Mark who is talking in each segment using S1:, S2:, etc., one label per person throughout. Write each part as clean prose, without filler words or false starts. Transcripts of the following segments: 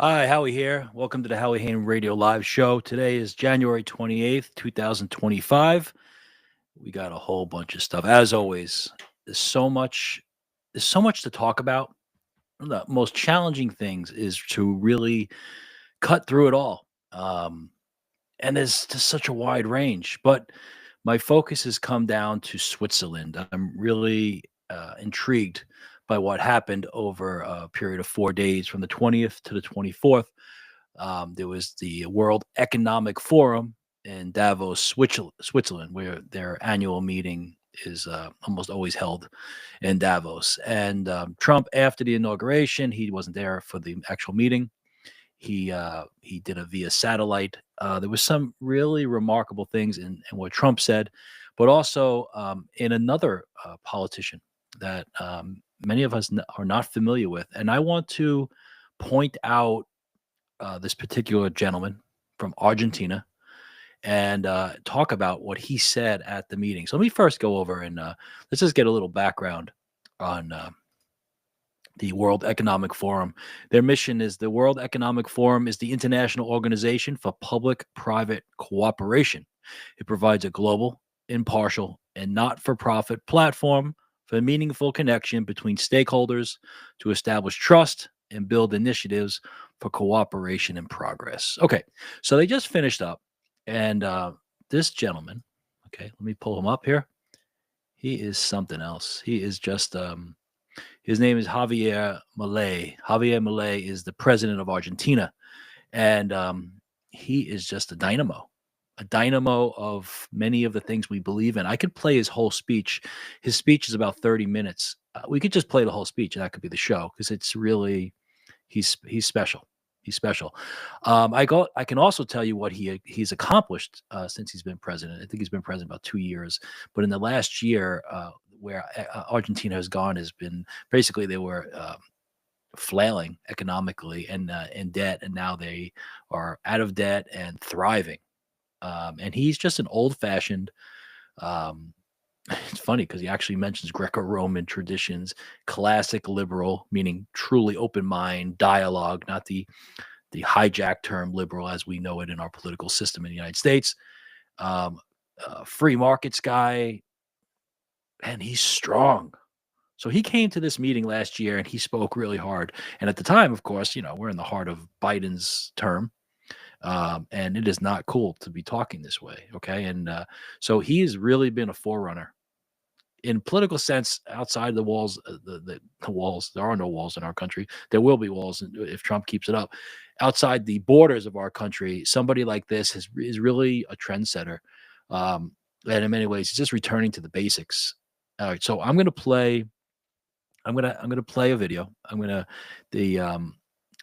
S1: Hi, Howie here. Welcome to the Howie Hain Radio Live Show. Today is January 28th, 2025. We got a whole bunch of stuff. As always, there's so much, there's so much to talk about. One of the most challenging things is to really cut through it all. And there's just such a wide range. But my focus has come down to Switzerland. I'm really intrigued by what happened over a period of 4 days from the 20th to the 24th. There was the World Economic Forum in Davos, Switzerland, where their annual meeting is almost always held in Davos. And Trump, after the inauguration, he wasn't there for the actual meeting. He did it via satellite. There was some really remarkable things in what Trump said, but also in another politician that many of us are not familiar with. And I want to point out this particular gentleman from Argentina and talk about what he said at the meeting. So let me first go over and let's just get a little background on the World Economic Forum. Their mission is the World Economic Forum is the international organization for public-private cooperation. It provides a global, impartial, and not-for-profit platform for a meaningful connection between stakeholders to establish trust and build initiatives for cooperation and progress. Okay, so they just finished up, and this gentleman, okay, let me pull him up here. He is something else. He is just his name is Javier Milei. Javier Milei is the president of Argentina, and he is just a dynamo of many of the things we believe in. I could play his whole speech. His speech is about 30 minutes. We could just play the whole speech, and that could be the show because it's really he's special. He's special. I can also tell you what he's accomplished since he's been president. I think he's been president about 2 years, but in the last year, where Argentina has gone has been basically they were flailing economically and in debt, and now they are out of debt and thriving. And he's just an old-fashioned. It's funny because he actually mentions Greco-Roman traditions, classic liberal, meaning truly open mind, dialogue, not the hijacked term liberal as we know it in our political system in the United States. Free markets guy, and he's strong. So he came to this meeting last year and he spoke really hard. And at the time, of course, we're in the heart of Biden's term. And it is not cool to be talking this way. Okay. And so he has really been a forerunner in political sense outside the walls, the walls. There are no walls in our country. There will be walls if Trump keeps it up. Outside the borders of our country, somebody like this is really a trendsetter. And in many ways, he's just returning to the basics. All right, so I'm gonna play a video.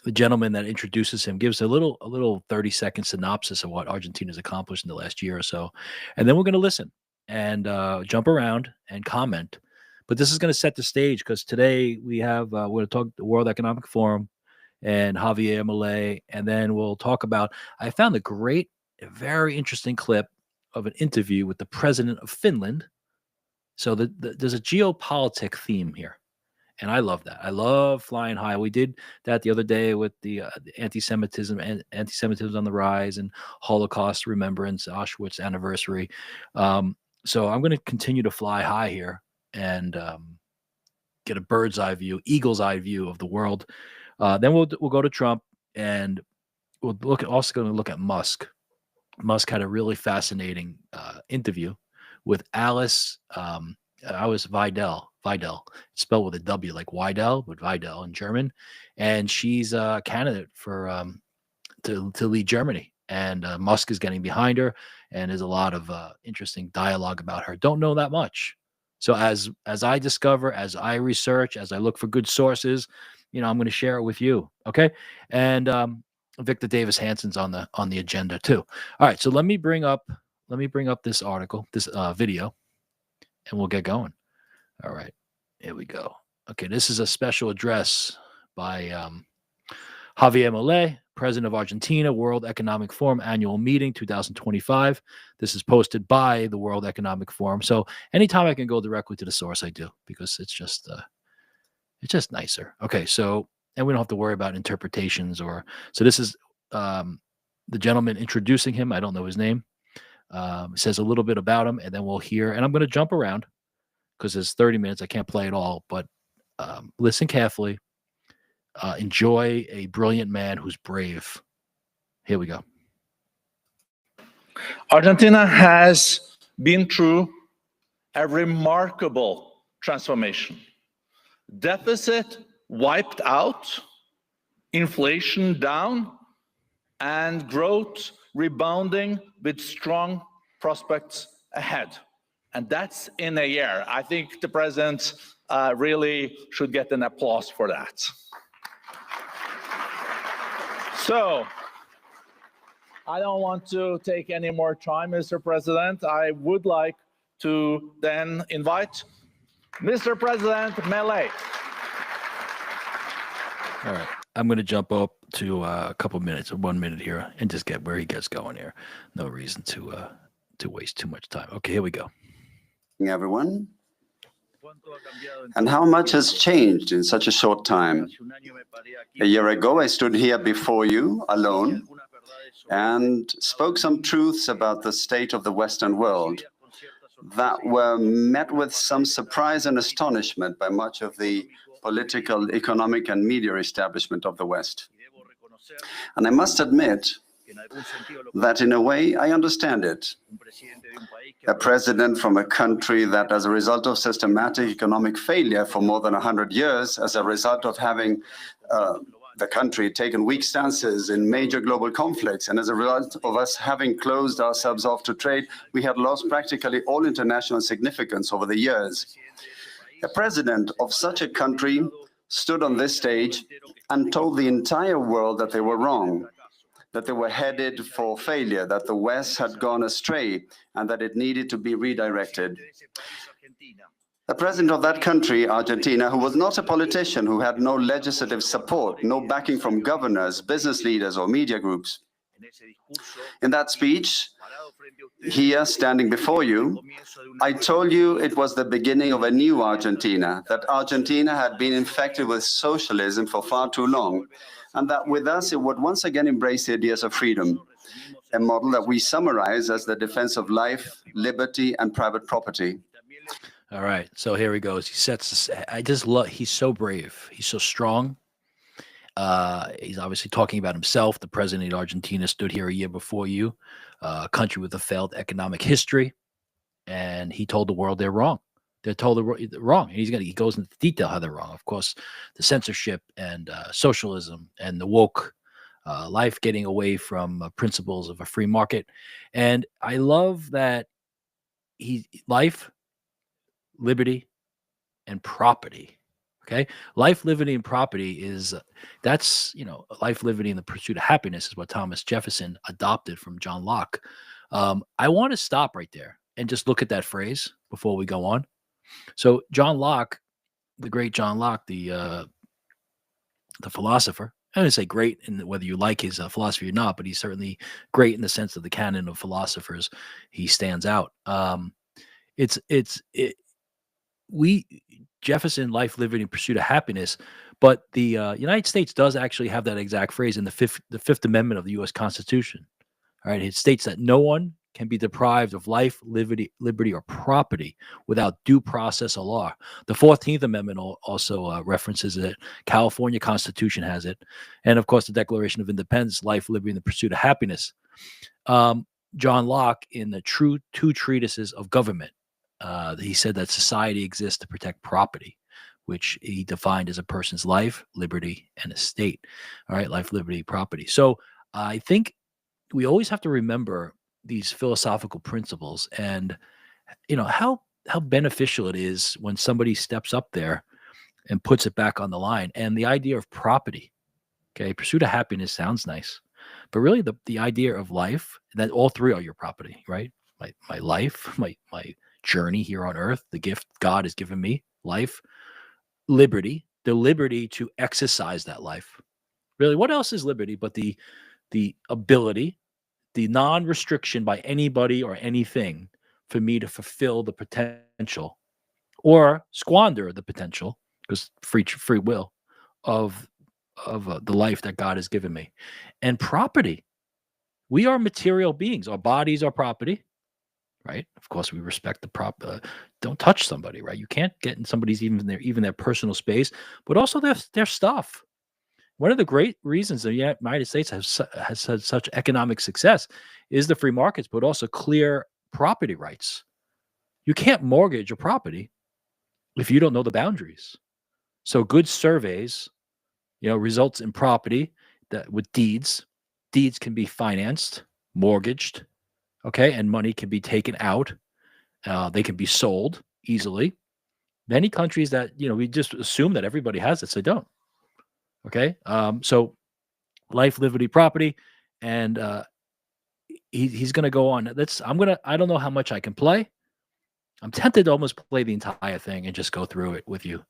S1: The gentleman that introduces him gives a little 30-second synopsis of what Argentina's accomplished in the last year or so, and then we're gonna listen and jump around and comment. But this is gonna set the stage because today we have we're gonna talk the World Economic Forum and Javier Milei, and then we'll talk about. I found a very interesting clip of an interview with the president of Finland. So there's a geopolitic theme here, and I love that. I love flying high. We did that the other day with the anti-Semitism and anti-Semitism on the rise and Holocaust remembrance, Auschwitz anniversary. So I'm going to continue to fly high here and get a bird's eye view, eagle's eye view of the world. Then we'll go to Trump, and we'll also going to look at Musk. Musk had a really fascinating interview with Alice Weidel. Weidel, spelled with a W, like Weidel, but Weidel in German, and she's a candidate for to lead Germany. And Musk is getting behind her, and there's a lot of interesting dialogue about her. Don't know that much. So as I discover, as I research, as I look for good sources, I'm going to share it with you. Okay, and Victor Davis Hansen's on the agenda too. All right, so let me bring up this article, this video, and we'll get going. All right, here we go. Okay, this is a special address by Javier Milei, president of Argentina, World Economic Forum annual meeting 2025. This is posted by the World Economic Forum. So anytime I can go directly to the source, I do, because it's just nicer. Okay, so and we don't have to worry about interpretations so this is the gentleman introducing him. I don't know his name. Says a little bit about him, and then we'll hear, and I'm going to jump around because there's 30 minutes. I can't play it all, but listen carefully. Enjoy a brilliant man who's brave. Here we go.
S2: Argentina has been through a remarkable transformation. Deficit wiped out, inflation down, and growth rebounding with strong prospects ahead. And that's in a year. I think the president really should get an applause for that. So, I don't want to take any more time, Mr. President. I would like to then invite Mr. President Milei.
S1: All right. I'm going to jump up to a couple minutes, or 1 minute here, and just get where he gets going here. No reason to waste too much time. Okay, here we go.
S3: Everyone. And how much has changed in such a short time? A year ago, I stood here before you alone and spoke some truths about the state of the Western world that were met with some surprise and astonishment by much of the political, economic, and media establishment of the West. And I must admit that in a way I understand it. A president from a country that, as a result of systematic economic failure for more than 100 years, as a result of having the country taken weak stances in major global conflicts, and as a result of us having closed ourselves off to trade, we had lost practically all international significance over the years. A president of such a country stood on this stage and told the entire world that they were wrong, that they were headed for failure, that the West had gone astray, and that it needed to be redirected. The president of that country, Argentina, who was not a politician, who had no legislative support, no backing from governors, business leaders, or media groups. In that speech, here, standing before you, I told you it was the beginning of a new Argentina, that Argentina had been infected with socialism for far too long, and that with us it would once again embrace the ideas of freedom, a model that we summarize as the defense of life, liberty, and private property.
S1: All right, so here he goes. He sets this, I just love, he's so brave. He's so strong. He's obviously talking about himself. The president of Argentina stood here a year before you, a country with a failed economic history, and he told the world they're wrong. They're told they're wrong, and he goes into detail how they're wrong. Of course, the censorship and socialism and the woke life, getting away from principles of a free market. And I love that life, liberty, and property. Okay, life, liberty, and property is that's life, liberty, and the pursuit of happiness is what Thomas Jefferson adopted from John Locke. I want to stop right there and just look at that phrase before we go on. So John Locke, the great John Locke, the philosopher. I don't say great in whether you like his philosophy or not, but he's certainly great in the sense of the canon of philosophers. He stands out. Jefferson, life, liberty, and pursuit of happiness. But the United States does actually have that exact phrase in the Fifth Amendment of the U.S. Constitution. All right, it states that no one can be deprived of life, liberty, or property without due process of law. The 14th Amendment also references it. California Constitution has it, and of course the Declaration of Independence, life, liberty, and the pursuit of happiness. John Locke, in the two treatises of government, he said that society exists to protect property, which he defined as a person's life, liberty, and estate. All right, life, liberty, property. So I think we always have to remember these philosophical principles, and how beneficial it is when somebody steps up there and puts it back on the line. And the idea of property, okay, pursuit of happiness sounds nice, but really the idea of life, that all three are your property, right? My life, my journey here on earth, the gift God has given me, life, liberty, the liberty to exercise that life. Really, what else is liberty but the ability, the non-restriction by anybody or anything for me to fulfill the potential or squander the potential, because free will, of the life that God has given me. And property. We are material beings. Our bodies are property, right? Of course, we respect the don't touch somebody, right? You can't get in somebody's even their personal space, but also their stuff. One of the great reasons the United States has had such economic success is the free markets, but also clear property rights. You can't mortgage a property if you don't know the boundaries. So good surveys, results in property that with deeds. Deeds can be financed, mortgaged, okay, and money can be taken out. They can be sold easily. Many countries that we just assume that everybody has it, so they don't. Okay, so life, liberty, property, and he's going to go on. I don't know how much I can play. I'm tempted to almost play the entire thing and just go through it with you,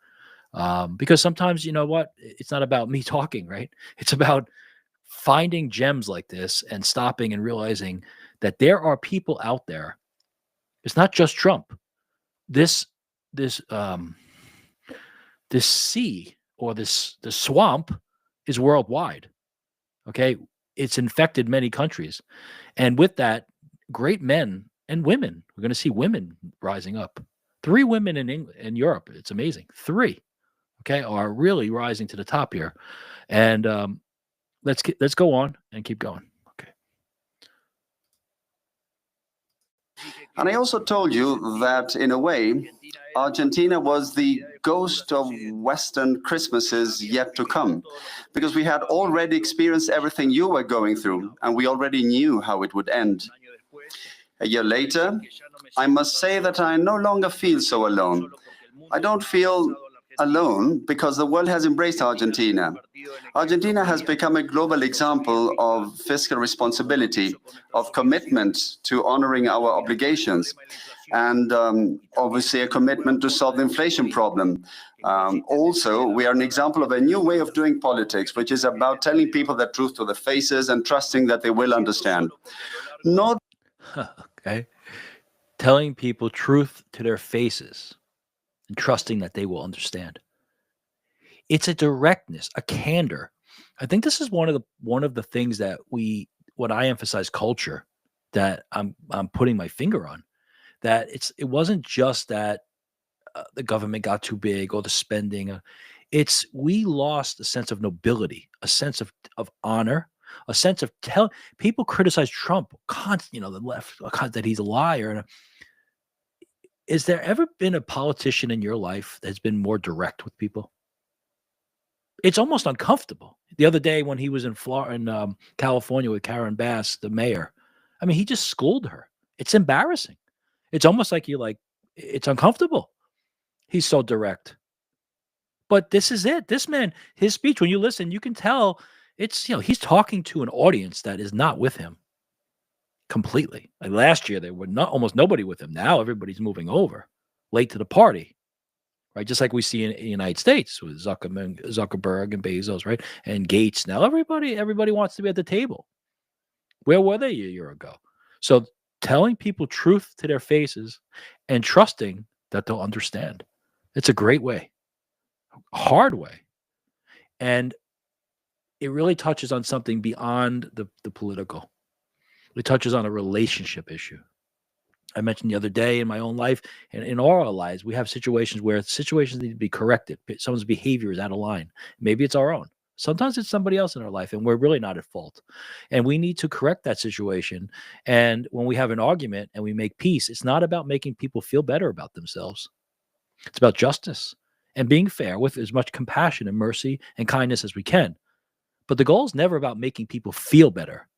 S1: because sometimes it's not about me talking, right? It's about finding gems like this and stopping and realizing that there are people out there. It's not just Trump. This sea or this swamp is worldwide. Okay, it's infected many countries, and with that, great men and women. We're going to see women rising up. 3 women in Europe. It's amazing. 3, okay, are really rising to the top here, and let's go on and keep going. Okay.
S3: And I also told you that, in a way, Argentina was the ghost of Western Christmases yet to come, because we had already experienced everything you were going through, and we already knew how it would end. A year later, I must say that I no longer feel so alone. I don't feel alone because the world has embraced Argentina. Argentina has become a global example of fiscal responsibility, of commitment to honoring our obligations, and obviously a commitment to solve the inflation problem. Also, we are an example of a new way of doing politics, which is about telling people the truth to their faces and trusting that they will understand. Not
S1: okay. Telling people truth to their faces and trusting that they will understand. It's a directness, a candor. I think this is one of the things that when I emphasize culture, that I'm putting my finger on, that it wasn't just that the government got too big or the spending. We lost a sense of nobility, a sense of honor, a sense of people criticize Trump constantly, the left, that he's a liar. Is there ever been a politician in your life that's been more direct with people? It's almost uncomfortable. The other day when he was in California with Karen Bass, the mayor, I mean, he just schooled her. It's embarrassing. It's almost like it's uncomfortable. He's so direct. But this is it. This man, his speech, when you listen, you can tell he's talking to an audience that is not with him completely. Like last year, there were almost nobody with him. Now everybody's moving over, late to the party. Right, just like we see in the United States with Zuckerberg and Bezos, right, and Gates. Now everybody wants to be at the table. Where were they a year ago? So telling people truth to their faces and trusting that they'll understand. It's a great way, a hard way, and it really touches on something beyond the political. It touches on a relationship issue. I mentioned the other day in my own life and in all our lives, we have situations where situations need to be corrected. Someone's behavior is out of line. Maybe it's our own. Sometimes it's somebody else in our life and we're really not at fault. And we need to correct that situation. And when we have an argument and we make peace, it's not about making people feel better about themselves. It's about justice and being fair with as much compassion and mercy and kindness as we can. But the goal is never about making people feel better.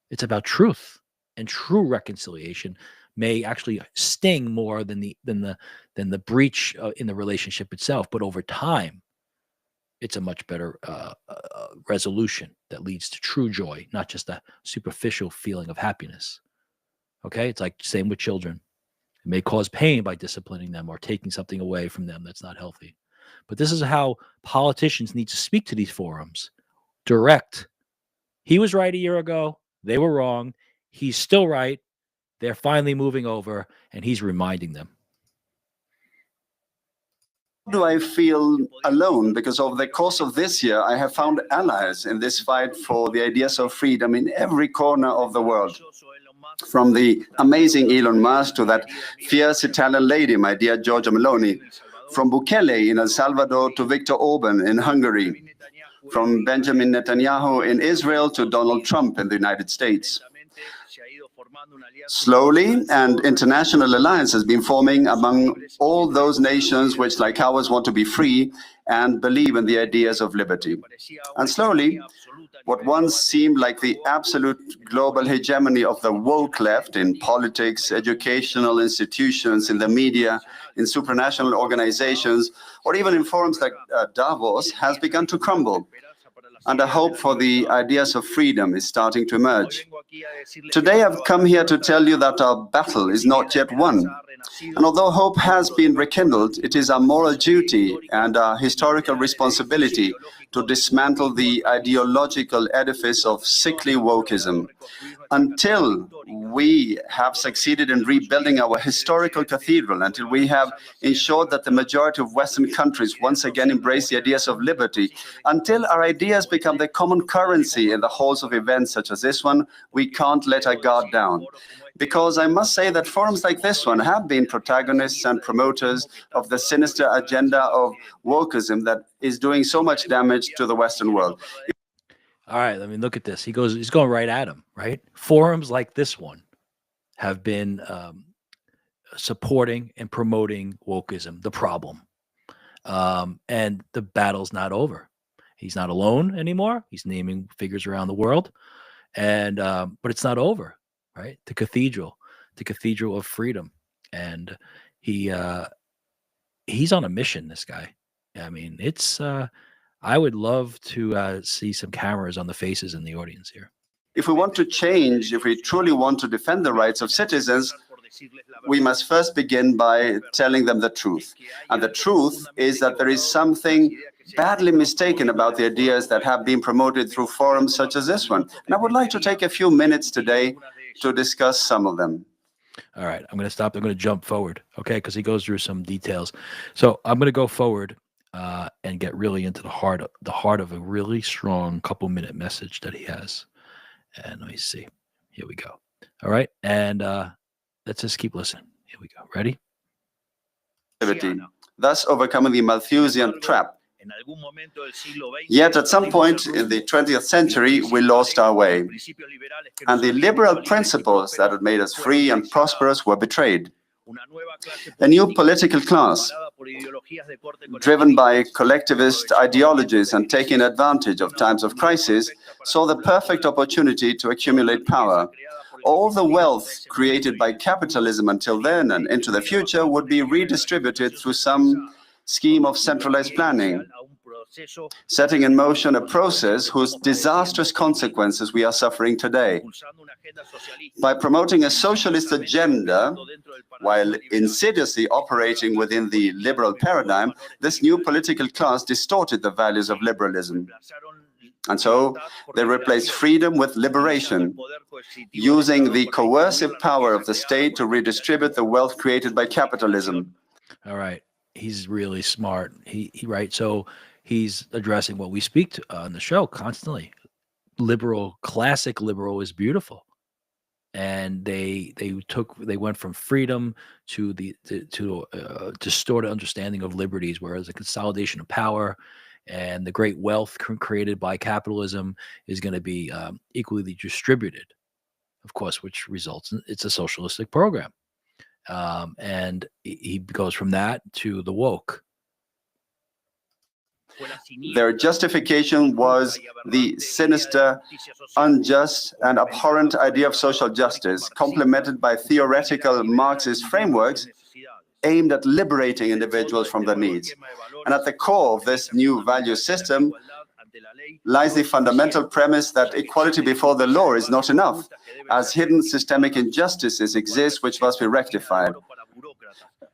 S1: It's about truth, and true reconciliation may actually sting more than the breach in the relationship itself. But over time, it's a much better resolution that leads to true joy, not just a superficial feeling of happiness. Okay, it's like same with children. It may cause pain by disciplining them or taking something away from them that's not healthy. But this is how politicians need to speak to these forums. Direct. He was right a year ago. They were wrong. He's still right. They're finally moving over, and he's reminding them.
S3: do I feel alone? Because over the course of this year, I have found allies in this fight for the ideas of freedom in every corner of the world. From the amazing Elon Musk to that fierce Italian lady, my dear Giorgia Meloni. From Bukele in El Salvador to Viktor Orban in Hungary. From Benjamin Netanyahu in Israel to Donald Trump in the United States. Slowly, an international alliance has been forming among all those nations which, like ours, want to be free and believe in the ideas of liberty. And slowly, what once seemed like the absolute global hegemony of the woke left in politics, educational institutions, in the media, in supranational organizations, or even in forums like Davos, has begun to crumble. And a hope for the ideas of freedom is starting to emerge. Today I've come here to tell you that our battle is not yet won. And although hope has been rekindled, it is our moral duty and our historical responsibility to dismantle the ideological edifice of sickly wokeism. Until we have succeeded in rebuilding our historical cathedral, until we have ensured that the majority of Western countries once again embrace the ideas of liberty, until our ideas become the common currency in the halls of events such as this one, we can't let our guard down. Because I must say that forums like this one have been protagonists and promoters of the sinister agenda of wokeism that is doing so much damage to the Western world.
S1: All right, I mean, look at this. He's going right at him, right? Forums like this one have been supporting and promoting wokeism, the problem. And the battle's not over. He's not alone anymore. He's naming figures around the world. And but it's not over, right? The cathedral of freedom. And he's on a mission, this guy. I mean, it's I would love to see some cameras on the faces in the audience here.
S3: If we want to change, if we truly want to defend the rights of citizens, we must first begin by telling them the truth. And the truth is that there is something badly mistaken about the ideas that have been promoted through forums such as this one. And I would like to take a few minutes today to discuss some of them.
S1: All right, I'm going to stop. I'm going to jump forward, okay, because he goes through some details. So I'm going to go forward and get really into the heart of a really strong couple-minute message that he has. And let me see. Here we go. All right, and let's just keep listening. Here we go. Ready?
S3: Thus overcoming the Malthusian trap. Yet at some point in the 20th century, we lost our way. And the liberal principles that had made us free and prosperous were betrayed. A new political class, driven by collectivist ideologies and taking advantage of times of crisis, saw the perfect opportunity to accumulate power. All the wealth created by capitalism until then and into the future would be redistributed through some scheme of centralized planning, setting in motion a process whose disastrous consequences we are suffering today. By promoting a socialist agenda, while insidiously operating within the liberal paradigm, this new political class distorted the values of liberalism. And so they replaced freedom with liberation, using the coercive power of the state to redistribute the wealth created by capitalism.
S1: All right. He's really smart. He right. So he's addressing what we speak to on the show constantly. Classic liberal is beautiful. And they went from freedom to distorted understanding of liberties, whereas the consolidation of power and the great wealth created by capitalism is going to be equally distributed, of course, which results in it's a socialistic program. And he goes from that to the woke.
S3: Their justification was the sinister, unjust, and abhorrent idea of social justice, complemented by theoretical Marxist frameworks aimed at liberating individuals from their needs. And at the core of this new value system lies the fundamental premise that equality before the law is not enough, as hidden systemic injustices exist which must be rectified.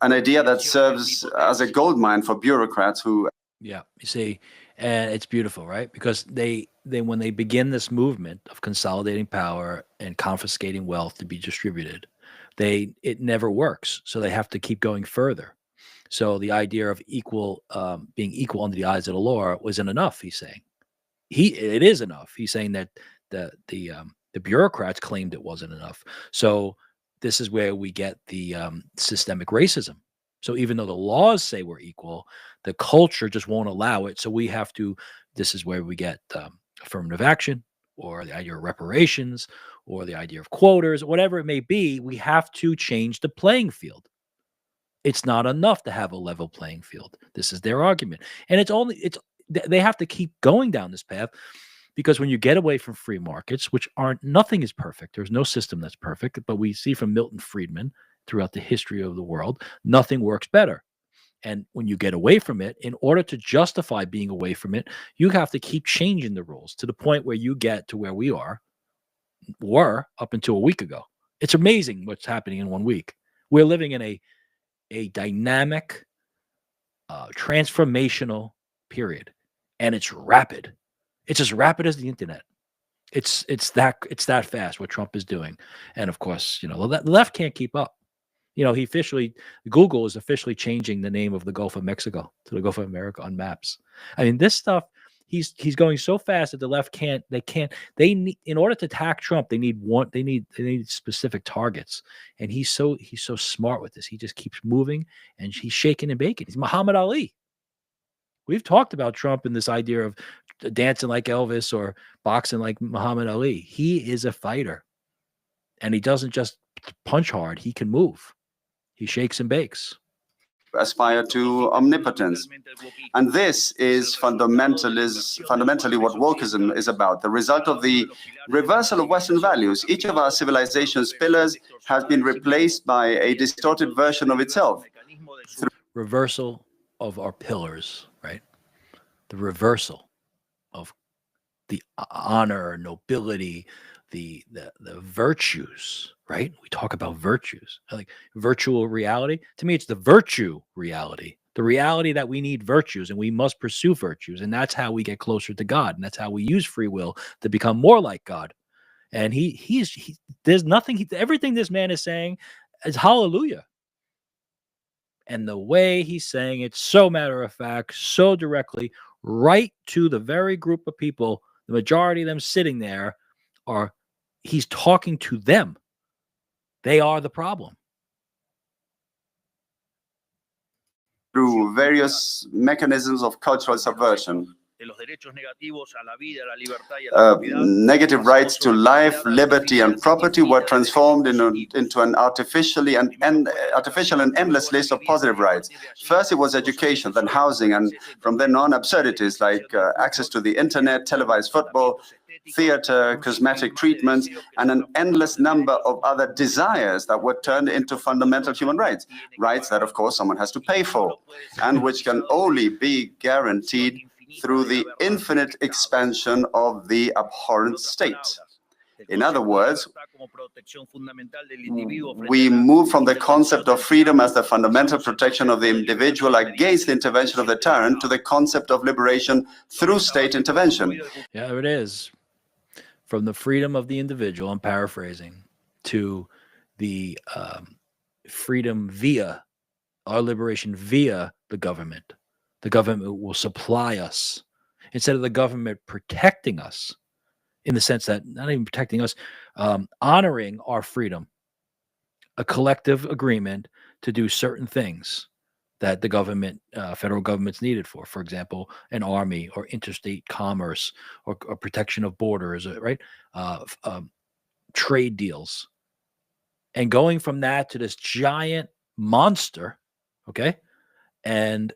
S3: An idea that serves as a goldmine for bureaucrats who...
S1: Yeah, you see, and it's beautiful, right? Because they when they begin this movement of consolidating power and confiscating wealth to be distributed, it never works. So they have to keep going further. So the idea of being equal under the eyes of the law wasn't enough. He's saying it is enough. He's saying that the bureaucrats claimed it wasn't enough. So this is where we get the systemic racism. So even though the laws say we're equal, the culture just won't allow it. So we have to. This is where we get affirmative action, or the idea of reparations, or the idea of quotas, whatever it may be. We have to change the playing field. It's not enough to have a level playing field. This is their argument. And they have to keep going down this path, because when you get away from free markets, which nothing is perfect. There's no system that's perfect, but we see from Milton Friedman throughout the history of the world, nothing works better. And when you get away from it, in order to justify being away from it, you have to keep changing the rules to the point where you get to where we were up until a week ago. It's amazing what's happening in 1 week. We're living in a dynamic, transformational period, and it's rapid. It's as rapid as the internet. It's that fast what Trump is doing, and of course, the left can't keep up. Google is officially changing the name of the Gulf of Mexico to the Gulf of America on maps. I mean, this stuff. He's going so fast that the left can't. They need, in order to attack Trump, they need specific targets. And he's so smart with this. He just keeps moving, and he's shaking and baking. He's Muhammad Ali. We've talked about Trump and this idea of dancing like Elvis or boxing like Muhammad Ali. He is a fighter, and he doesn't just punch hard. He can move. He shakes and bakes.
S3: Aspire to omnipotence. And this is fundamentally what wokeism is about, the result of the reversal of Western values. Each of our civilization's pillars has been replaced by a distorted version of itself.
S1: Reversal of our pillars, right? The reversal of the honor, nobility, the virtues, right? We talk about virtues, like virtual reality. To me, it's the virtue reality, the reality that we need virtues and we must pursue virtues. And that's how we get closer to God. And that's how we use free will to become more like God. And there's nothing, everything this man is saying is hallelujah. And the way he's saying it, so matter of fact, so directly, right to the very group of people, the majority of them sitting there he's talking to them. They are the problem.
S3: Through various mechanisms of cultural subversion. Negative rights to life, liberty, and property were transformed into an artificial and endless list of positive rights. First, it was education, then housing, and from then on, absurdities like access to the internet, televised football, theater, cosmetic treatments, and an endless number of other desires that were turned into fundamental human rights. Rights that, of course, someone has to pay for, and which can only be guaranteed through the infinite expansion of the abhorrent state. In other words, we move from the concept of freedom as the fundamental protection of the individual against the intervention of the tyrant to the concept of liberation through state intervention.
S1: Yeah, there it is. From the freedom of the individual, I'm paraphrasing, to the freedom via our liberation via the government. The government will supply us instead of the government protecting us, in the sense that not even protecting us, honoring our freedom, a collective agreement to do certain things that the government, federal government's needed for example, an army or interstate commerce or protection of borders, right? Trade deals. And going from that to this giant monster, okay? And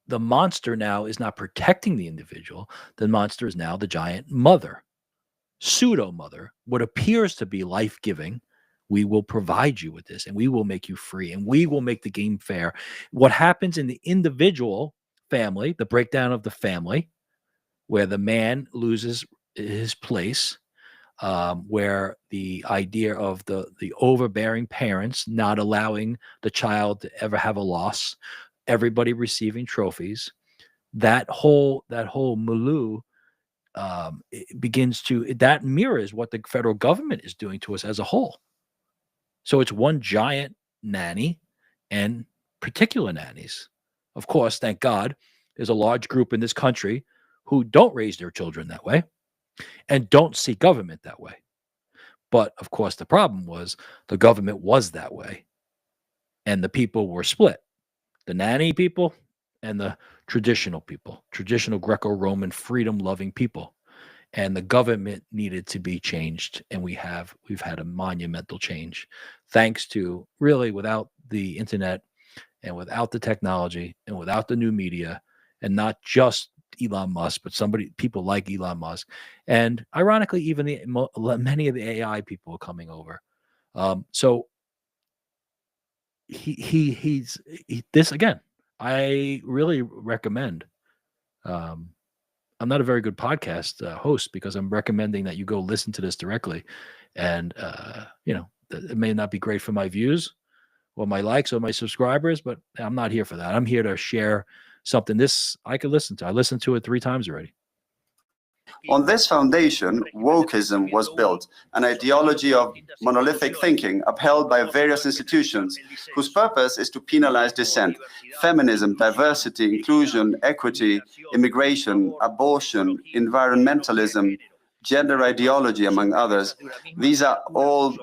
S1: the monster now is not protecting the individual. The monster is now the giant mother, pseudo mother, what appears to be life-giving. We will provide you with this, and we will make you free, and we will make the game fair. What happens in the individual family, the breakdown of the family, where the man loses his place, where the idea of the overbearing parents not allowing the child to ever have a loss, everybody receiving trophies, that whole milieu that mirrors what the federal government is doing to us as a whole. So it's one giant nanny and particular nannies. Of course, thank God, there's a large group in this country who don't raise their children that way and don't see government that way. But of course, the problem was the government was that way, and the people were split. The nanny people and the traditional people, traditional Greco-Roman freedom-loving people. And the government needed to be changed, and we've had a monumental change, thanks to, really, without the internet and without the technology and without the new media, and not just Elon Musk, but people like Elon Musk, and ironically, even many of the AI people are coming over. So he's this again. I really recommend. I'm not a very good podcast host because I'm recommending that you go listen to this directly, and it may not be great for my views or my likes or my subscribers, but I'm not here for that. I'm here to share something I could listen to. I listened to it 3 times already.
S3: On this foundation, wokeism was built, an ideology of monolithic thinking upheld by various institutions, whose purpose is to penalize dissent. Feminism, diversity, inclusion, equity, immigration, abortion, environmentalism, gender ideology, among others. These are all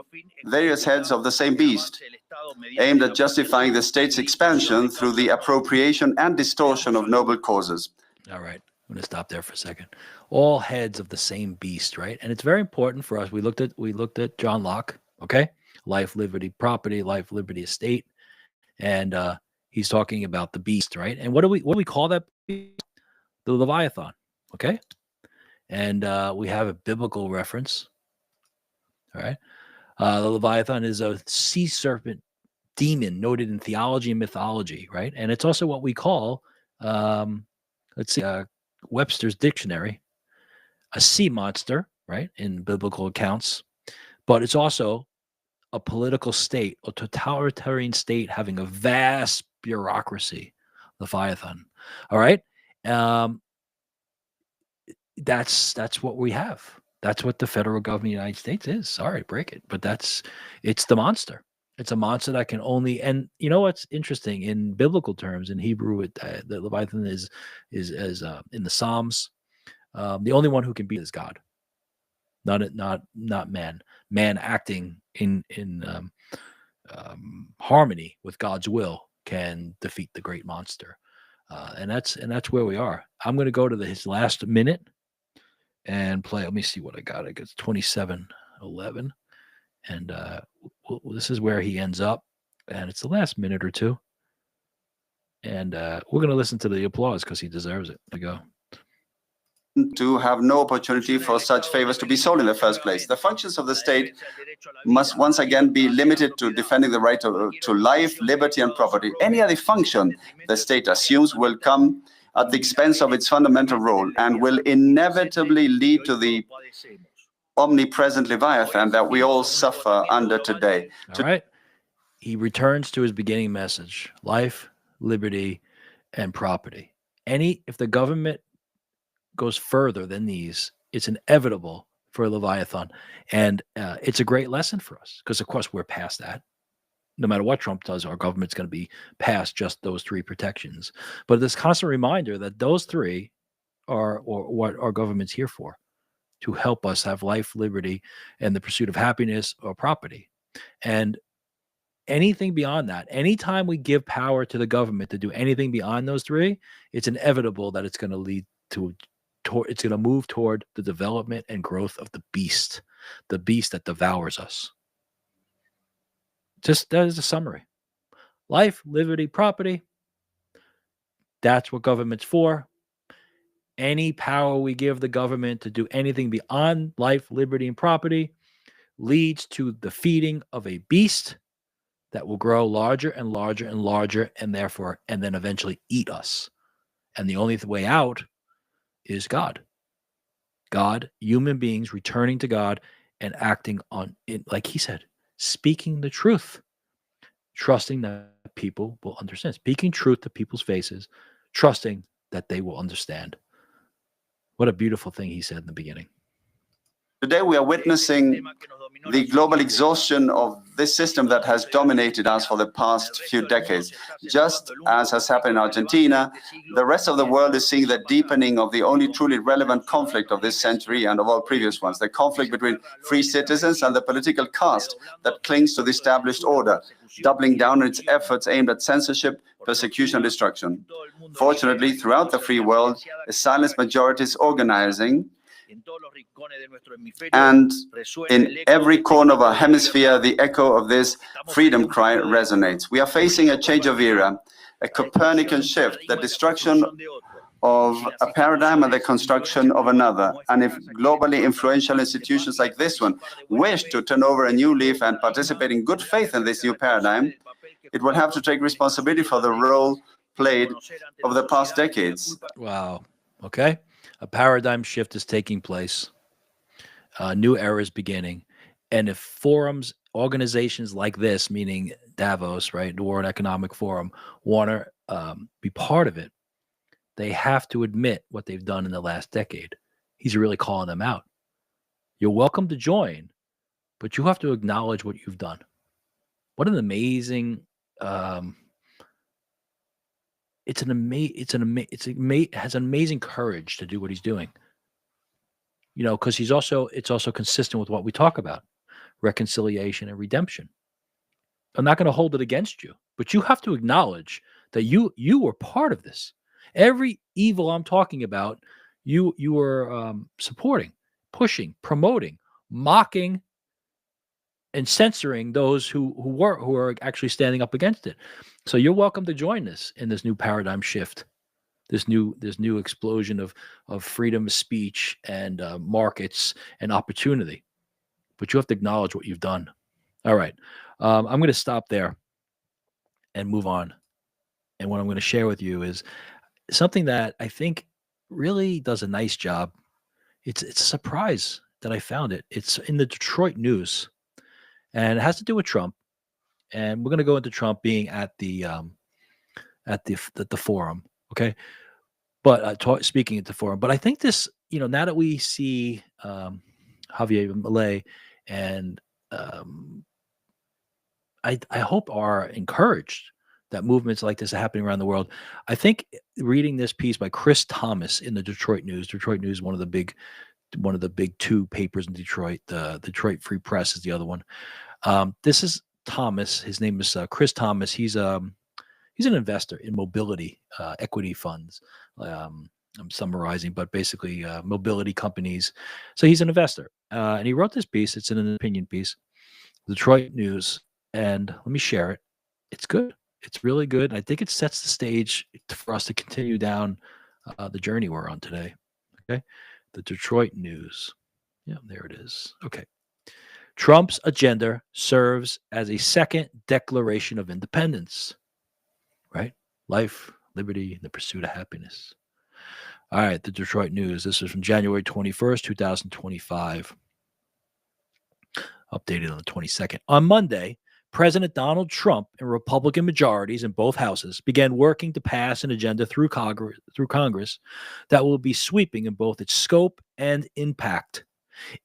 S3: various heads of the same beast, aimed at justifying the state's expansion through the appropriation and distortion of noble causes.
S1: All right. I'm going to stop there for a second. All heads of the same beast, right? And it's very important for us. We looked at John Locke, okay? Life, liberty, property, life, liberty, estate. And he's talking about the beast, right? And what do we call that beast? The Leviathan, okay? And we have a biblical reference, all right? The Leviathan is a sea serpent demon noted in theology and mythology, right? And it's also what we call, let's see, Webster's dictionary, a sea monster, right, in biblical accounts, but it's also a political state, a totalitarian state having a vast bureaucracy, Leviathan. All right, that's what we have. That's what the federal government of the United States is. Sorry, break it, but it's the monster. It's a monster that can only, and you know what's interesting in biblical terms, in Hebrew, the Leviathan is in the Psalms. The only one who can beat is God, not man. Man acting in harmony with God's will can defeat the great monster, and that's where we are. I'm going to go to his last minute and play. Let me see what I got. I got 27:11. And this is where he ends up, and it's the last minute or two. And we're going to listen to the applause because he deserves it. There we go.
S3: To have no opportunity for such favors to be sold in the first place. The functions of the state must once again be limited to defending the right to life, liberty, and property. Any other function the state assumes will come at the expense of its fundamental role and will inevitably lead to the omnipresent Leviathan that we all suffer under today.
S1: All right. He returns to his beginning message: life, liberty, and property. If the government goes further than these, it's inevitable for Leviathan. And it's a great lesson for us because, of course, we're past that. No matter what Trump does, our government's going to be past just those 3 protections. But this constant reminder that those 3 are what our government's here for, to help us have life, liberty, and the pursuit of happiness or property. And anything beyond that, anytime we give power to the government to do anything beyond those 3, it's inevitable that it's going to lead to it's going to move toward the development and growth of the beast that devours us. Just that is a summary. Life, liberty, property. That's what government's for. Any power we give the government to do anything beyond life, liberty, and property leads to the feeding of a beast that will grow larger and larger and larger, and then eventually eat us. And the only way out is God. God, human beings returning to God and acting on it, like he said, speaking the truth, trusting that people will understand, speaking truth to people's faces, trusting that they will understand. What a beautiful thing he said in the beginning.
S3: Today we are witnessing the global exhaustion of this system that has dominated us for the past few decades. Just as has happened in Argentina, the rest of the world is seeing the deepening of the only truly relevant conflict of this century and of all previous ones, the conflict between free citizens and the political caste that clings to the established order, doubling down on its efforts aimed at censorship, persecution, and destruction. Fortunately, throughout the free world, a silent majority is organizing, and in every corner of our hemisphere, the echo of this freedom cry resonates. We are facing a change of era, a Copernican shift, the destruction of a paradigm and the construction of another. And if globally influential institutions like this one wish to turn over a new leaf and participate in good faith in this new paradigm, it will have to take responsibility for the role played over the past decades.
S1: Wow. Okay. A paradigm shift is taking place. New era is beginning. And if forums, organizations like this, meaning Davos, right, the World Economic Forum, want to be part of it, they have to admit what they've done in the last decade. He's really calling them out. You're welcome to join, but you have to acknowledge what you've done. What an amazing it has an amazing courage to do what he's doing. You know, because it's also consistent with what we talk about, reconciliation and redemption. I'm not going to hold it against you, but you have to acknowledge that you were part of this. Every evil I'm talking about, you were supporting, pushing, promoting, mocking, and censoring those who are actually standing up against it. So you're welcome to join us in this new paradigm shift, this new explosion of freedom of speech and markets and opportunity. But you have to acknowledge what you've done. All right, I'm going to stop there and move on. And what I'm going to share with you is something that I think really does a nice job. It's a surprise that I found it. It's in the Detroit News, and it has to do with Trump. And we're going to go into Trump being at the forum, okay? But speaking at the forum. But I think this, now that we see Javier Milei, and I hope are encouraged that movements like this are happening around the world. I think reading this piece by Chris Thomas in the Detroit News, one of the big two papers in Detroit. The Detroit Free Press is the other one. This is Thomas. His name is Chris Thomas. He's an investor in mobility equity funds. I'm summarizing, but basically mobility companies. So he's an investor, and he wrote this piece. It's an opinion piece, Detroit News, and let me share it. It's good. It's really good. I think it sets the stage for us to continue down the journey we're on today. Okay, the Detroit News. Yeah, there it is. Okay. Trump's agenda serves as a second Declaration of Independence, right? Life, liberty, and the pursuit of happiness. All right, the Detroit News. This is from January 21st, 2025. Updated on the 22nd. On Monday, President Donald Trump and Republican majorities in both houses began working to pass an agenda through Congress that will be sweeping in both its scope and impact.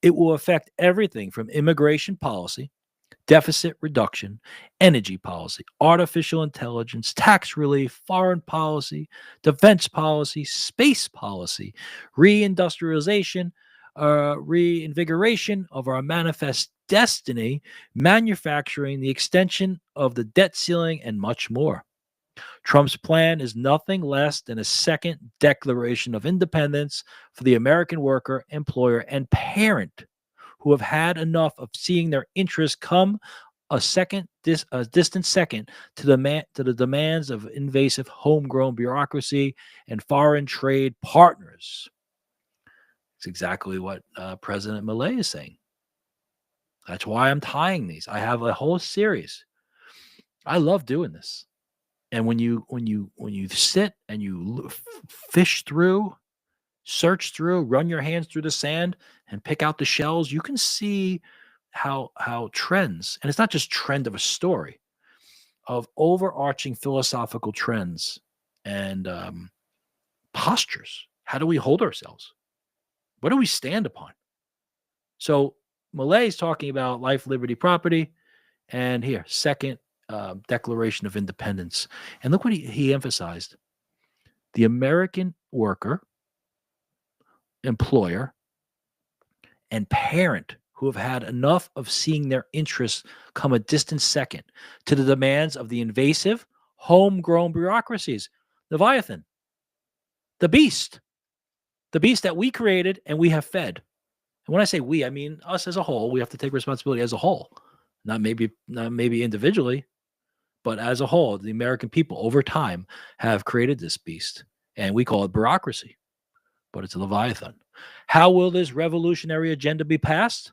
S1: It will affect everything from immigration policy, deficit reduction, energy policy, artificial intelligence, tax relief, foreign policy, defense policy, space policy, reindustrialization, reinvigoration of our manifest destiny, manufacturing, the extension of the debt ceiling, and much more. Trump's plan is nothing less than a second Declaration of Independence for the American worker, employer, and parent who have had enough of seeing their interests come a distant second to the demands of invasive homegrown bureaucracy and foreign trade partners. It's exactly what President Milei is saying. That's why I'm tying these. I have a whole series. I love doing this. And when you sit and you fish through, search through, run your hands through the sand and pick out the shells, you can see how trends, and it's not just trend of a story, of overarching philosophical trends and postures. How do we hold ourselves? What do we stand upon? So Milei is talking about life, liberty, property. And here, second Declaration of Independence. And look what he emphasized. The American worker, employer, and parent who have had enough of seeing their interests come a distant second to the demands of the invasive, homegrown bureaucracies. Leviathan, the beast that we created and we have fed. And when I say we, I mean us as a whole. We have to take responsibility as a whole, not maybe individually, but as a whole. The American people over time have created this beast, and we call it bureaucracy, but it's a Leviathan. How will this revolutionary agenda be passed?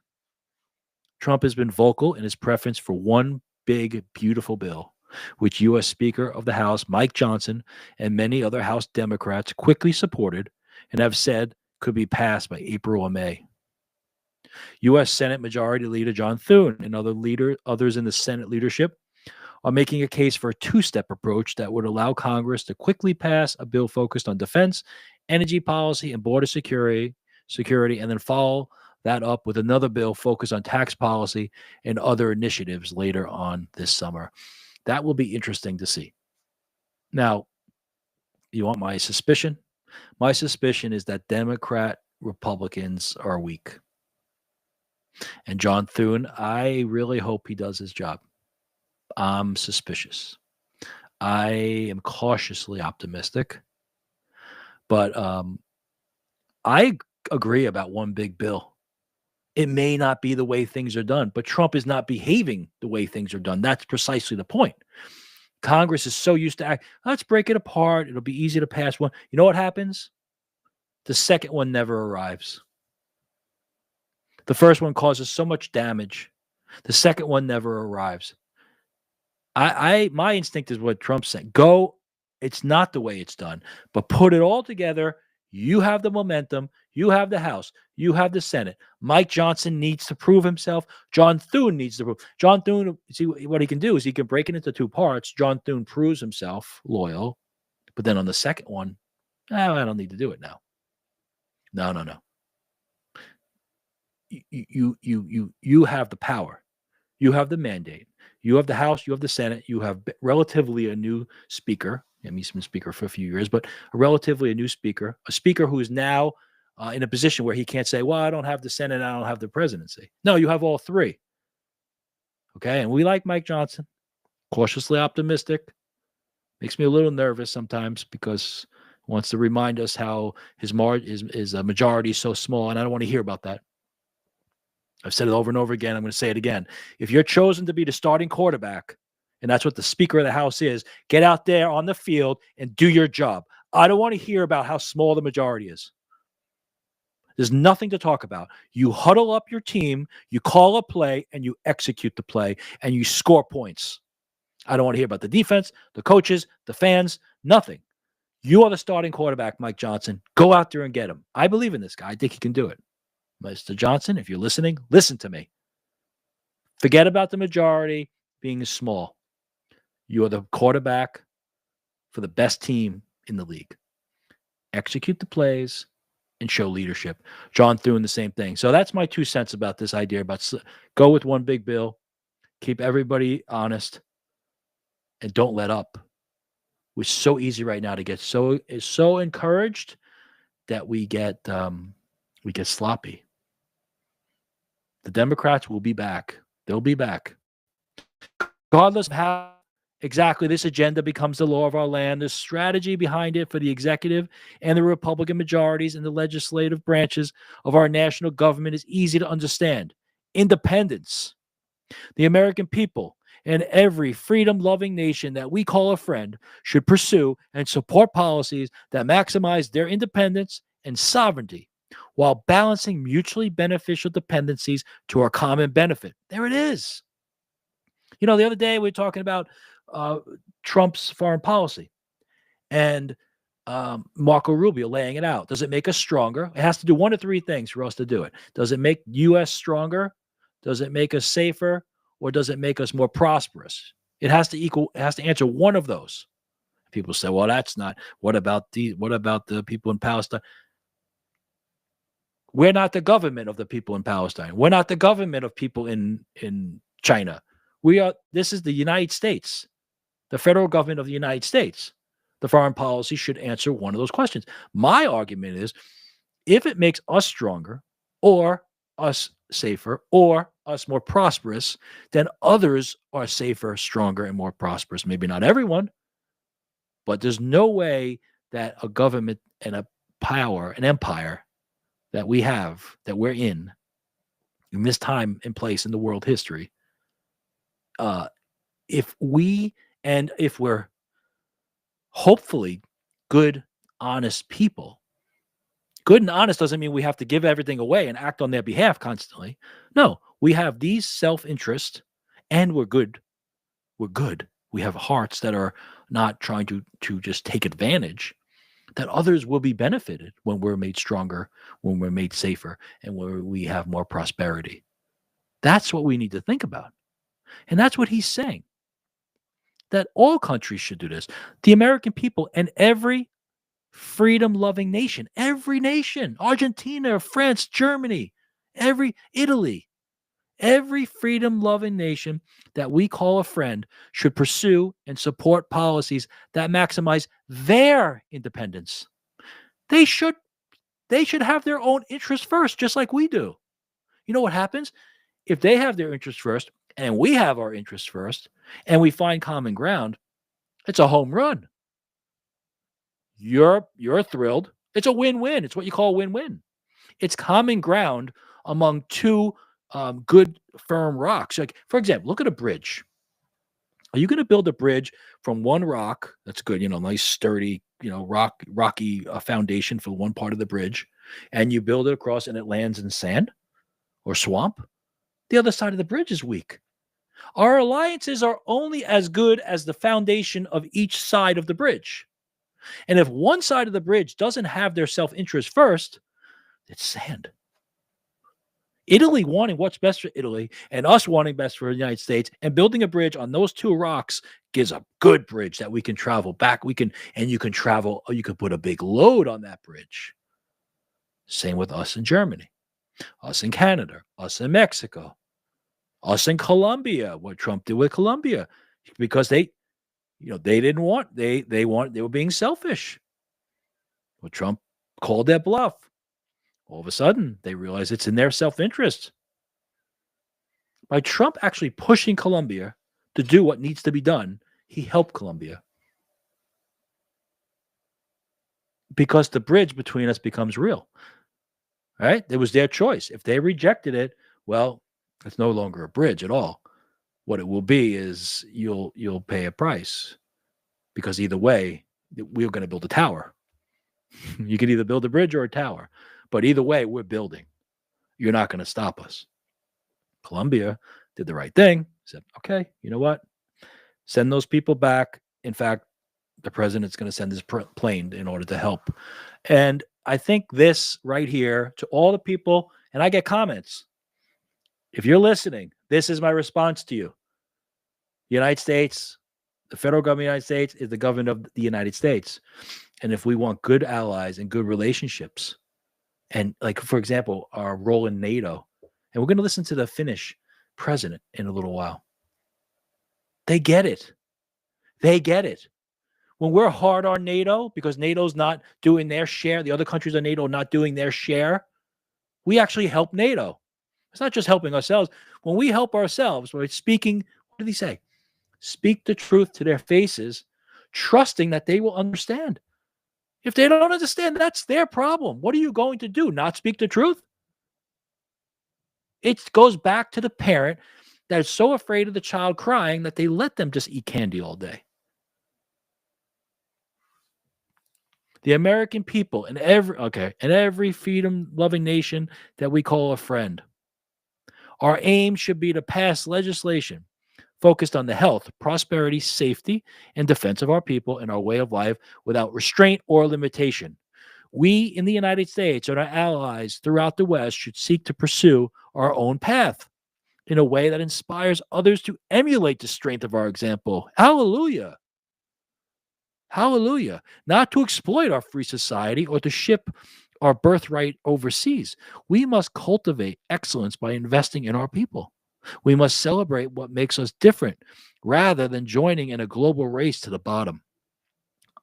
S1: Trump has been vocal in his preference for one big, beautiful bill, which U.S. Speaker of the House Mike Johnson and many other House Democrats quickly supported and have said could be passed by April or May. U.S. Senate Majority Leader John Thune and others in the Senate leadership are making a case for a two-step approach that would allow Congress to quickly pass a bill focused on defense, energy policy, and border security, and then follow that up with another bill focused on tax policy and other initiatives later on this summer. That will be interesting to see. Now, you want my suspicion? My suspicion is that Democrat Republicans are weak. And John Thune, I really hope he does his job. I'm suspicious. I am cautiously optimistic. But I agree about one big bill. It may not be the way things are done, but Trump is not behaving the way things are done. That's precisely the point. Congress is so used to let's break it apart. It'll be easy to pass one. You know what happens? The second one never arrives. The first one causes so much damage. The second one never arrives. My instinct is what Trump's saying. Go. It's not the way it's done, but put it all together. You have the momentum. You have the House. You have the Senate. Mike Johnson needs to prove himself. John Thune needs to prove. John Thune, see what he can do is he can break it into two parts. John Thune proves himself loyal, but then on the second one, I don't need to do it now. No. You have the power. You have the mandate. You have the House. You have the Senate. You have relatively a new speaker. He's been speaker for a few years, but a new speaker, a speaker who is now in a position where he can't say, well, I don't have the Senate, I don't have the presidency. No, you have all three. Okay, and we like Mike Johnson, cautiously optimistic. Makes me a little nervous sometimes because he wants to remind us how his majority is so small, and I don't want to hear about that. I've said it over and over again. I'm going to say it again. If you're chosen to be the starting quarterback, and that's what the Speaker of the House is, get out there on the field and do your job. I don't want to hear about how small the majority is. There's nothing to talk about. You huddle up your team, you call a play, and you execute the play, and you score points. I don't want to hear about the defense, the coaches, the fans, nothing. You are the starting quarterback, Mike Johnson. Go out there and get him. I believe in this guy. I think he can do it. Mr. Johnson, if you're listening, listen to me. Forget about the majority being small. You are the quarterback for the best team in the league. Execute the plays and show leadership. John Thune, the same thing. So that's my 2 cents about this idea about go with one big bill, keep everybody honest, and don't let up. It's so easy right now to get so encouraged that we get sloppy. The Democrats will be back. They'll be back. Regardless of how exactly this agenda becomes the law of our land, the strategy behind it for the executive and the Republican majorities in the legislative branches of our national government is easy to understand. Independence. The American people and every freedom-loving nation that we call a friend should pursue and support policies that maximize their independence and sovereignty while balancing mutually beneficial dependencies to our common benefit. There it is. You know, the other day we were talking about Trump's foreign policy and Marco Rubio laying it out. Does it make us stronger? It has to do one of three things for us to do it. Does it make U.S. stronger? Does it make us safer? Or does it make us more prosperous? It has to answer one of those. People say, well, that's not. What about the people in Palestine? We're not the government of the people in Palestine. We're not the government of people in China. This is the United States, the federal government of the United States. The foreign policy should answer one of those questions. My argument is, if it makes us stronger or us safer or us more prosperous, then others are safer, stronger, and more prosperous. Maybe not everyone, but there's no way that a government and a power, an empire that we have, that we're in this time and place in the world history, if we're hopefully good, honest people. Good and honest doesn't mean we have to give everything away and act on their behalf constantly. No, we have these self-interest and we're good. We're good. We have hearts that are not trying to just take advantage, that others will be benefited when we're made stronger, when we're made safer, and when we have more prosperity. That's what we need to think about. And that's what he's saying, that all countries should do this. The American people and every freedom-loving nation, every nation, Argentina, France, Germany, Italy, every freedom-loving nation that we call a friend should pursue and support policies that maximize their independence. They should have their own interests first, just like we do. You know what happens? If they have their interests first and we have our interests first and we find common ground, it's a home run. You're thrilled. It's a win-win. It's what you call a win-win. It's common ground among two good, firm rocks. Like, for example, look at a bridge. Are you going to build a bridge from one rock that's good, nice, sturdy, rocky foundation for one part of the bridge, and you build it across and it lands in sand or swamp? The other side of the bridge is weak. Our alliances are only as good as the foundation of each side of the bridge. And if one side of the bridge doesn't have their self-interest first, it's sand. Italy wanting what's best for Italy and us wanting best for the United States and building a bridge on those two rocks gives a good bridge that we can travel back. You can travel, or you can put a big load on that bridge. Same with us in Germany, us in Canada, us in Mexico, us in Colombia, what Trump did with Colombia, because they were being selfish. Well, Trump called their bluff. All of a sudden, they realize it's in their self-interest. By Trump actually pushing Colombia to do what needs to be done, he helped Colombia. Because the bridge between us becomes real. Right? It was their choice. If they rejected it, well, it's no longer a bridge at all. What it will be is you'll pay a price. Because either way, we're going to build a tower. You can either build a bridge or a tower. But either way, we're building. You're not going to stop us. Colombia did the right thing. Said, okay, you know what? Send those people back. In fact, the president's going to send his plane in order to help. And I think this right here, to all the people, and I get comments. If you're listening, this is my response to you. The United States, the federal government of the United States is the government of the United States. And if we want good allies and good relationships, and like, for example, our role in NATO, and we're going to listen to the Finnish president in a little while. They get it. They get it. When we're hard on NATO because NATO's not doing their share, the other countries of NATO are not doing their share, we actually help NATO. It's not just helping ourselves. When we help ourselves, we're speaking, what did he say? Speak the truth to their faces, trusting that they will understand. If they don't understand, that's their problem. What are you going to do? Not speak the truth? It goes back to the parent that is so afraid of the child crying that they let them just eat candy all day. The American people and every freedom-loving nation that we call a friend, our aim should be to pass legislation focused on the health, prosperity, safety, and defense of our people and our way of life without restraint or limitation. We in the United States and our allies throughout the West should seek to pursue our own path in a way that inspires others to emulate the strength of our example. Hallelujah. Hallelujah. Not to exploit our free society or to ship our birthright overseas. We must cultivate excellence by investing in our people. We must celebrate what makes us different rather than joining in a global race to the bottom.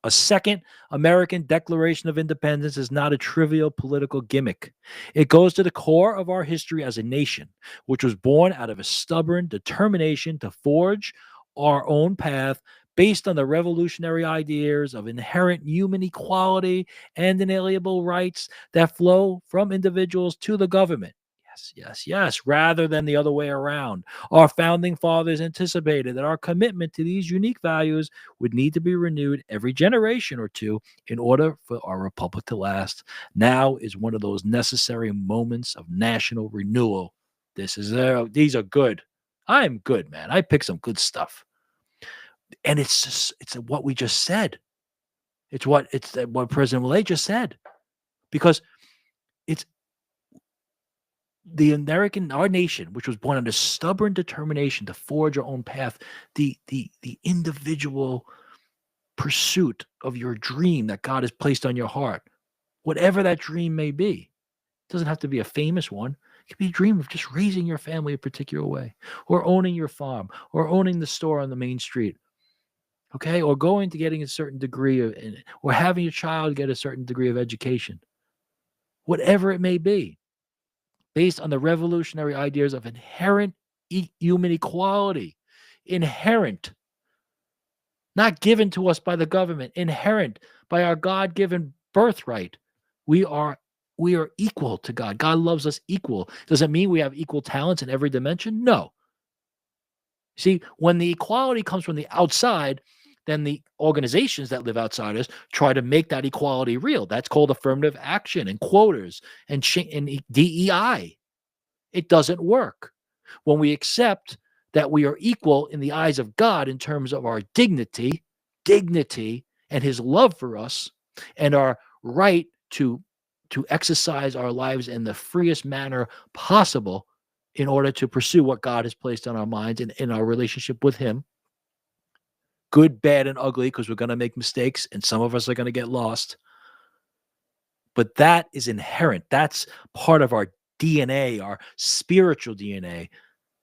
S1: A second American Declaration of Independence is not a trivial political gimmick. It goes to the core of our history as a nation, which was born out of a stubborn determination to forge our own path based on the revolutionary ideas of inherent human equality and inalienable rights that flow from individuals to the government. Yes, rather than the other way around. Our founding fathers anticipated that our commitment to these unique values would need to be renewed every generation or two in order for our republic to last. Now is one of those necessary moments of national renewal. These are good. I'm good, man. I picked some good stuff. And it's what we just said. It's what President Milei just said. Because it's our nation, which was born under stubborn determination to forge our own path, the individual pursuit of your dream that God has placed on your heart, whatever that dream may be. It doesn't have to be a famous one. It could be a dream of just raising your family a particular way, or owning your farm, or owning the store on the main street, okay, or going to getting a certain degree of, or having your child get a certain degree of education, whatever it may be, based on the revolutionary ideas of inherent human equality. Inherent, not given to us by the government, inherent by our God-given birthright. We are equal to God. God loves us equal. Does it mean we have equal talents in every dimension? No. See, when the equality comes from the outside, then the organizations that live outside us try to make that equality real. That's called affirmative action and quotas and DEI. It doesn't work. When we accept that we are equal in the eyes of God in terms of our dignity, and his love for us, and our right to exercise our lives in the freest manner possible in order to pursue what God has placed on our minds and in our relationship with him, good, bad, and ugly, because we're going to make mistakes and some of us are going to get lost. But that is inherent. That's part of our DNA, our spiritual DNA,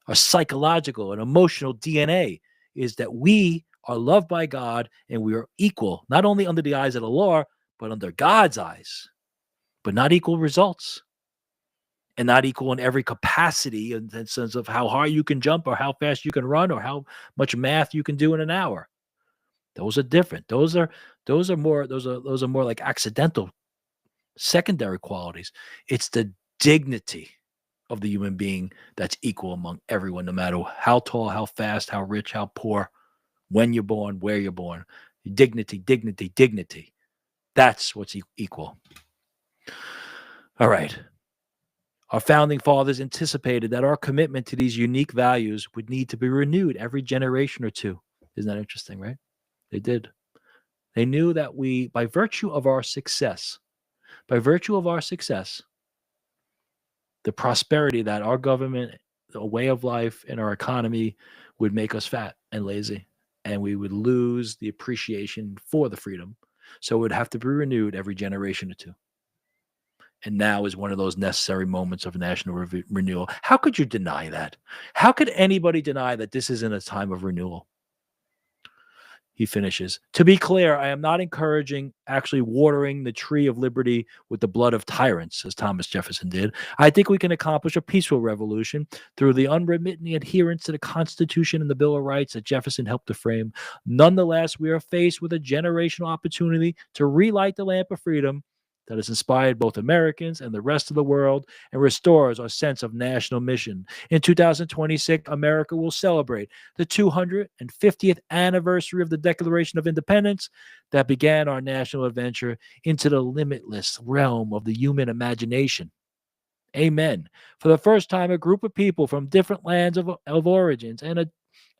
S1: our psychological and emotional DNA, is that we are loved by God and we are equal, not only under the eyes of the law, but under God's eyes, but not equal results and not equal in every capacity in the sense of how high you can jump or how fast you can run or how much math you can do in an hour. Those are different. Those are more like accidental, secondary qualities. It's the dignity of the human being that's equal among everyone, no matter how tall, how fast, how rich, how poor, when you're born, where you're born. Dignity. That's what's equal. All right. Our founding fathers anticipated that our commitment to these unique values would need to be renewed every generation or two. Isn't that interesting, right? They did. They knew that by virtue of our success, the prosperity that our government, the way of life, and our economy would make us fat and lazy, and we would lose the appreciation for the freedom. So it would have to be renewed every generation or two. And now is one of those necessary moments of national renewal. How could you deny that? How could anybody deny that this isn't a time of renewal? He finishes, to be clear, I am not encouraging actually watering the tree of liberty with the blood of tyrants, as Thomas Jefferson did. I think we can accomplish a peaceful revolution through the unremitting adherence to the Constitution and the Bill of Rights that Jefferson helped to frame. Nonetheless, we are faced with a generational opportunity to relight the lamp of freedom that has inspired both Americans and the rest of the world and restores our sense of national mission. In 2026, America will celebrate the 250th anniversary of the Declaration of Independence that began our national adventure into the limitless realm of the human imagination. Amen. For the first time, a group of people from different lands of origins and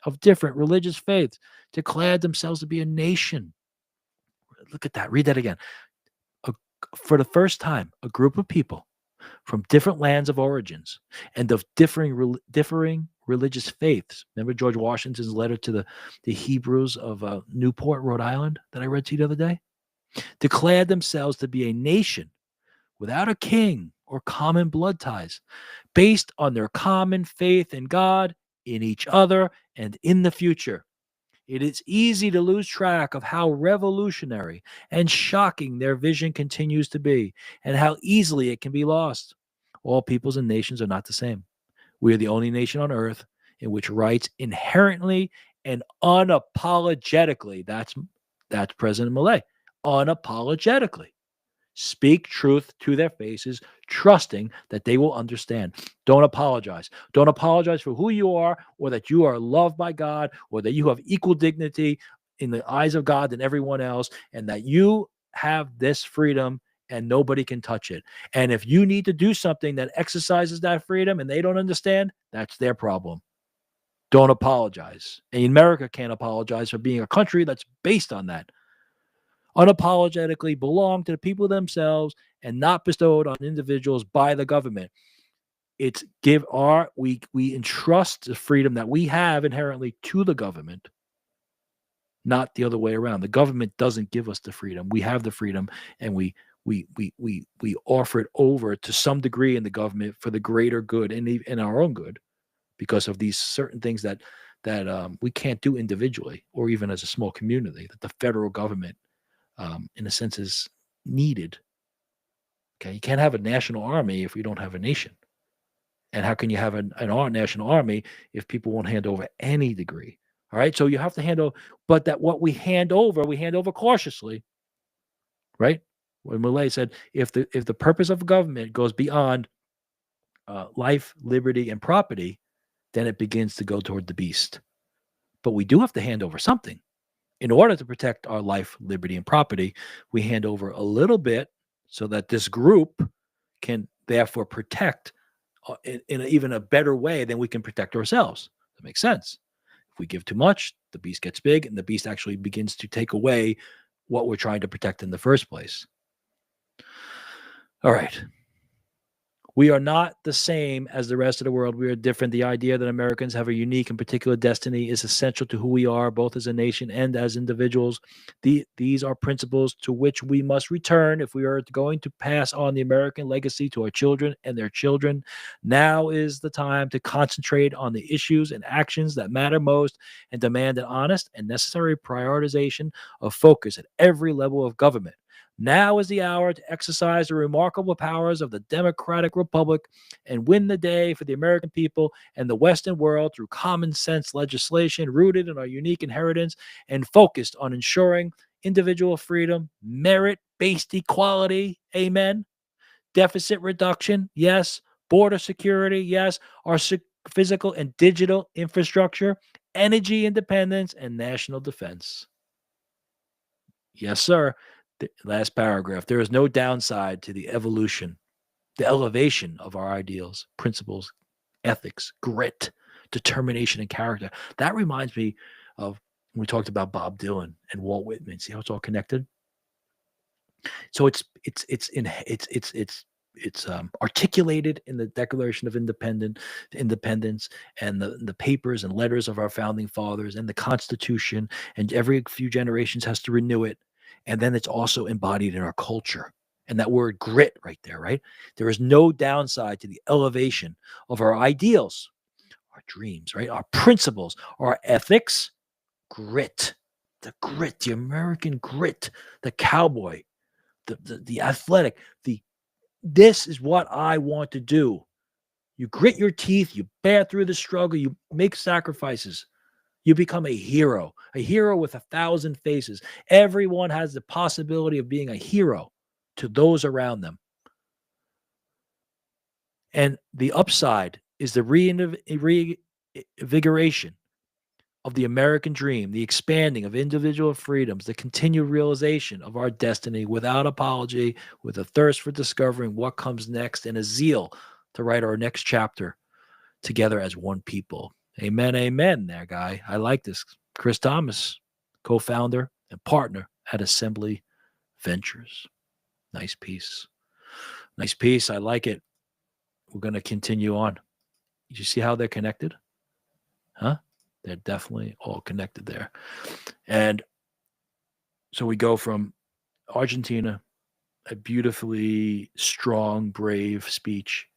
S1: of different religious faiths declared themselves to be a nation. Look at that. Read that again. For the first time, a group of people from different lands of origins and of differing religious faiths. Remember George Washington's letter to the Hebrews of Newport, Rhode Island, that I read to you the other day? Declared themselves to be a nation without a king or common blood ties, based on their common faith in God, in each other, and in the future. It is easy to lose track of how revolutionary and shocking their vision continues to be, and how easily it can be lost. All peoples and nations are not the same. We are the only nation on earth in which rights inherently and unapologetically, that's President Milei, unapologetically speak truth to their faces, trusting that they will understand. Don't apologize. Don't apologize for who you are, or that you are loved by God, or that you have equal dignity in the eyes of God than everyone else, and that you have this freedom and nobody can touch it. And if you need to do something that exercises that freedom and they don't understand, that's their problem. Don't apologize. And America can't apologize for being a country that's based on that. Unapologetically belong to the people themselves and not bestowed on individuals by the government. It's we entrust the freedom that we have inherently to the government, not the other way around. The government doesn't give us the freedom. We have the freedom, and we offer it over to some degree in the government for the greater good and in our own good, because of these certain things that we can't do individually or even as a small community, that the federal government in a sense is needed. Okay, you can't have a national army if we don't have a nation. And how can you have an national army if people won't hand over any degree? All right, so you have to handle, but that what we hand over cautiously, right? When Milei said, if the purpose of government goes beyond life, liberty, and property, then it begins to go toward the beast. But we do have to hand over something. In order to protect our life, liberty, and property, we hand over a little bit so that this group can therefore protect in even a better way than we can protect ourselves. That makes sense. If we give too much, the beast gets big, and the beast actually begins to take away what we're trying to protect in the first place. All right. We are not the same as the rest of the world. We are different. The idea that Americans have a unique and particular destiny is essential to who we are, both as a nation and as individuals. These are principles to which we must return if we are going to pass on the American legacy to our children and their children. Now is the time to concentrate on the issues and actions that matter most and demand an honest and necessary prioritization of focus at every level of government. Now is the hour to exercise the remarkable powers of the Democratic Republic and win the day for the American people and the Western world through common sense legislation rooted in our unique inheritance and focused on ensuring individual freedom, merit-based equality, amen, deficit reduction, yes, border security, yes, our physical and digital infrastructure, energy independence, and national defense. Yes, sir. The last paragraph. There is no downside to the elevation of our ideals, principles, ethics, grit, determination, and character. That reminds me of when we talked about Bob Dylan and Walt Whitman. See how it's all connected? So it's articulated in the Declaration of Independence and the papers and letters of our founding fathers and the Constitution, and every few generations has to renew it. And then it's also embodied in our culture. And that word grit right there, right? There is no downside to the elevation of our ideals, our dreams, right? Our principles, our ethics, grit, the American grit, the cowboy, the athletic, this is what I want to do. You grit your teeth, you bear through the struggle, you make sacrifices. You become a hero with 1,000 faces. Everyone has the possibility of being a hero to those around them. And the upside is the reinvigoration of the American dream, the expanding of individual freedoms, the continued realization of our destiny without apology, with a thirst for discovering what comes next and a zeal to write our next chapter together as one people. Amen, amen there, guy. I like this. Chris Thomas, co-founder and partner at Assembly Ventures. Nice piece. Nice piece. I like it. We're going to continue on. You see how they're connected? Huh? They're definitely all connected there. And so we go from Argentina, a beautifully strong, brave speech,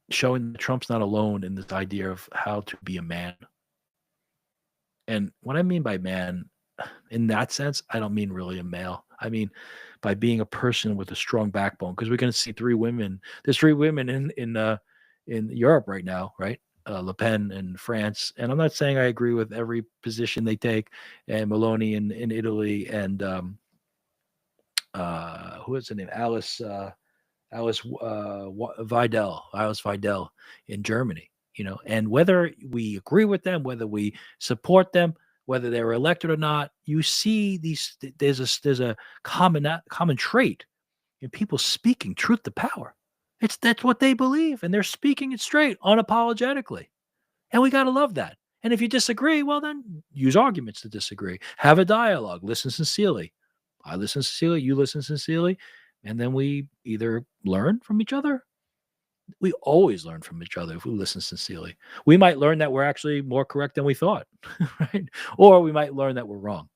S1: showing that Trump's not alone in this idea of how to be a man. And what I mean by man, in that sense, I don't mean really a male. I mean by being a person with a strong backbone. Because we're going to see 3 women. There's 3 women in Europe right now, right? Le Pen in France, and I'm not saying I agree with every position they take, and Meloni in Italy, and who is her name? Alice Weidel in Germany. And whether we agree with them, whether we support them, whether they're elected or not, you see there's a common trait in people speaking truth to power. That's what they believe, and they're speaking it straight, unapologetically. And we got to love that. And if you disagree, well, then use arguments to disagree. Have a dialogue. Listen sincerely. I listen sincerely. You listen sincerely. And then we either learn from each other. We always learn from each other if we listen sincerely. We might learn that we're actually more correct than we thought, right? Or we might learn that we're wrong.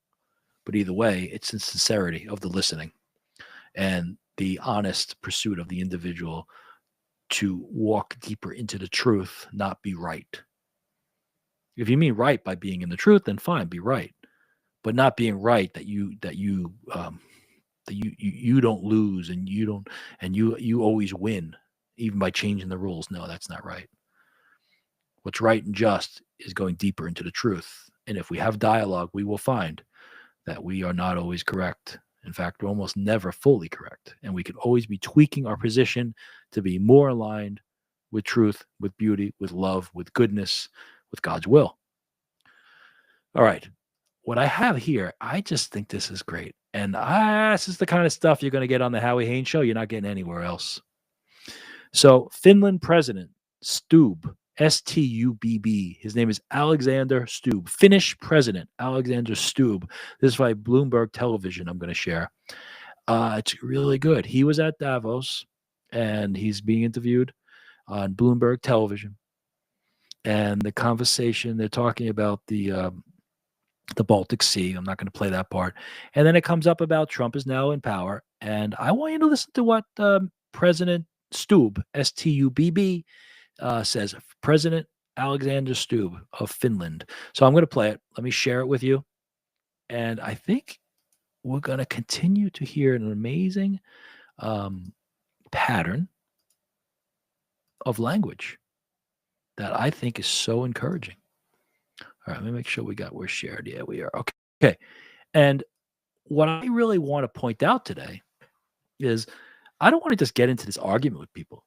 S1: But either way, it's the sincerity of the listening and the honest pursuit of the individual to walk deeper into the truth, not be right. If you mean right by being in the truth, then fine, be right, but not being right that you don't lose and you always win, even by changing the rules. No, that's not right. What's right and just is going deeper into the truth. And if we have dialogue, we will find that we are not always correct. In fact, we're almost never fully correct. And we can always be tweaking our position to be more aligned with truth, with beauty, with love, with goodness, with God's will. All right. What I have here, I just think this is great. And this is the kind of stuff you're going to get on the Howie Haynes show. You're not getting anywhere else. So Finland President Stubb, S-T-U-B-B. His name is Alexander Stubb. Finnish President Alexander Stubb. This is by Bloomberg Television I'm going to share. It's really good. He was at Davos, and he's being interviewed on Bloomberg Television. And the conversation, they're talking about the Baltic Sea. I'm not going to play that part. And then it comes up about Trump is now in power. And I want you to listen to what President Stubb, S-T-U-B-B, says. President Alexander Stubb of Finland. So I'm going to play it. Let me share it with you. And I think we're going to continue to hear an amazing pattern of language that I think is so encouraging. All right, let me make sure we're shared. Yeah, we are. Okay. And what I really want to point out today is I don't want to just get into this argument with people,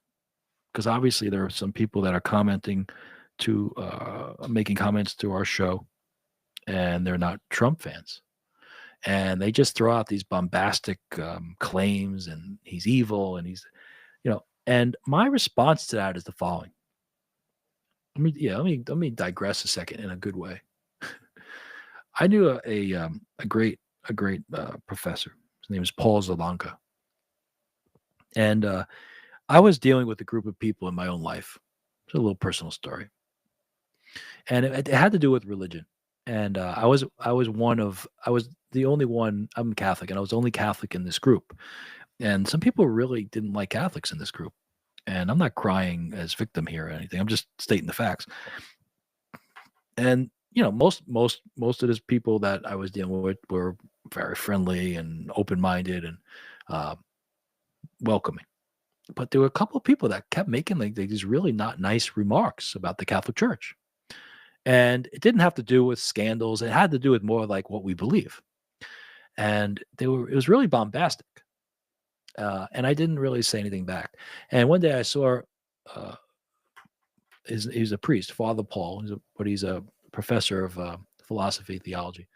S1: because obviously there are some people that are commenting to making comments to our show, and they're not Trump fans. And they just throw out these bombastic claims, and he's evil, and he's, and my response to that is the following. Let me digress a second in a good way. I knew a great professor. His name is Paul Zalanka. And I was dealing with a group of people in my own life. It's a little personal story. And it had to do with religion. And I was the only one. I'm Catholic, and I was the only Catholic in this group. And some people really didn't like Catholics in this group. And I'm not crying as victim here or anything. I'm just stating the facts. And most of these people that I was dealing with were very friendly and open-minded and welcoming. But there were a couple of people that kept making these really not nice remarks about the Catholic Church. And it didn't have to do with scandals. It had to do with more like what we believe. And it was really bombastic. And I didn't really say anything back. And one day I saw he's a priest, Father Paul, but he's a professor of philosophy, theology.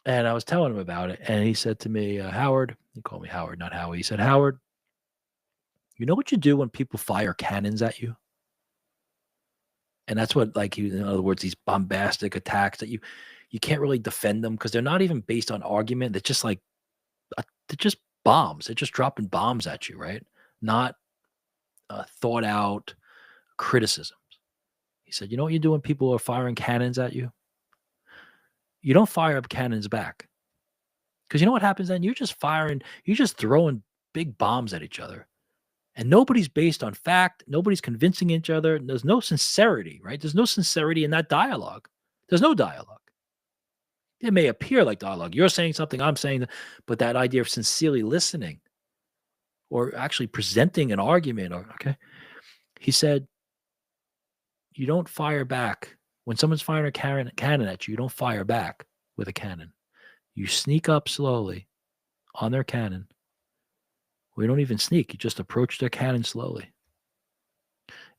S1: And I was telling him about it. And he said to me, Howard, he called me Howard, not Howie. He said, Howard, you know what you do when people fire cannons at you? And that's what, in other words, these bombastic attacks that you can't really defend them because they're not even based on argument. They're just they're just bombs. They're just dropping bombs at you, right? Not thought out criticisms. He said, you know what you do when people are firing cannons at you? You don't fire up cannons back, Because you know what happens then? You're just throwing big bombs at each other. And nobody's based on fact. Nobody's convincing each other. There's no sincerity, right? There's no sincerity in that dialogue. There's no dialogue. It may appear like dialogue. You're saying something, I'm saying that, but that idea of sincerely listening or actually presenting an argument, okay? He said, you don't fire back. When someone's firing a cannon at you, you don't fire back with a cannon. You sneak up slowly on their cannon. We don't even sneak. You just approach their cannon slowly.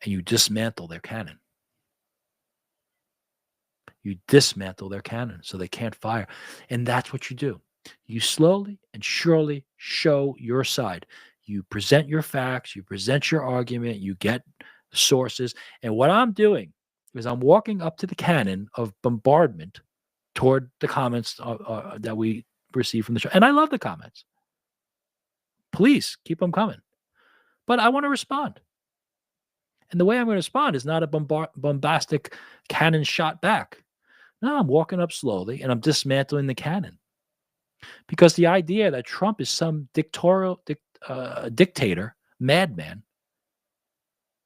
S1: And you dismantle their cannon. You dismantle their cannon so they can't fire. And that's what you do. You slowly and surely show your side. You present your facts. You present your argument. You get sources. And what I'm doing is I'm walking up to the cannon of bombardment toward the comments that we receive from the show. And I love the comments. Please keep them coming. But I want to respond. And the way I'm going to respond is not a bombastic cannon shot back. No, I'm walking up slowly and I'm dismantling the cannon. Because the idea that Trump is some dictator, madman,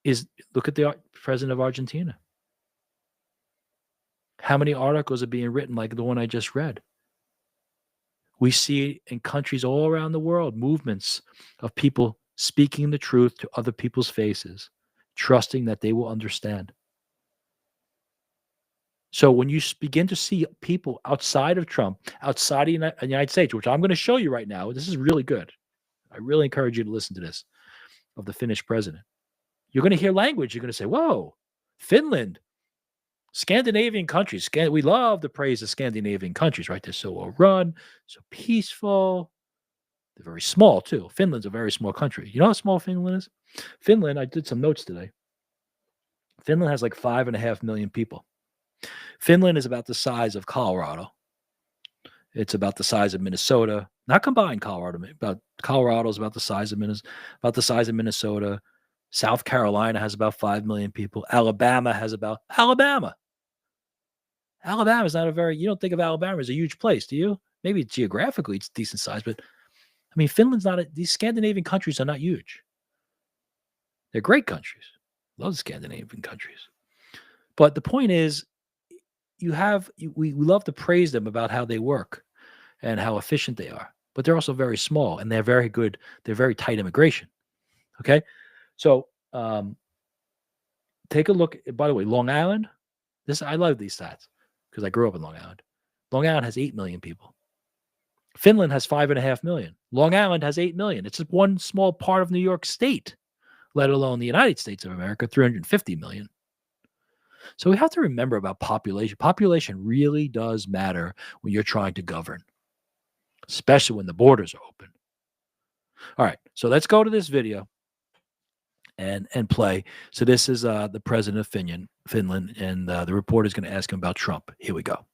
S1: is, look at the president of Argentina. How many articles are being written like the one I just read? We see in countries all around the world movements of people speaking the truth to other people's faces, trusting that they will understand. So when you begin to see people outside of Trump, outside of the United States, which I'm going to show you right now, this is really good. I really encourage you to listen to this, of the Finnish president. You're going to hear language. You're going to say, whoa, Finland, Scandinavian countries. We love to praise the Scandinavian countries, right? They're so well run, so peaceful. They're very small, too. Finland's a very small country. You know how small Finland is? Finland, I did some notes today. Finland has like 5.5 million people. Finland is about the size of Colorado. It's about the size of Minnesota. Not combined Colorado, but Colorado is about the size of Minnesota. South Carolina has about 5 million people. Alabama is not a very, you don't think of Alabama as a huge place, do you? Maybe geographically it's decent size, but I mean, Finland's these Scandinavian countries are not huge. They're great countries. Love the Scandinavian countries. But the point is, we love to praise them about how they work and how efficient they are, but they're also very small and they're very good. They're very tight immigration. Okay. So take a look. By the way, Long Island, I love these stats because I grew up in Long Island. Long Island has 8 million people. Finland has 5.5 million. Long Island has 8 million. It's just one small part of New York State, let alone the United States of America, 350 million. So we have to remember about population. Population really does matter when you're trying to govern, especially when the borders are open. All right, so let's go to this video and play. So this is the president of Finland, and the reporter is going to ask him about Trump. Here we go.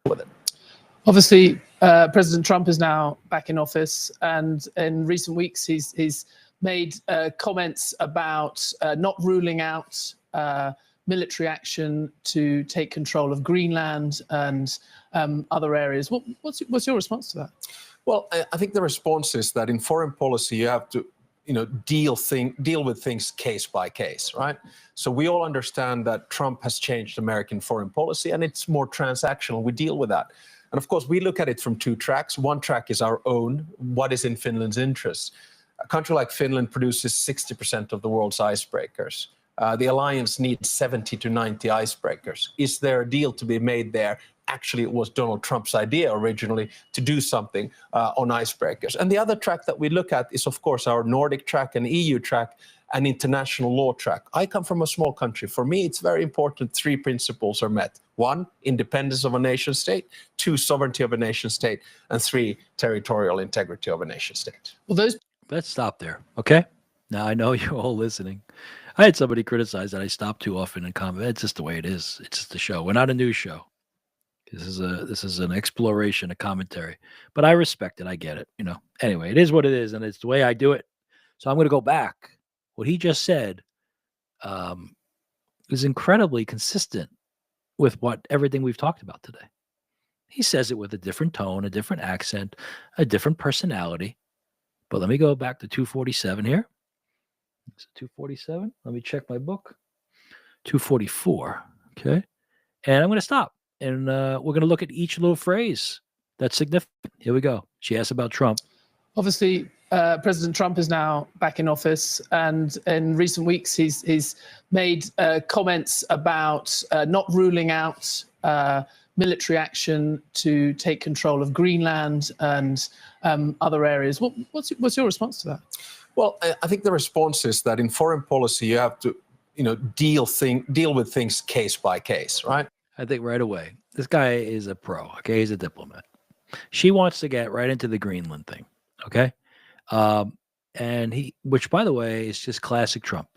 S4: With it. Obviously, President Trump is now back in office, and in recent weeks he's made comments about not ruling out military action to take control of Greenland and other areas. What's your response to that?
S5: Well, I think the response is that in foreign policy you have to, deal with things case by case, right? So we all understand that Trump has changed American foreign policy, and it's more transactional. We deal with that. And of course, we look at it from two tracks. One track is our own, what is in Finland's interest. A country like Finland produces 60% of the world's icebreakers. The alliance needs 70 to 90 icebreakers. Is there a deal to be made there? Actually, it was Donald Trump's idea originally to do something on icebreakers. And the other track that we look at is, of course, our Nordic track and EU track and international law track. I come from a small country. For me, it's very important 3 principles are met. 1, independence of a nation state. 2, sovereignty of a nation state. And 3, territorial integrity of a nation state.
S4: Well,
S1: Let's stop there, okay? Now, I know you're all listening. I had somebody criticize that I stop too often in comment. It's just the way it is. It's just the show. We're not a news show. This is an exploration, a commentary. But I respect it. I get it. Anyway, it is what it is, and it's the way I do it. So I'm going to go back. What he just said is incredibly consistent with everything we've talked about today. He says it with a different tone, a different accent, a different personality. But let me go back to 247 here. Is it 247? Let me check my book. 244. Okay. And I'm going to stop. And we're going to look at each little phrase that's significant. Here we go. She asked about Trump.
S4: Obviously, President Trump is now back in office, and in recent weeks, he's made comments about not ruling out military action to take control of Greenland and other areas. What's your response to that?
S5: Well, I think the response is that in foreign policy, you have to, deal with things case by case, right?
S1: I think right away, this guy is a pro. Okay, he's a diplomat. She wants to get right into the Greenland thing. Okay, and which by the way is just classic Trump.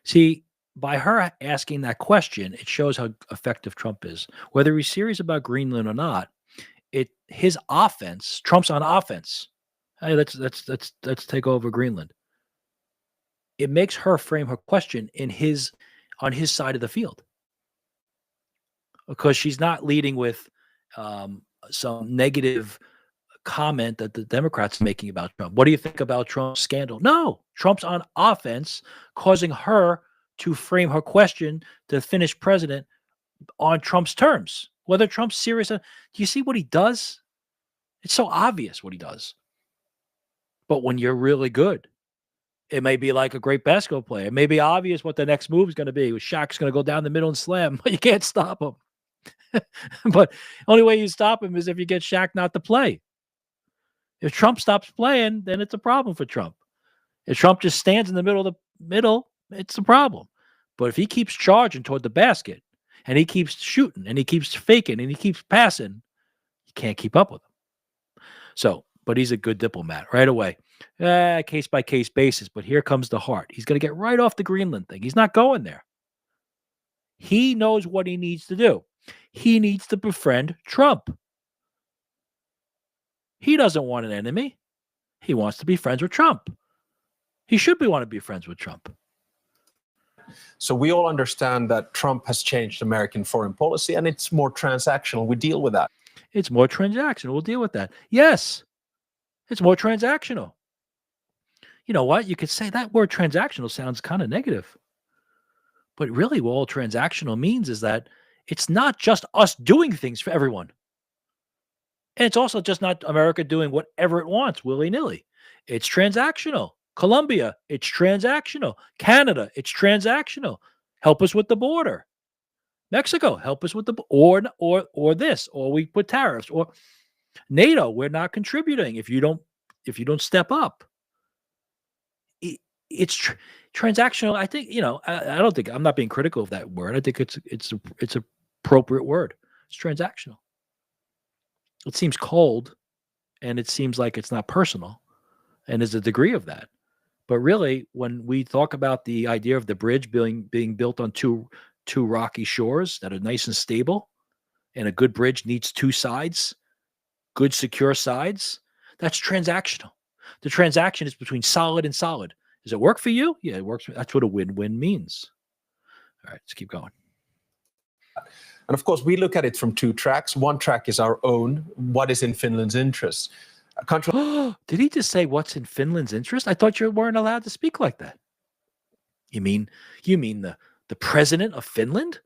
S1: See, by her asking that question, it shows how effective Trump is. Whether he's serious about Greenland or not, his offense, Trump's on offense. Hey, let's take over Greenland. It makes her frame her question on his side of the field, because she's not leading with some negative comment that the Democrats are making about Trump. What do you think about Trump's scandal? No, Trump's on offense, causing her to frame her question to finish president on Trump's terms. Whether Trump's serious, do you see what he does? It's so obvious what he does. But when you're really good, it may be like a great basketball player. It may be obvious what the next move is going to be. Shaq's going to go down the middle and slam, but you can't stop him. But the only way you stop him is if you get Shaq not to play. If Trump stops playing, then it's a problem for Trump. If Trump just stands in the middle, it's a problem. But if he keeps charging toward the basket, and he keeps shooting, and he keeps faking, and he keeps passing, you can't keep up with him. So, but he's a good diplomat right away. Case by case basis. But here comes the heart. He's going to get right off the Greenland thing. He's not going there. He knows what he needs to do. He needs to befriend Trump. He doesn't want an enemy. He wants to be friends with Trump. He should want to be friends with Trump.
S5: So we all understand that Trump has changed American foreign policy, and it's more transactional. We deal with that.
S1: It's more transactional. We'll deal with that. Yes, it's more transactional. You know what? You could say that word transactional sounds kind of negative. But really, what all transactional means is that it's not just us doing things for everyone. And it's also just not America doing whatever it wants, willy-nilly. It's transactional. Colombia, it's transactional. Canada, it's transactional. Help us with the border. Mexico, help us with the or this, or we put tariffs, or NATO, we're not contributing if you don't step up. It's transactional. I think, I don't think, I'm not being critical of that word. I think it's an appropriate word. It's transactional. It seems cold, and it seems like it's not personal, and there's a degree of that. But really, when we talk about the idea of the bridge being built on two rocky shores that are nice and stable, and a good bridge needs two sides, good secure sides, that's transactional. The transaction is between solid and solid. Does it work for you? Yeah, it works. That's what a win-win means. All right, let's keep going.
S5: And of course, we look at it from two tracks. One track is our own. What is in Finland's interest? A country.
S1: Did he just say what's in Finland's interest? I thought you weren't allowed to speak like that. You mean the president of Finland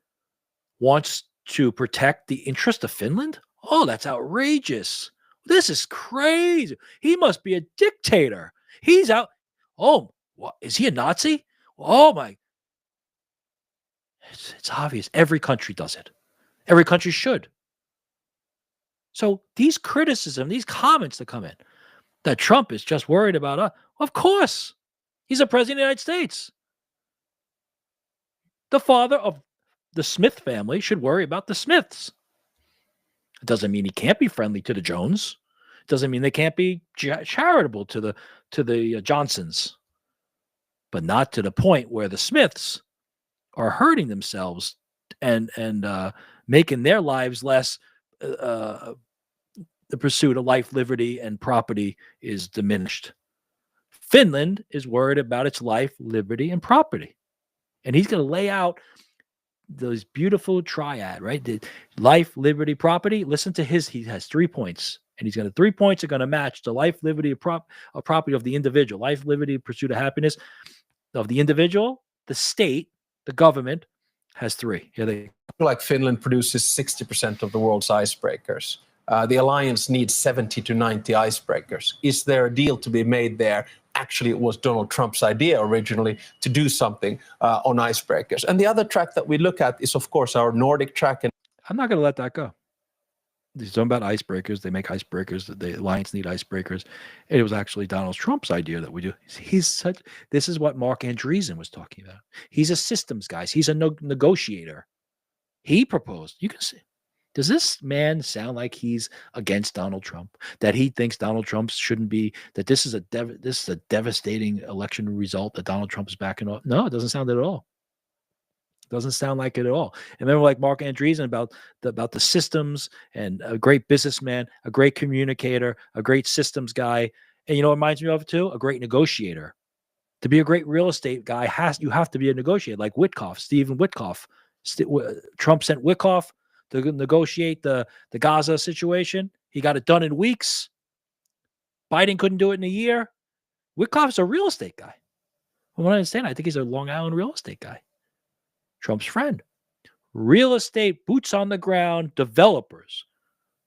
S1: wants to protect the interest of Finland? Oh, that's outrageous. This is crazy. He must be a dictator. He's out. Oh, what, is he a Nazi? Oh my. It's obvious. Every country does it. Every country should. So these criticism, these comments that come in, that Trump is just worried about us, of course. He's a president of the United States. The father of the Smith family should worry about the Smiths. It doesn't mean he can't be friendly to the Jones. It doesn't mean they can't be charitable to the Johnsons. But not to the point where the Smiths are hurting themselves and making their lives less. The pursuit of life, liberty, and property is diminished. Finland is worried about its life, liberty, and property. And he's going to lay out those beautiful triad, right? The life, liberty, property. Listen to he has 3 points, and he's going to 3 points are going to match the life, liberty, property of the individual. Life, liberty, pursuit of happiness of the individual. The state, the government, has 3. Here they.
S5: Like Finland produces 60% of the world's icebreakers. The alliance needs 70 to 90 icebreakers. Is there a deal to be made there? Actually, it was Donald Trump's idea originally to do something on icebreakers. And the other track that we look at is, of course, our Nordic track. And
S1: I'm not going to let that go. He's talking about icebreakers. They make icebreakers. The alliance need icebreakers. It was actually Donald Trump's idea that we do. This is what Mark Andreessen was talking about. He's a systems guy. He's a negotiator. He proposed. You can see. Does this man sound like he's against Donald Trump? That he thinks Donald Trump shouldn't be? That this is a devastating election result that Donald Trump is backing off? No, it doesn't sound it at all. Doesn't sound like it at all. And remember, like Mark Andreessen about the systems, and a great businessman, a great communicator, a great systems guy, and you know what reminds me of too? A great negotiator. To be a great real estate guy, you have to be a negotiator, like Witkoff, Stephen Witkoff. Trump sent Witkoff to negotiate the Gaza situation. He got it done in weeks. Biden couldn't do it in a year. Witkoff's a real estate guy. From what I understand, I think he's a Long Island real estate guy. Trump's friend. Real estate, boots on the ground, developers,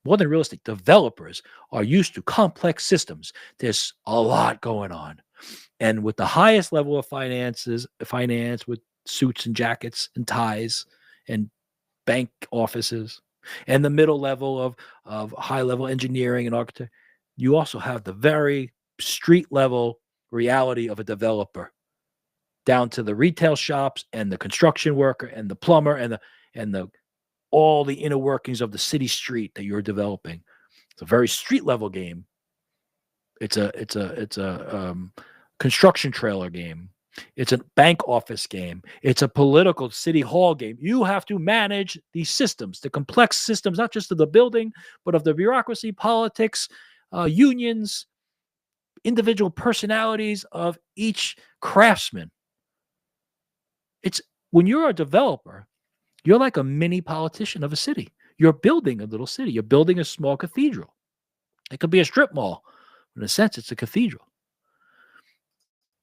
S1: more than real estate, developers are used to complex systems. There's a lot going on. And with the highest level of finance with suits and jackets and ties and bank offices, and the middle level of high level engineering and architecture, you also have the very street level reality of a developer, down to the retail shops and the construction worker and the plumber and the all the inner workings of the city street that you're developing. It's a very street level game. It's a construction trailer game. It's a bank office game. It's a political city hall game. You have to manage these systems, the complex systems, not just of the building, but of the bureaucracy, politics, unions, individual personalities of each craftsman. It's when you're a developer, you're like a mini politician of a city. You're building a little city. You're building a small cathedral. It could be a strip mall. In a sense, it's a cathedral.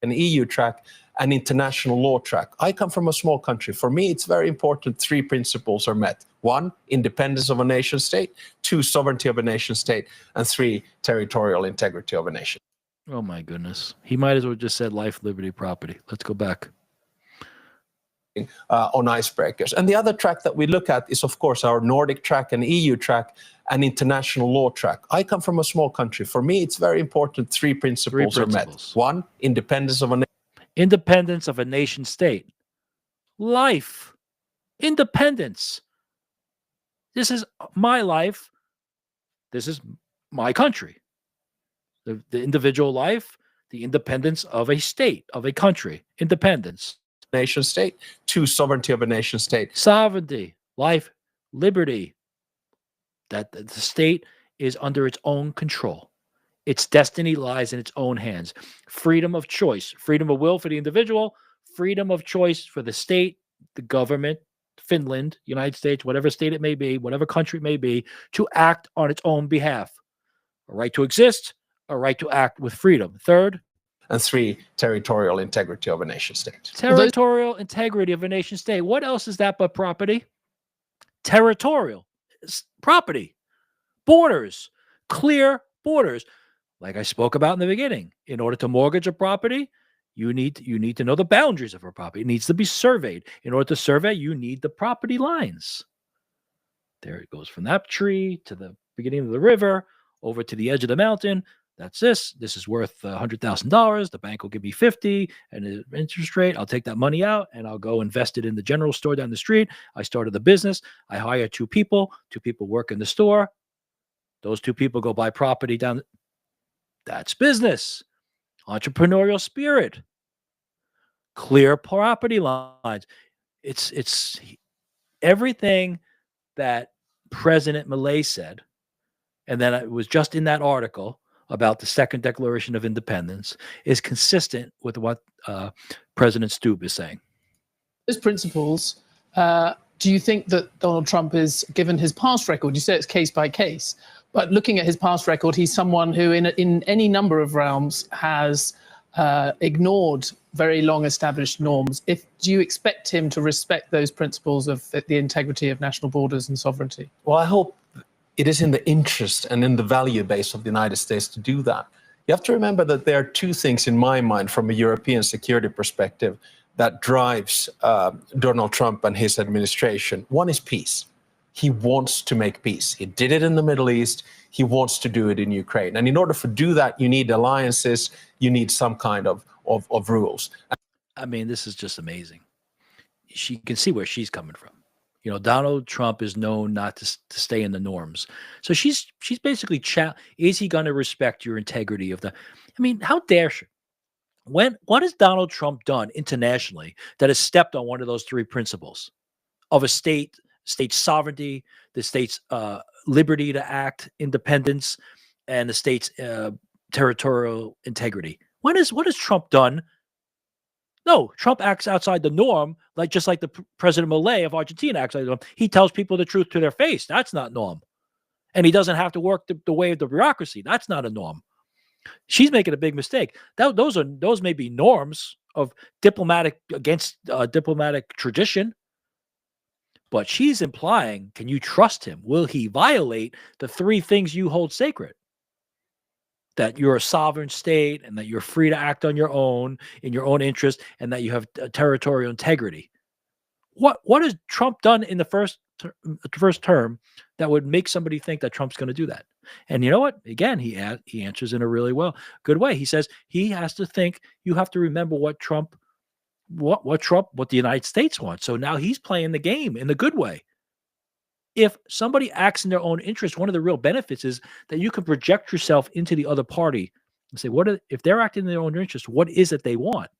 S5: An EU track, an international law track. I come from a small country. For me, it's very important 3 principles are met. 1, independence of a nation state. 2, sovereignty of a nation state. And 3, territorial integrity of a nation.
S1: Oh, my goodness. He might as well just said life, liberty, property. Let's go back.
S5: On icebreakers. And the other track that we look at is, of course, our Nordic track, an EU track, an international law track. I come from a small country. For me, it's very important 3 principles are met. 1, independence of a
S1: nation state. Life. Independence. This is my life. This is my country. The individual life, the independence of a state, of a country. Independence.
S5: Nation state. 2, sovereignty of a nation state.
S1: Sovereignty, life, liberty. That the state is under its own control. Its destiny lies in its own hands. Freedom of choice, freedom of will for the individual, freedom of choice for the state, the government, Finland, United States, whatever state it may be, whatever country it may be, to act on its own behalf. A right to exist, a right to act with freedom. 3rd,
S5: and 3, territorial integrity of a nation state.
S1: Territorial integrity of a nation state. What else is that but property? Territorial property. Borders. Clear borders. Like I spoke about in the beginning. In order to mortgage a property, you need to know the boundaries of a property. It needs to be surveyed. In order to survey, you need the property lines. There it goes from that tree to the beginning of the river, over to the edge of the mountain. That's this. This is worth $100,000. The bank will give me 50 and the interest rate. I'll take that money out and I'll go invest it in the general store down the street. I started the business. I hire 2 people. 2 people work in the store. Those 2 people go buy property down. That's business. Entrepreneurial spirit. Clear property lines. It's everything that President Milei said, and then it was just in that article about the Second Declaration of Independence, is consistent with what President Stubb is saying.
S4: Those principles do you think that Donald Trump is, given his past record, you say it's case by case, but looking at his past record, he's someone who in any number of realms has ignored very long established norms. Do you expect him to respect those principles of the integrity of national borders and sovereignty?
S5: Well, I hope it is in the interest and in the value base of the United States to do that. You have to remember that there are two things in my mind from a European security perspective that drives Donald Trump and his administration. One is peace. He wants to make peace. He did it in the Middle East. He wants to do it in Ukraine. And in order to do that, you need alliances. You need some kind of rules.
S1: I mean, this is just amazing. She can see where she's coming from. You know, Donald Trump is known not to stay in the norms. So she's basically, is he going to respect your integrity of the, I mean, how dare she? What has Donald Trump done internationally that has stepped on one of those three principles of a state's sovereignty, the state's liberty to act, independence, and the state's territorial integrity? What has Trump done? No, Trump acts outside the norm, just like the President Milei of Argentina acts outside the norm. He tells people the truth to their face. That's not norm. And he doesn't have to work the way of the bureaucracy. That's not a norm. She's making a big mistake. Those may be norms of diplomatic tradition, but she's implying, can you trust him? Will he violate the three things you hold sacred? That you're a sovereign state and that you're free to act on your own, in your own interest, and that you have territorial integrity. What has Trump done in the first term that would make somebody think that Trump's going to do that? And you know what? Again, he answers in a really good way. He says he has to think, you have to remember what the United States wants. So now he's playing the game in the good way. If somebody acts in their own interest, one of the real benefits is that you can project yourself into the other party and say, if they're acting in their own interest, what is it they want?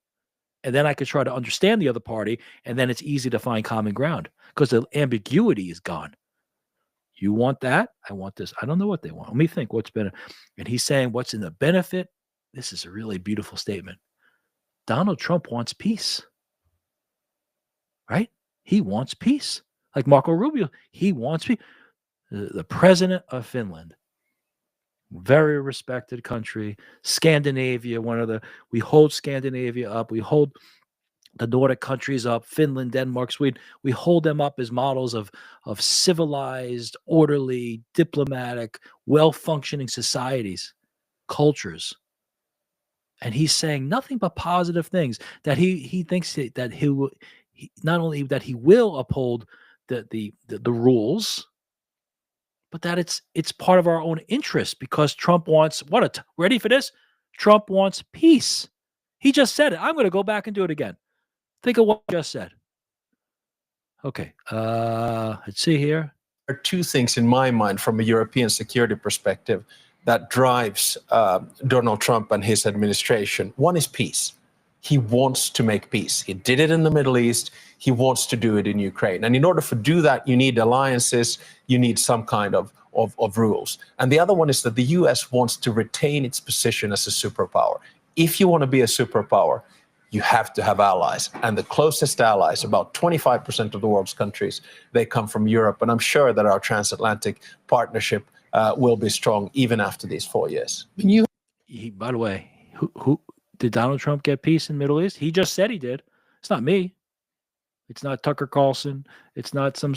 S1: And then I could try to understand the other party, and then it's easy to find common ground because the ambiguity is gone. You want that? I want this. I don't know what they want. Let me think what's been. And he's saying what's in the benefit. This is a really beautiful statement. Donald Trump wants peace, right? He wants peace. Like Marco Rubio, he wants peace. The president of Finland, very respected country. Scandinavia, we hold Scandinavia up. We hold the Nordic countries up, Finland, Denmark, Sweden. We hold them up as models of civilized, orderly, diplomatic, well-functioning societies, cultures. And he's saying nothing but positive things, that he thinks that he will, not only that he will uphold the rules, but that it's part of our own interest, because Trump wants ready for this? Trump wants peace. He just said it. I'm going to go back and do it again. Think of what I just said. Okay. Let's see here.
S5: There are two things in my mind from a European security perspective that drives Donald Trump and his administration. One is peace. He wants to make peace. He did it in the Middle East. He wants to do it in Ukraine. And in order to do that, you need alliances. You need some kind of rules. And the other one is that the US wants to retain its position as a superpower. If you want to be a superpower, you have to have allies. And the closest allies, about 25% of the world's countries, they come from Europe. And I'm sure that our transatlantic partnership will be strong even after these 4 years.
S1: By the way, who did Donald Trump get peace in the Middle East? He just said he did. It's not me. It's not Tucker Carlson. It's not some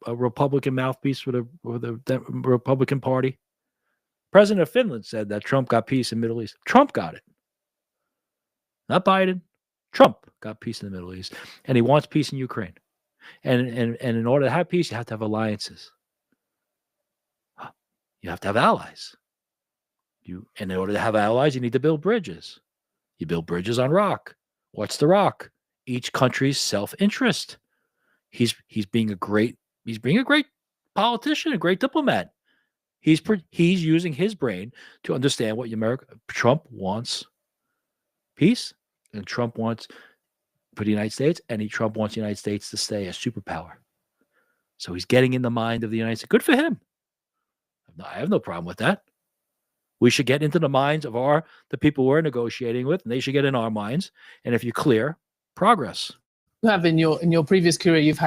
S1: a Republican mouthpiece for the Republican Party. President of Finland said that Trump got peace in the Middle East. Trump got it. Not Biden. Trump got peace in the Middle East. And he wants peace in Ukraine. And in order to have peace, you have to have alliances. You have to have allies. And in order to have allies, you need to build bridges. You build bridges on rock. What's the rock? Each country's self-interest. He's being a great politician, a great diplomat. He's using his brain to understand what Trump wants peace, and Trump wants for the United States, and Trump wants the United States to stay a superpower. So he's getting in the mind of the United States. Good for him. I have no problem with that. We should get into the minds of the people we're negotiating with, and they should get in our minds. And if you're clear, progress.
S4: have in your previous career, you've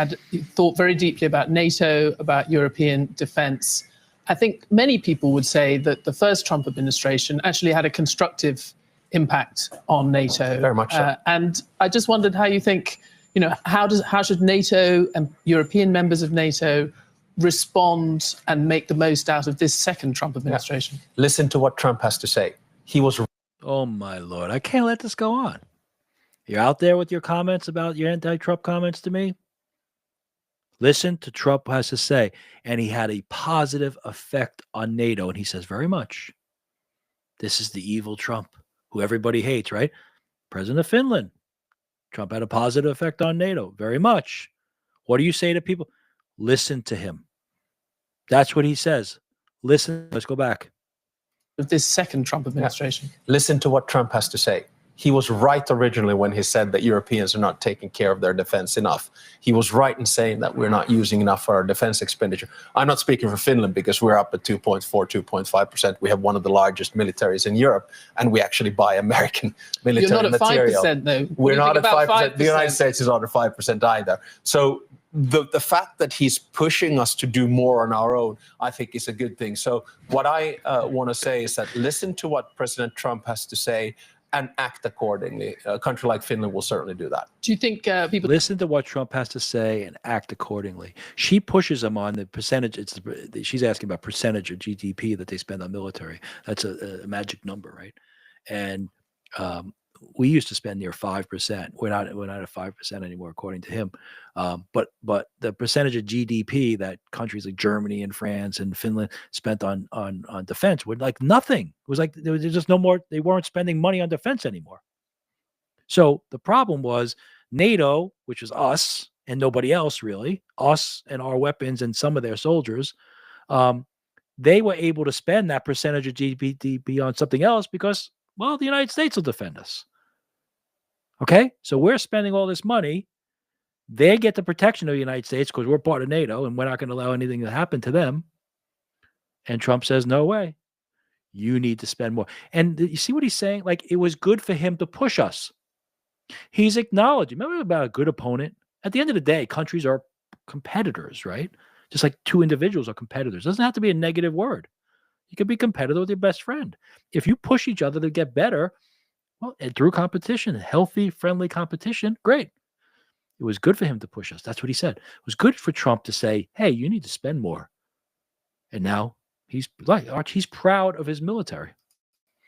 S4: thought very deeply about NATO, about European defense. I think many people would say that the first Trump administration actually had a constructive impact on NATO.
S5: Very much so.
S4: And I just wondered how you think, how should NATO and European members of NATO respond and make the most out of this second Trump administration?
S5: Yeah. Listen to what Trump has to say. He was...
S1: Oh, my Lord. I can't let this go on. You're out there with your comments about your anti-Trump comments to me? Listen to Trump has to say. And he had a positive effect on NATO. And he says very much, this is the evil Trump, who everybody hates, right? President of Finland. Trump had a positive effect on NATO. Very much. What do you say to people? Listen to him. That's what he says. Listen. Let's go back.
S4: Of this second Trump administration.
S5: Yeah. Listen to what Trump has to say. He was right originally when he said that Europeans are not taking care of their defense enough. He was right in saying that we're not using enough for our defense expenditure. I'm not speaking for Finland because we're up at 2.4, 2.5%. We have one of the largest militaries in Europe, and we actually buy American military material.
S4: You're not at 5%, though.
S5: We're not at 5%. The United States is not at 5% either. So the fact that he's pushing us to do more on our own, I think is a good thing. So what I want to say is that listen to what President Trump has to say and act accordingly. A country like Finland will certainly do that.
S4: Do you think people...
S1: Listen to what Trump has to say and act accordingly. She pushes him on the percentage. She's asking about percentage of GDP that they spend on military. That's a magic number, right? And we used to spend near 5%. We're not at 5% anymore, according to him. But the percentage of GDP that countries like Germany and France and Finland spent on defense were like nothing. It was like there was just no more. They weren't spending money on defense anymore. So the problem was NATO, which is us and nobody else really, us and our weapons and some of their soldiers. They were able to spend that percentage of GDP on something else because, well, the United States will defend us. Okay, so we're spending all this money. They get the protection of the United States because we're part of NATO and we're not going to allow anything to happen to them. And Trump says, no way. You need to spend more. And you see what he's saying? Like, it was good for him to push us. He's acknowledging. Remember about a good opponent? At the end of the day, countries are competitors, right? Just like two individuals are competitors. It doesn't have to be a negative word. You can be competitive with your best friend. If you push each other to get better, well, and through competition, healthy, friendly competition, great. It was good for him to push us. That's what he said. It was good for Trump to say, hey, you need to spend more. And now he's proud of his military.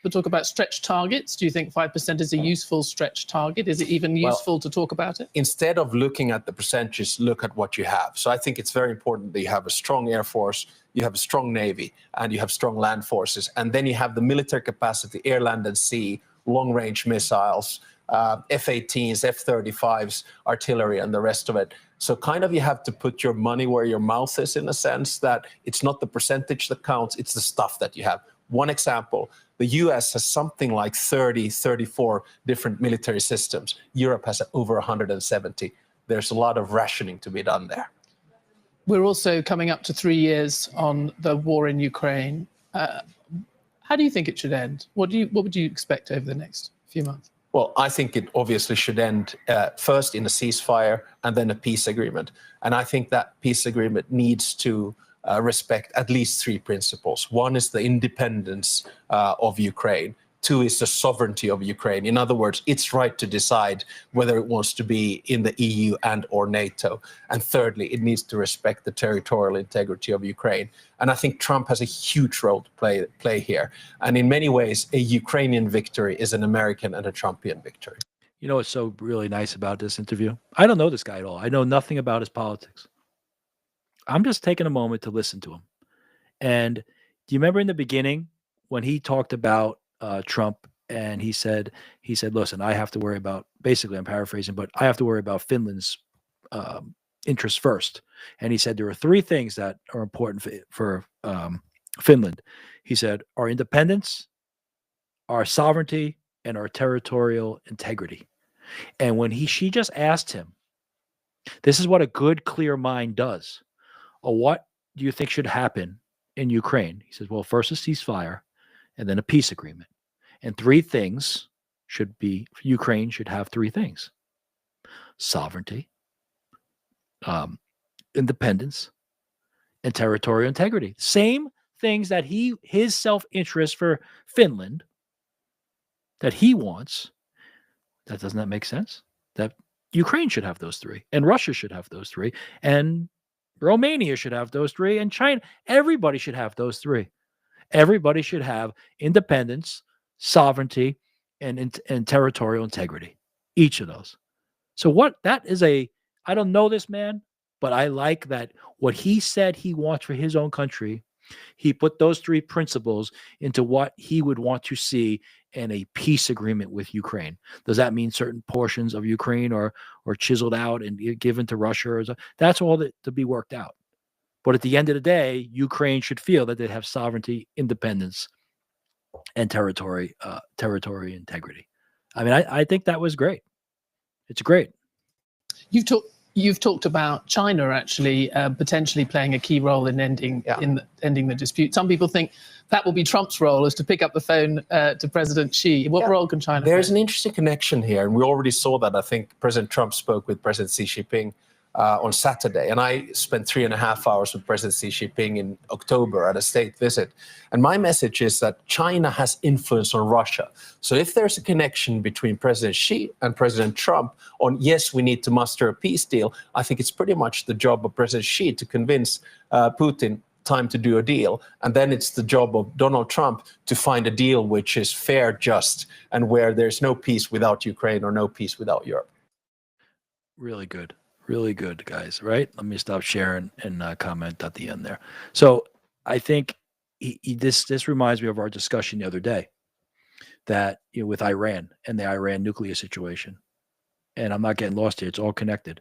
S4: We'll talk about stretch targets. Do you think 5% is a useful stretch target? Is it even useful to talk about it?
S5: Instead of looking at the percentages, look at what you have. So I think it's very important that you have a strong Air Force, you have a strong Navy, and you have strong land forces. And then you have the military capacity, air, land, and sea, long-range missiles, F-18s, F-35s, artillery, and the rest of it. So kind of you have to put your money where your mouth is, in a sense that it's not the percentage that counts, it's the stuff that you have. One example, the US has something like 30, 34 different military systems. Europe has over 170. There's a lot of rationing to be done there.
S4: We're also coming up to 3 years on the war in Ukraine. How do you think it should end? What would you expect over the next few months?
S5: Well, I think it obviously should end first in a ceasefire and then a peace agreement. And I think that peace agreement needs to respect at least three principles. One is the independence of Ukraine. Two is the sovereignty of Ukraine. In other words, its right to decide whether it wants to be in the EU and or NATO. And thirdly, it needs to respect the territorial integrity of Ukraine. And I think Trump has a huge role to play here. And in many ways, a Ukrainian victory is an American and a Trumpian victory.
S1: You know what's so really nice about this interview? I don't know this guy at all. I know nothing about his politics. I'm just taking a moment to listen to him. And do you remember in the beginning when he talked about Trump and he said, listen, I have to worry about, basically I'm paraphrasing, but I have to worry about Finland's interests first. And he said there are three things that are important for Finland. He said our independence, our sovereignty, and our territorial integrity. And when she just asked him, this is what a good, clear mind does. Or what do you think should happen in Ukraine? He says, well, first a ceasefire and then a peace agreement. And three things should be, Ukraine should have three things. sovereignty, independence, and territorial integrity. Same things that his self-interest for Finland that he wants. Doesn't that make sense? That Ukraine should have those three, and Russia should have those three, and Romania should have those three, and China. Everybody should have those three. Everybody should have independence, sovereignty, and territorial integrity. Each of those. So that is I don't know this man, but I like that what he said he wants for his own country, he put those three principles into what he would want to see in a peace agreement with Ukraine. Does that mean certain portions of Ukraine are chiseled out and given to Russia? That's all to be worked out. But at the end of the day, Ukraine should feel that they have sovereignty, independence, and territory integrity. I mean, I think that was great. It's great.
S4: You've talked about China actually potentially playing a key role in ending the dispute. Some people think that will be Trump's role, is to pick up the phone to President Xi. What role can China play?
S5: There's an interesting connection here, and we already saw that. I think President Trump spoke with President Xi Jinping on Saturday, and I spent 3.5 hours with President Xi Jinping in October at a state visit. And my message is that China has influence on Russia. So if there's a connection between President Xi and President Trump on, yes, we need to muster a peace deal, I think it's pretty much the job of President Xi to convince Putin time to do a deal. And then it's the job of Donald Trump to find a deal which is fair, just, and where there's no peace without Ukraine or no peace without Europe.
S1: Really good. Really good, guys, right? Let me stop sharing and comment at the end there. So I think this reminds me of our discussion the other day that, with Iran and the Iran nuclear situation. And I'm not getting lost here. It's all connected.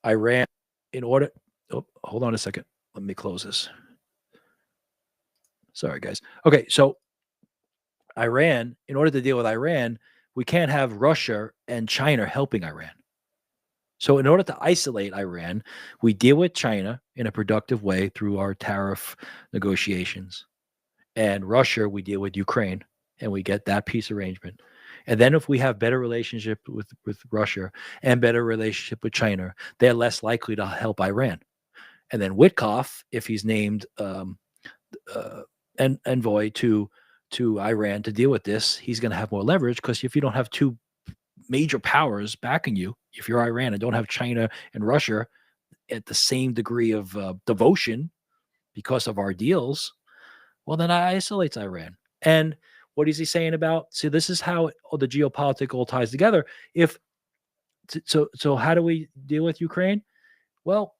S1: Iran, hold on a second. Let me close this. Sorry, guys. Okay, so Iran, in order to deal with Iran, we can't have Russia and China helping Iran. So in order to isolate Iran, we deal with China in a productive way through our tariff negotiations. And Russia, we deal with Ukraine, and we get that peace arrangement. And then if we have better relationship with Russia and better relationship with China, they're less likely to help Iran. And then Witkoff, if he's named envoy to Iran to deal with this, he's going to have more leverage, because if you don't have two major powers backing you, if you're Iran and don't have China and Russia at the same degree of devotion because of our deals, well, then that isolates Iran. And what is he saying about? See, this is how the geopolitics all ties together. So how do we deal with Ukraine? Well,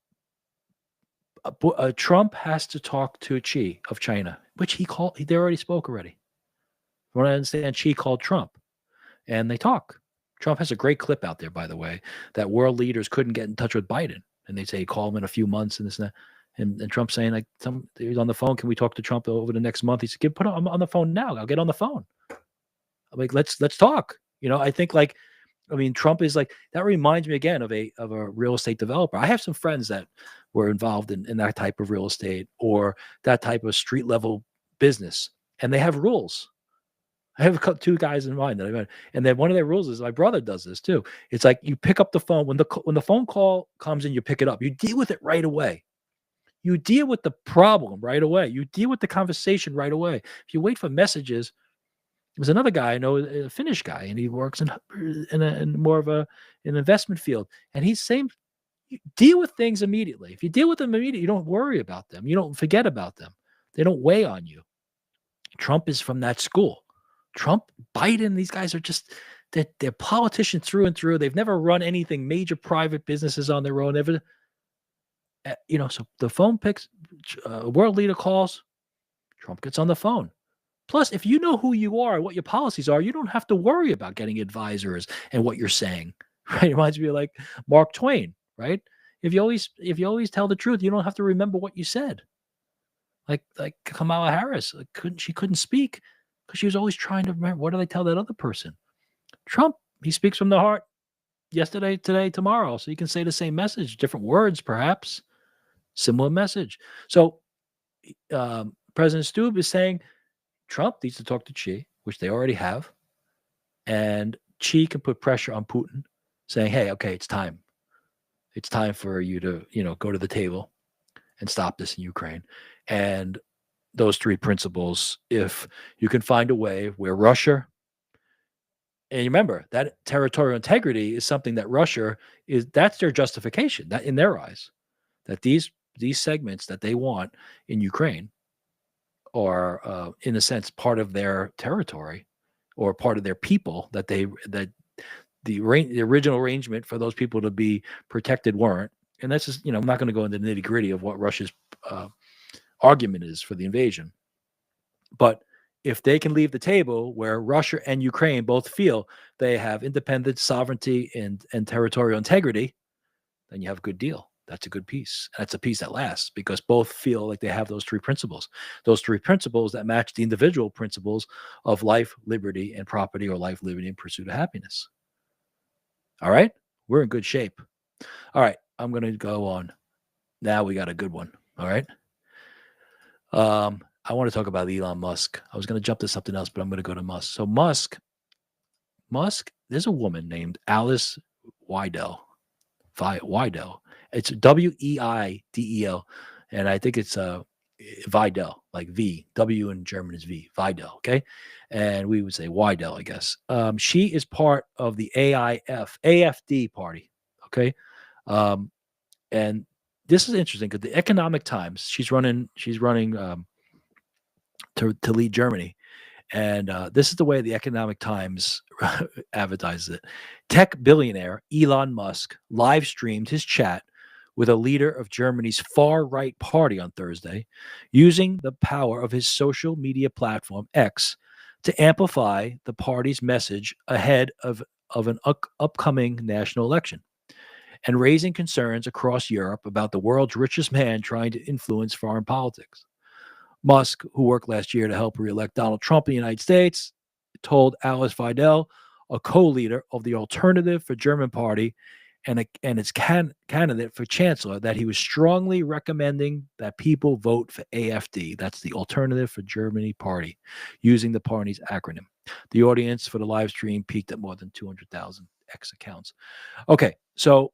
S1: Trump has to talk to Xi of China, which they already spoke already. From what I understand, Xi called Trump, and they talk. Trump has a great clip out there, by the way, that world leaders couldn't get in touch with Biden, and they say call him in a few months and this and that. And Trump saying, like, he's on the phone. Can we talk to Trump over the next month? He said, put him on the phone now. I'll get on the phone. I'm like, let's talk. I think Trump is like, that reminds me again of a real estate developer. I have some friends that were involved in that type of real estate or that type of street level business, and they have rules. I have two guys in mind that I met, and then one of their rules is, my brother does this too. It's like, you pick up the phone when the phone call comes in, you pick it up. You deal with it right away. You deal with the problem right away. You deal with the conversation right away. If you wait for messages, there's another guy I know, a Finnish guy, and he works in more of an investment field, and he's saying, you deal with things immediately. If you deal with them immediately, you don't worry about them. You don't forget about them. They don't weigh on you. Trump is from that school. Trump, Biden, these guys are just, they're politicians through and through. They've never run anything major private businesses on their own. Never, so the phone picks, a world leader calls, Trump gets on the phone. Plus, if you know who you are and what your policies are, you don't have to worry about getting advisors and what you're saying. Right? It reminds me of like Mark Twain, right? If you always tell the truth, you don't have to remember what you said. Like Kamala Harris, she couldn't speak because she was always trying to remember, what did I tell that other person? Trump, he speaks from the heart. Yesterday, today, tomorrow. So you can say the same message, different words, perhaps, similar message. So President Stubb is saying Trump needs to talk to Xi, which they already have, and Xi can put pressure on Putin, saying, hey, okay, it's time. It's time for you to, go to the table and stop this in Ukraine. And those three principles, if you can find a way where Russia, and remember that territorial integrity is something that Russia that's their justification, that in their eyes, that these segments that they want in Ukraine are, in a sense, part of their territory or part of their people, that the original arrangement for those people to be protected weren't. And that's just, I'm not going to go into the nitty gritty of what Russia's argument is for the invasion. But if they can leave the table where Russia and Ukraine both feel they have independence, sovereignty, and territorial integrity, then you have a good deal. That's a good peace. That's a peace that lasts because both feel like they have those three principles that match the individual principles of life, liberty, and property, or life, liberty, and pursuit of happiness. All right? We're in good shape. All right. I'm going to go on. Now we got a good one. All right? I want to talk about Elon Musk. I was going to jump to something else, but I'm going to go to Musk. So Musk, there's a woman named Alice Weidel. It's Weidel, and I think it's Weidel, like V. W in German is V. Weidel, okay? And we would say Weidel, I guess. She is part of the AFD party, okay? And this is interesting because the Economic Times, she's running to lead Germany. And this is the way the Economic Times advertises it. Tech billionaire Elon Musk live streamed his chat with a leader of Germany's far-right party on Thursday, using the power of his social media platform X to amplify the party's message ahead of an upcoming national election, and raising concerns across Europe about the world's richest man trying to influence foreign politics. Musk, who worked last year to help re-elect Donald Trump in the United States, told Alice Weidel, a co-leader of the Alternative for German Party and its candidate for chancellor, that he was strongly recommending that people vote for AFD. That's the Alternative for Germany Party, using the party's acronym. The audience for the live stream peaked at more than 200,000 X accounts. Okay, so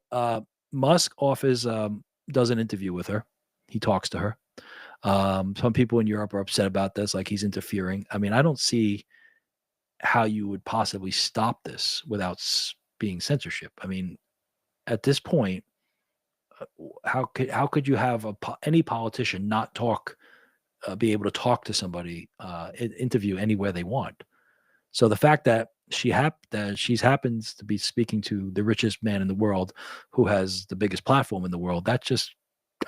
S1: Musk does an interview with her. He talks to her. Some people in Europe are upset about this, like he's interfering. I mean, I don't see how you would possibly stop this without being censorship. I mean, at this point, how could you have any politician not be able to talk to somebody, interview anywhere they want? So the fact that she happens to be speaking to the richest man in the world, who has the biggest platform in the world, I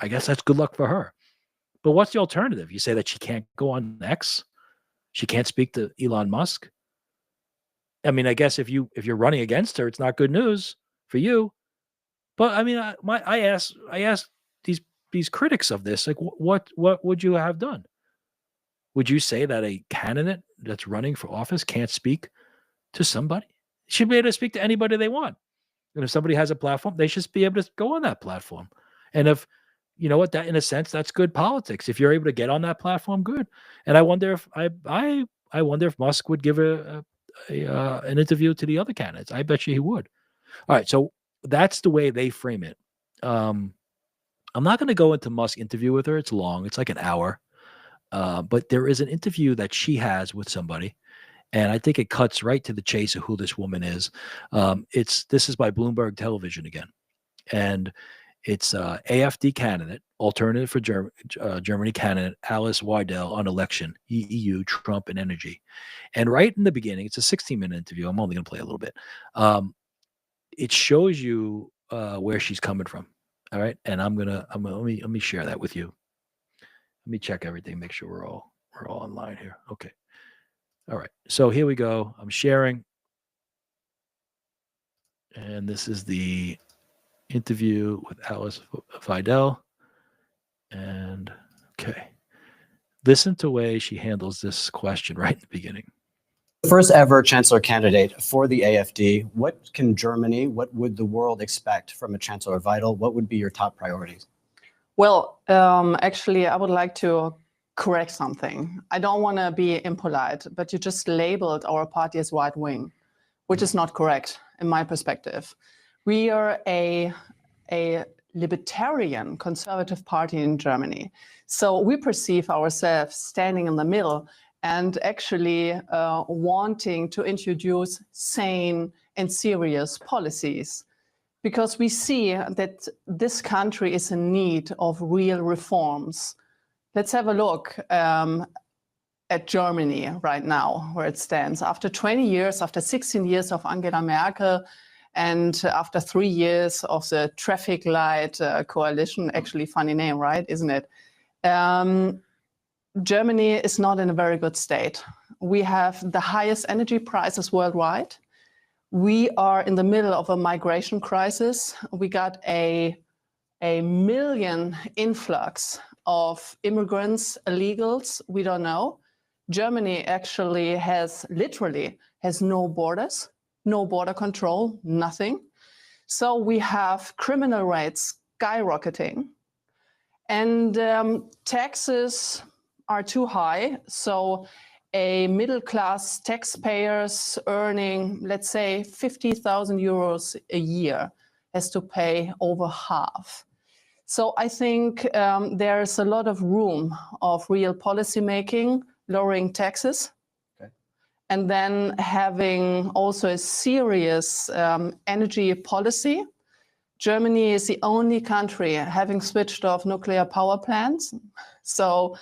S1: guess that's good luck for her. But what's the alternative? You say that she can't go on X? She can't speak to Elon Musk? I mean, I guess if you're running against her, it's not good news for you. But I mean, I asked these critics of this, like, what would you have done? Would you say that a candidate that's running for office can't speak to somebody? They should be able to speak to anybody they want. And if somebody has a platform, they should be able to go on that platform. And if you know what, that in a sense, that's good politics. If you're able to get on that platform, good. And I wonder if I wonder if Musk would give an interview to the other candidates. I bet you he would. All right, so that's the way they frame it. I'm not going to go into Musk's interview with her. It's long. It's like an hour. But there is an interview that she has with somebody, and I think it cuts right to the chase of who this woman is. This is by Bloomberg Television again, and it's AFD candidate, Alternative for Germany candidate Alice Weidel on election, EU, Trump, and energy. And right in the beginning, it's a 16-minute interview. I'm only going to play a little bit. It shows you where she's coming from. All right, and let me share that with you. Let me check everything, make sure we're all online here. Okay. All right. So here we go. I'm sharing, and this is the interview with Alice Weidel. And okay, listen to the way she handles this question right in the beginning.
S6: The first ever chancellor candidate for the AFD. What would the world expect from a Chancellor Weidel? What would be your top priorities?
S7: Well, actually, I would like to correct something. I don't want to be impolite, but you just labeled our party as right wing, which is not correct in my perspective. We are a a libertarian conservative party in Germany. So we perceive ourselves standing in the middle and actually wanting to introduce sane and serious policies, because we see that this country is in need of real reforms. Let's have a look at Germany right now, where it stands. After 20 years, after 16 years of Angela Merkel, and after 3 years of the traffic light coalition, actually funny name, right? Isn't it? Germany is not in a very good state. We have the highest energy prices worldwide. We are in the middle of a migration crisis. We got a million influx of immigrants, illegals, we don't know. Germany actually literally has no borders, no border control, nothing. So we have criminal rates skyrocketing, and taxes are too high. So a middle-class taxpayers earning, let's say, 50,000 euros a year has to pay over half. So I think there's a lot of room of real policy making, lowering taxes, and then having also a serious energy policy. Germany is the only country having switched off nuclear power plants. So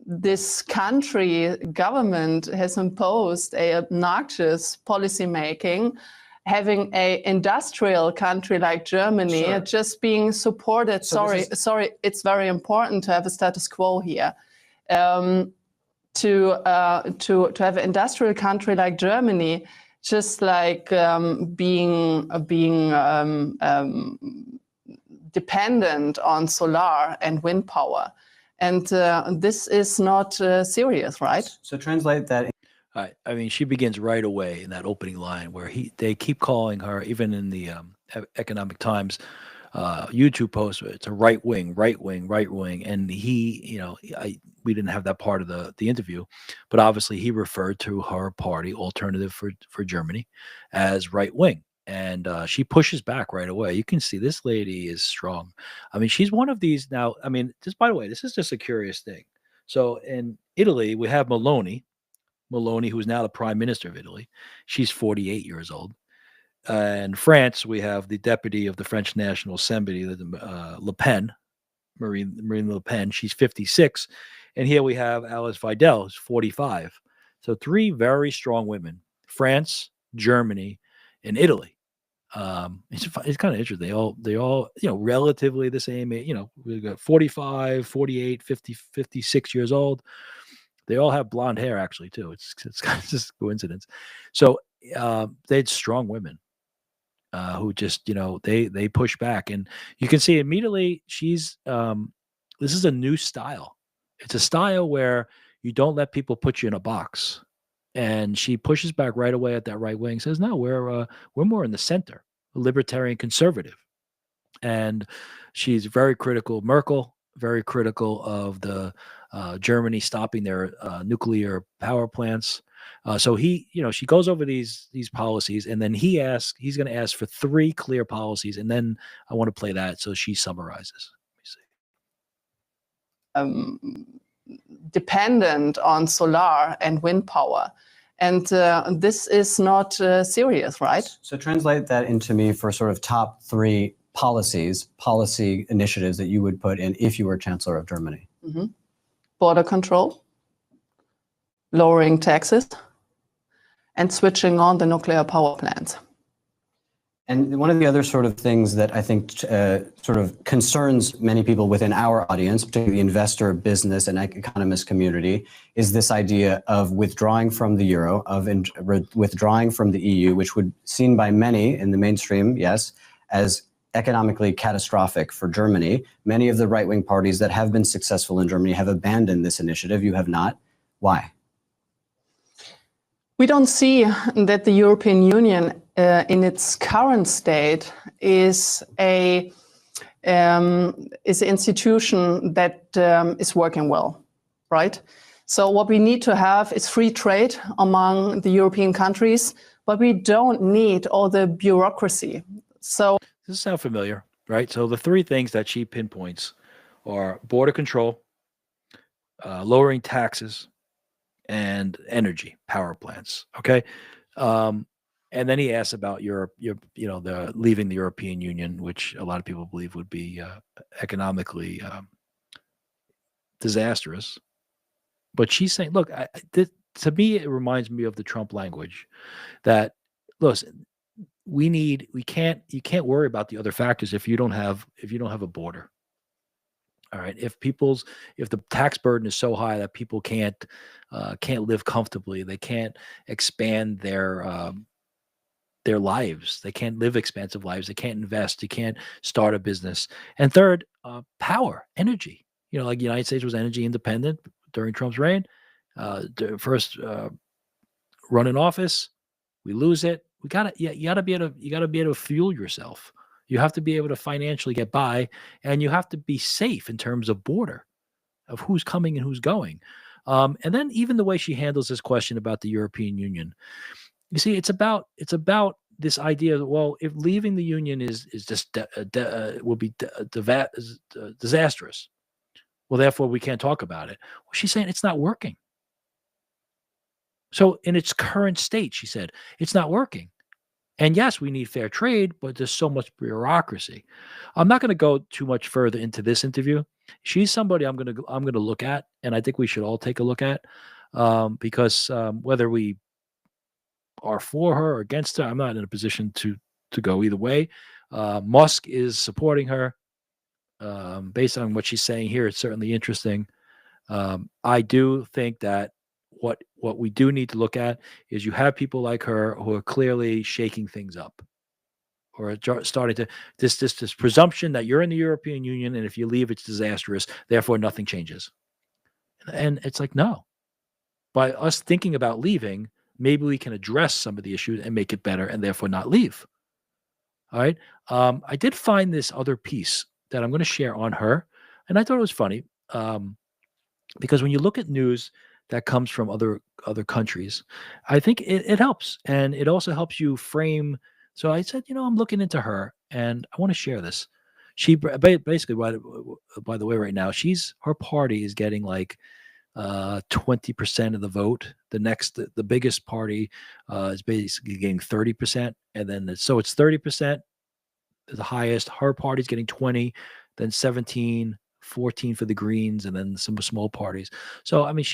S7: this country government has imposed a obnoxious policy making, having an industrial country like Germany just being supported. Sorry, it's very important to have a status quo here. To have an industrial country like Germany, just like being dependent on solar and wind power. And this is not serious, right?
S6: So translate that.
S1: I mean, she begins right away in that opening line where they keep calling her, even in the Economic Times YouTube post, it's a right wing, and we didn't have that part of the interview, but obviously he referred to her party, Alternative for Germany, as right wing, and she pushes back right away. You can see this lady is strong. I mean, she's one of these now. I mean, just by the way, this is just a curious thing. So in Italy, we have Meloni, who's now the prime minister of Italy. She's 48 years old. In France, we have the deputy of the French National Assembly, Le Pen, Marine Le Pen. She's 56. And here we have Alice Weidel, who's 45. So 3 very strong women: France, Germany, and Italy. It's kind of interesting. They all relatively the same age. We got 45, 48, 50, 56 years old. They all have blonde hair, actually, too. It's kind of just coincidence. So they had strong women who just, they push back. And you can see immediately she's, this is a new style. It's a style where you don't let people put you in a box. And she pushes back right away at that right wing, says, no, we're more in the center, libertarian conservative. And she's very critical of Merkel, very critical of the Germany stopping their nuclear power plants. So she goes over these policies, and then he's going to ask for 3 clear policies, and then I want to play that so she summarizes. Let me see.
S7: Dependent on solar and wind power. And this is not serious, right?
S6: So translate that into me for sort of top 3 policy initiatives that you would put in if you were Chancellor of Germany.
S7: Mm-hmm. Border control, lowering taxes, and switching on the nuclear power plants.
S6: And one of the other sort of things that I think sort of concerns many people within our audience, particularly the investor, business, and economist community, is this idea of withdrawing from the euro, of withdrawing from the EU, which would seen by many in the mainstream, yes, as economically catastrophic for Germany. Many of the right-wing parties that have been successful in Germany have abandoned this initiative. You have not. Why?
S7: We don't see that the European Union in its current state is an institution that is working well, right? So what we need to have is free trade among the European countries, but we don't need all the bureaucracy. So
S1: Does this sound familiar? Right. So the three things that she pinpoints are border control, lowering taxes, and energy power plants. Okay. And then he asks about Europe, the leaving the European Union, which a lot of people believe would be economically disastrous. But she's saying, look, to me, it reminds me of the Trump language that, listen, you can't worry about the other factors if you don't have a border. All right. If the tax burden is so high that people can't live comfortably, they can't expand their lives. They can't live expansive lives. They can't invest. They can't start a business. And third, power, energy. Like the United States was energy independent during Trump's reign. The first run in office, we lose it. You gotta be able to fuel yourself. You have to be able to financially get by, and you have to be safe in terms of border, of who's coming and who's going. And then even the way she handles this question about the European Union. You see, it's about this idea that, well, if leaving the union is just will be disastrous, well, therefore we can't talk about it. Well, she's saying it's not working. So in its current state, she said, it's not working. And yes, we need fair trade, but there's so much bureaucracy. I'm not going to go too much further into this interview. She's somebody I'm going to look at, and I think we should all take a look at, because whether we are for her or against her, I'm not in a position to go either way. Musk is supporting her. Based on what she's saying here, it's certainly interesting. I do think that what we do need to look at is you have people like her who are clearly shaking things up, or starting to this presumption that you're in the European Union, and if you leave, it's disastrous. Therefore, nothing changes. And it's like, no. By us thinking about leaving, maybe we can address some of the issues and make it better, and therefore not leave. All right. I did find this other piece that I'm going to share on her, and I thought it was funny, because when you look at news that comes from other countries, I think it helps, and it also helps you frame. So I said, I'm looking into her, and I want to share this. She basically, by the way, right now, her party is getting like 20% of the vote. The biggest party is basically getting 30%, and then so it's 30%, the highest. Her party's getting 20, then 17. 14 for the Greens, and then some small parties. So I mean,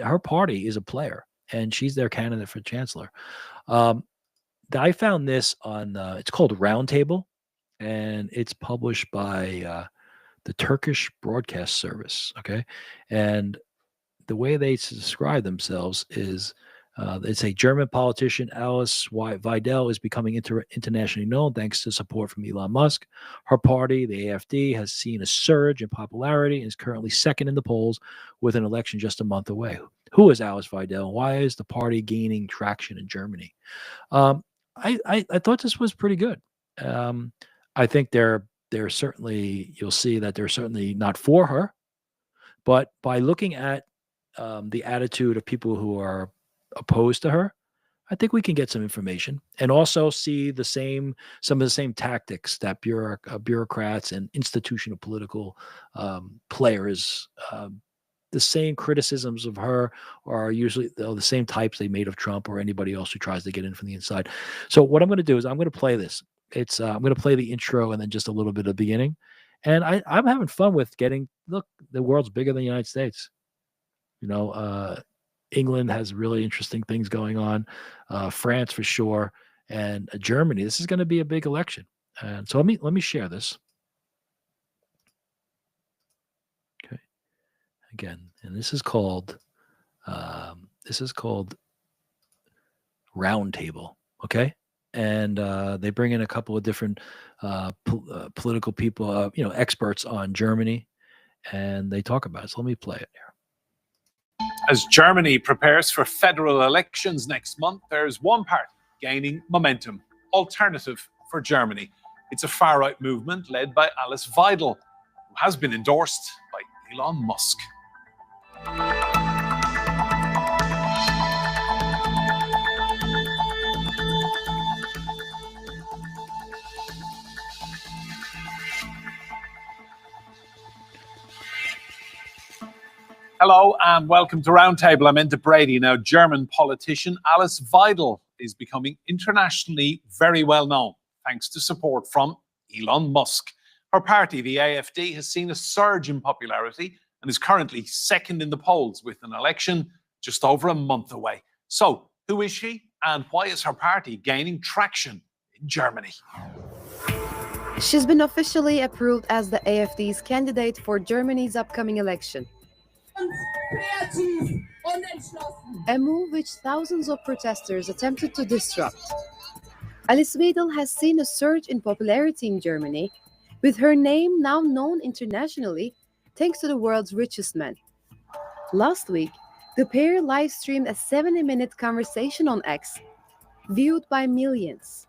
S1: her party is a player, and she's their candidate for chancellor. I found this on it's called Roundtable, and it's published by the Turkish Broadcast Service. Okay, and the way they describe themselves is it's a German politician, Alice Weidel, is becoming internationally known thanks to support from Elon Musk. Her party, the AfD, has seen a surge in popularity and is currently second in the polls with an election just a month away. Who is Alice Weidel? Why is the party gaining traction in Germany? I thought this was pretty good. I think they're certainly, you'll see that they're certainly not for her, but by looking at the attitude of people who are opposed to her, I think we can get some information and also see some of the same tactics that bureaucrats and institutional political players, the same criticisms of her are usually the same types they made of Trump or anybody else who tries to get in from the inside. So what I'm going to do is I'm going to play this. I'm going to play the intro and then just a little bit of the beginning. And I'm having fun with look, the world's bigger than the United States. England has really interesting things going on, France for sure, and Germany. This is going to be a big election, and so let me share this. Okay, again, and this is called Roundtable. Okay, and they bring in a couple of different political people, experts on Germany, and they talk about it. So let me play it here.
S8: As Germany prepares for federal elections next month, there's one party gaining momentum: Alternative for Germany. It's a far-right movement led by Alice Weidel, who has been endorsed by Elon Musk. Hello and welcome to Roundtable. I'm Enda Brady. Now, German politician Alice Weidel is becoming internationally very well known thanks to support from Elon Musk. Her party, the AfD, has seen a surge in popularity and is currently second in the polls with an election just over a month away. So, who is she and why is her party gaining traction in Germany?
S9: She's been officially approved as the AfD's candidate for Germany's upcoming election. A move which thousands of protesters attempted to disrupt. Alice Weidel has seen a surge in popularity in Germany, with her name now known internationally thanks to the world's richest man. Last week, the pair live-streamed a 70-minute conversation on X, viewed by millions.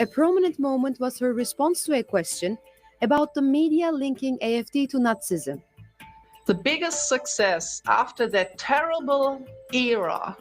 S9: A prominent moment was her response to a question about the media linking AfD to Nazism.
S7: The biggest success after that terrible era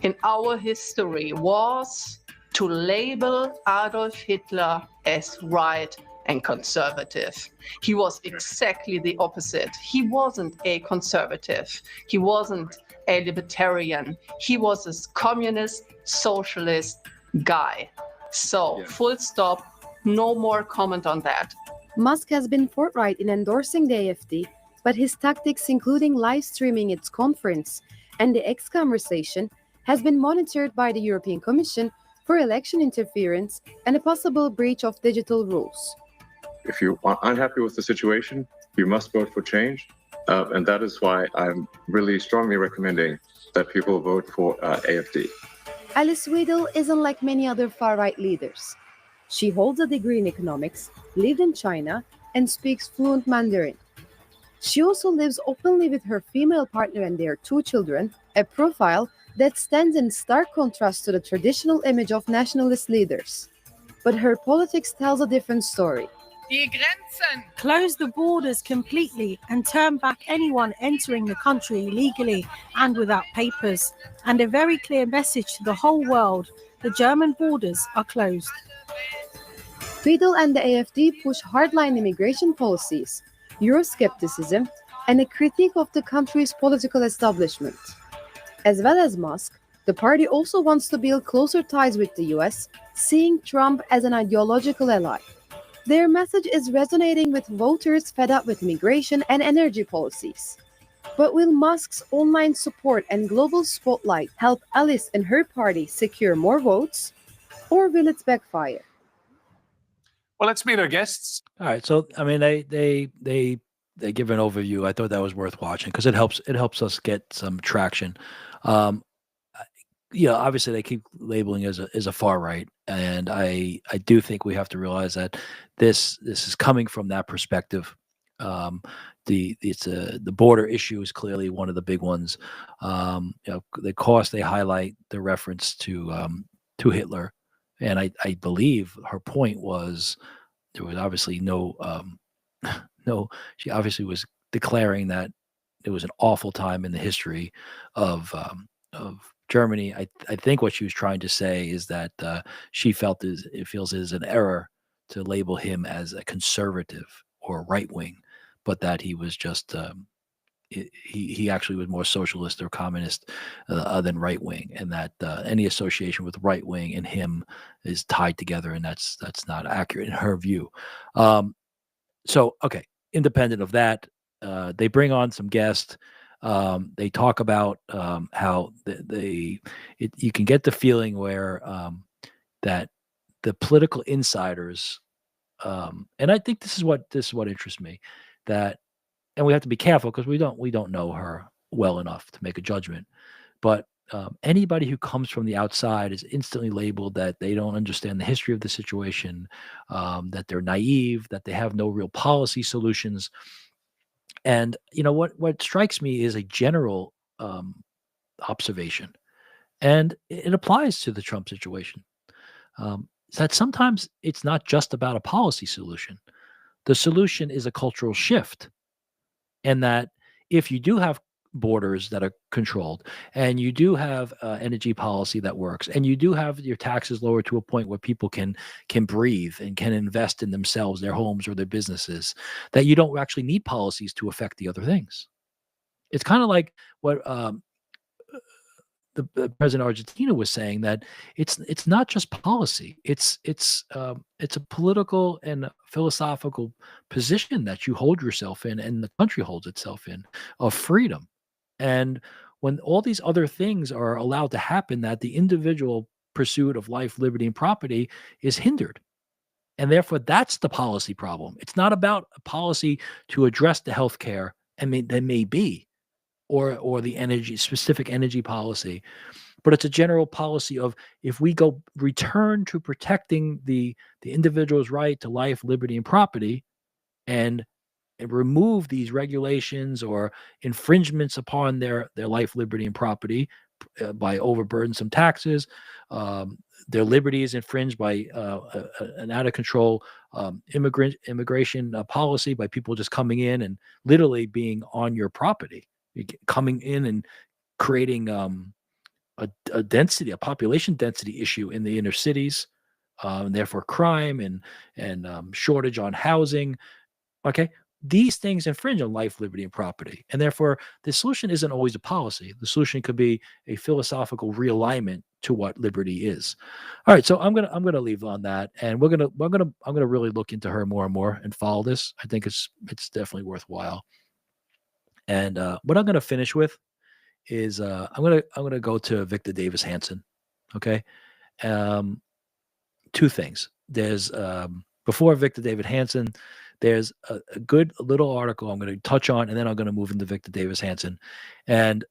S7: in our history was to label Adolf Hitler as right and conservative. He was exactly the opposite. He wasn't a conservative. He wasn't a libertarian. He was a communist, socialist guy. So, full stop, no more comment on that.
S9: Musk has been forthright in endorsing the AfD, but his tactics, including live streaming its conference and the X conversation, has been monitored by the European Commission for election interference and a possible breach of digital rules.
S10: If you are unhappy with the situation, you must vote for change. And that is why I'm really strongly recommending that people vote for AfD.
S9: Alice Weidel isn't like many other far-right leaders. She holds a degree in economics, lived in China, and speaks fluent Mandarin. She also lives openly with her female partner and their 2 children, a profile that stands in stark contrast to the traditional image of nationalist leaders. But her politics tells a different story.
S11: Close the borders completely and turn back anyone entering the country illegally and without papers. And a very clear message to the whole world: the German borders are closed.
S9: Weidel and the AfD push hardline immigration policies, Euroscepticism, and a critique of the country's political establishment. As well as Musk, the party also wants to build closer ties with the US, seeing Trump as an ideological ally. Their message is resonating with voters fed up with immigration and energy policies. But will Musk's online support and global spotlight help Alice and her party secure more votes, or will it backfire?
S8: Well, let's meet our guests.
S1: All right, so I mean, they give an overview. I thought that was worth watching because it helps us get some traction. Obviously they keep labeling as a far right, and I do think we have to realize that this is coming from that perspective. The border issue is clearly one of the big ones. The cost they highlight the reference to Hitler. And I believe her point was there was obviously she obviously was declaring that it was an awful time in the history of Germany. I think what she was trying to say is that she feels it is an error to label him as a conservative or right wing, but that he was just he actually was more socialist or communist than right wing, and that any association with right wing and him is tied together, and that's not accurate in her view. So okay, independent of that, they bring on some guests. They talk about how you can get the feeling where that the political insiders, and I think this is what interests me, and we have to be careful because we don't know her well enough to make a judgment. But anybody who comes from the outside is instantly labeled that they don't understand the history of the situation, that they're naive, that they have no real policy solutions. And what strikes me is a general observation, and it applies to the Trump situation. That sometimes it's not just about a policy solution. The solution is a cultural shift. And that if you do have borders that are controlled, and you do have energy policy that works, and you do have your taxes lowered to a point where people can breathe and can invest in themselves, their homes or their businesses, that you don't actually need policies to affect the other things. It's kind of like what the president of Argentina was saying, that it's not just policy. It's a political and philosophical position that you hold yourself in, and the country holds itself in, of freedom. And when all these other things are allowed to happen, that the individual pursuit of life, liberty, and property is hindered. And therefore, that's the policy problem. It's not about a policy to address the healthcare, there may be, or the energy, specific energy policy, but it's a general policy of, if we go return to protecting the individual's right to life, liberty, and property, and remove these regulations or infringements upon their life, liberty, and property by overburdensome taxes. Their liberty is infringed by an out of control immigration policy, by people just coming in and literally being on your property, coming in and creating a density, a population density issue in the inner cities, and therefore crime and shortage on housing. Okay. These things infringe on life, liberty, and property. And therefore, the solution isn't always a policy. The solution could be a philosophical realignment to what liberty is. All right, so I'm gonna leave on that, and I'm gonna really look into her more and more and follow this. I think it's definitely worthwhile. And what I'm gonna finish with is I'm gonna go to Victor Davis Hanson. Okay, two things. There's before Victor David Hanson, there's a good little article I'm going to touch on, and then I'm going to move into Victor Davis Hanson. And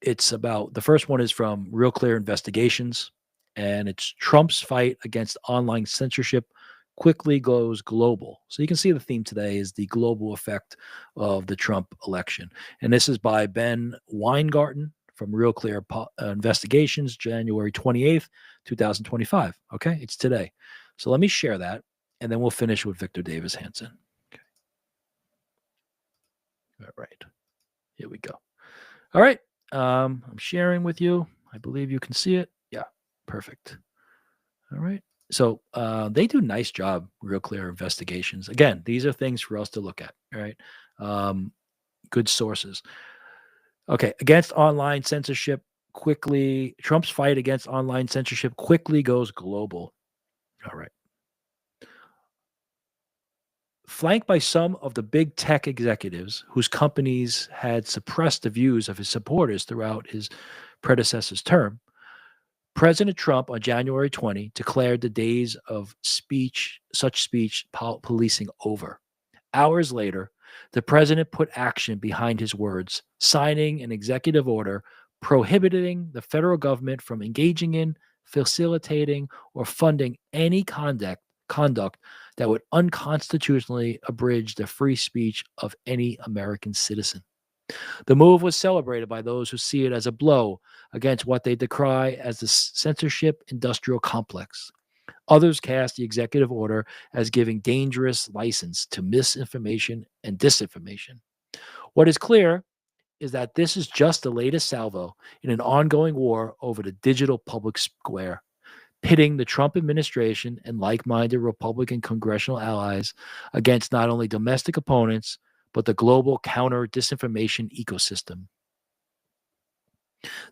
S1: it's about, the first one is from Real Clear Investigations, and it's Trump's fight against online censorship quickly goes global. So you can see the theme today is the global effect of the Trump election. And this is by Ben Weingarten from Real Clear Investigations, January 28th, 2025. Okay, it's today. So let me share that, and then we'll finish with Victor Davis Hanson. Okay. All right. Here we go. All right. I'm sharing with you. I believe you can see it. Yeah. Perfect. All right. So they do a nice job, Real Clear Investigations. Again, these are things for us to look at. All right. Good sources. Okay. Against online censorship quickly. Trump's fight against online censorship quickly goes global. All right. Flanked by some of the big tech executives whose companies had suppressed the views of his supporters throughout his predecessor's term, President Trump on January 20 declared the days of such speech policing over. Hours later, the president put action behind his words, signing an executive order prohibiting the federal government from engaging in, facilitating, or funding any conduct that would unconstitutionally abridge the free speech of any American citizen. The move was celebrated by those who see it as a blow against what they decry as the censorship industrial complex. Others cast the executive order as giving dangerous license to misinformation and disinformation. What is clear is that this is just the latest salvo in an ongoing war over the digital public square, pitting the Trump administration and like-minded Republican congressional allies against not only domestic opponents, but the global counter-disinformation ecosystem.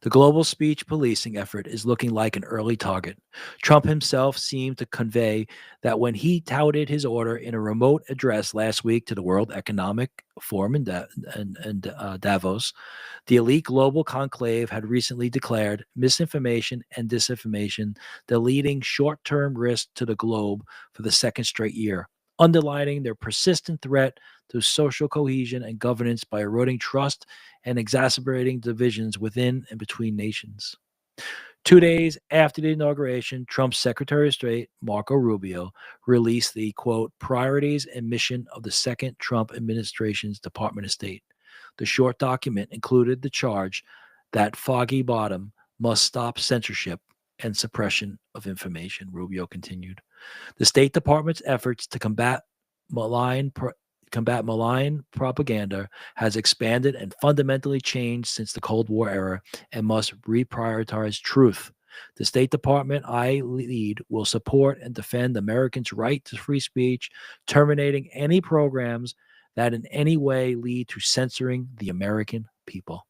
S1: The global speech policing effort is looking like an early target. Trump himself seemed to convey that when he touted his order in a remote address last week to the World Economic Forum in Davos, the elite global conclave had recently declared misinformation and disinformation the leading short-term risk to the globe for the second straight year, underlining their persistent threat to social cohesion and governance by eroding trust and exacerbating divisions within and between nations. 2 days after the inauguration, Trump's Secretary of State, Marco Rubio, released the, quote, priorities and mission of the second Trump administration's Department of State. The short document included the charge that Foggy Bottom must stop censorship and suppression of information, Rubio continued. The State Department's efforts to combat malign propaganda has expanded and fundamentally changed since the Cold War era and must reprioritize truth. The State Department I lead will support and defend Americans' right to free speech, terminating any programs that in any way lead to censoring the American people.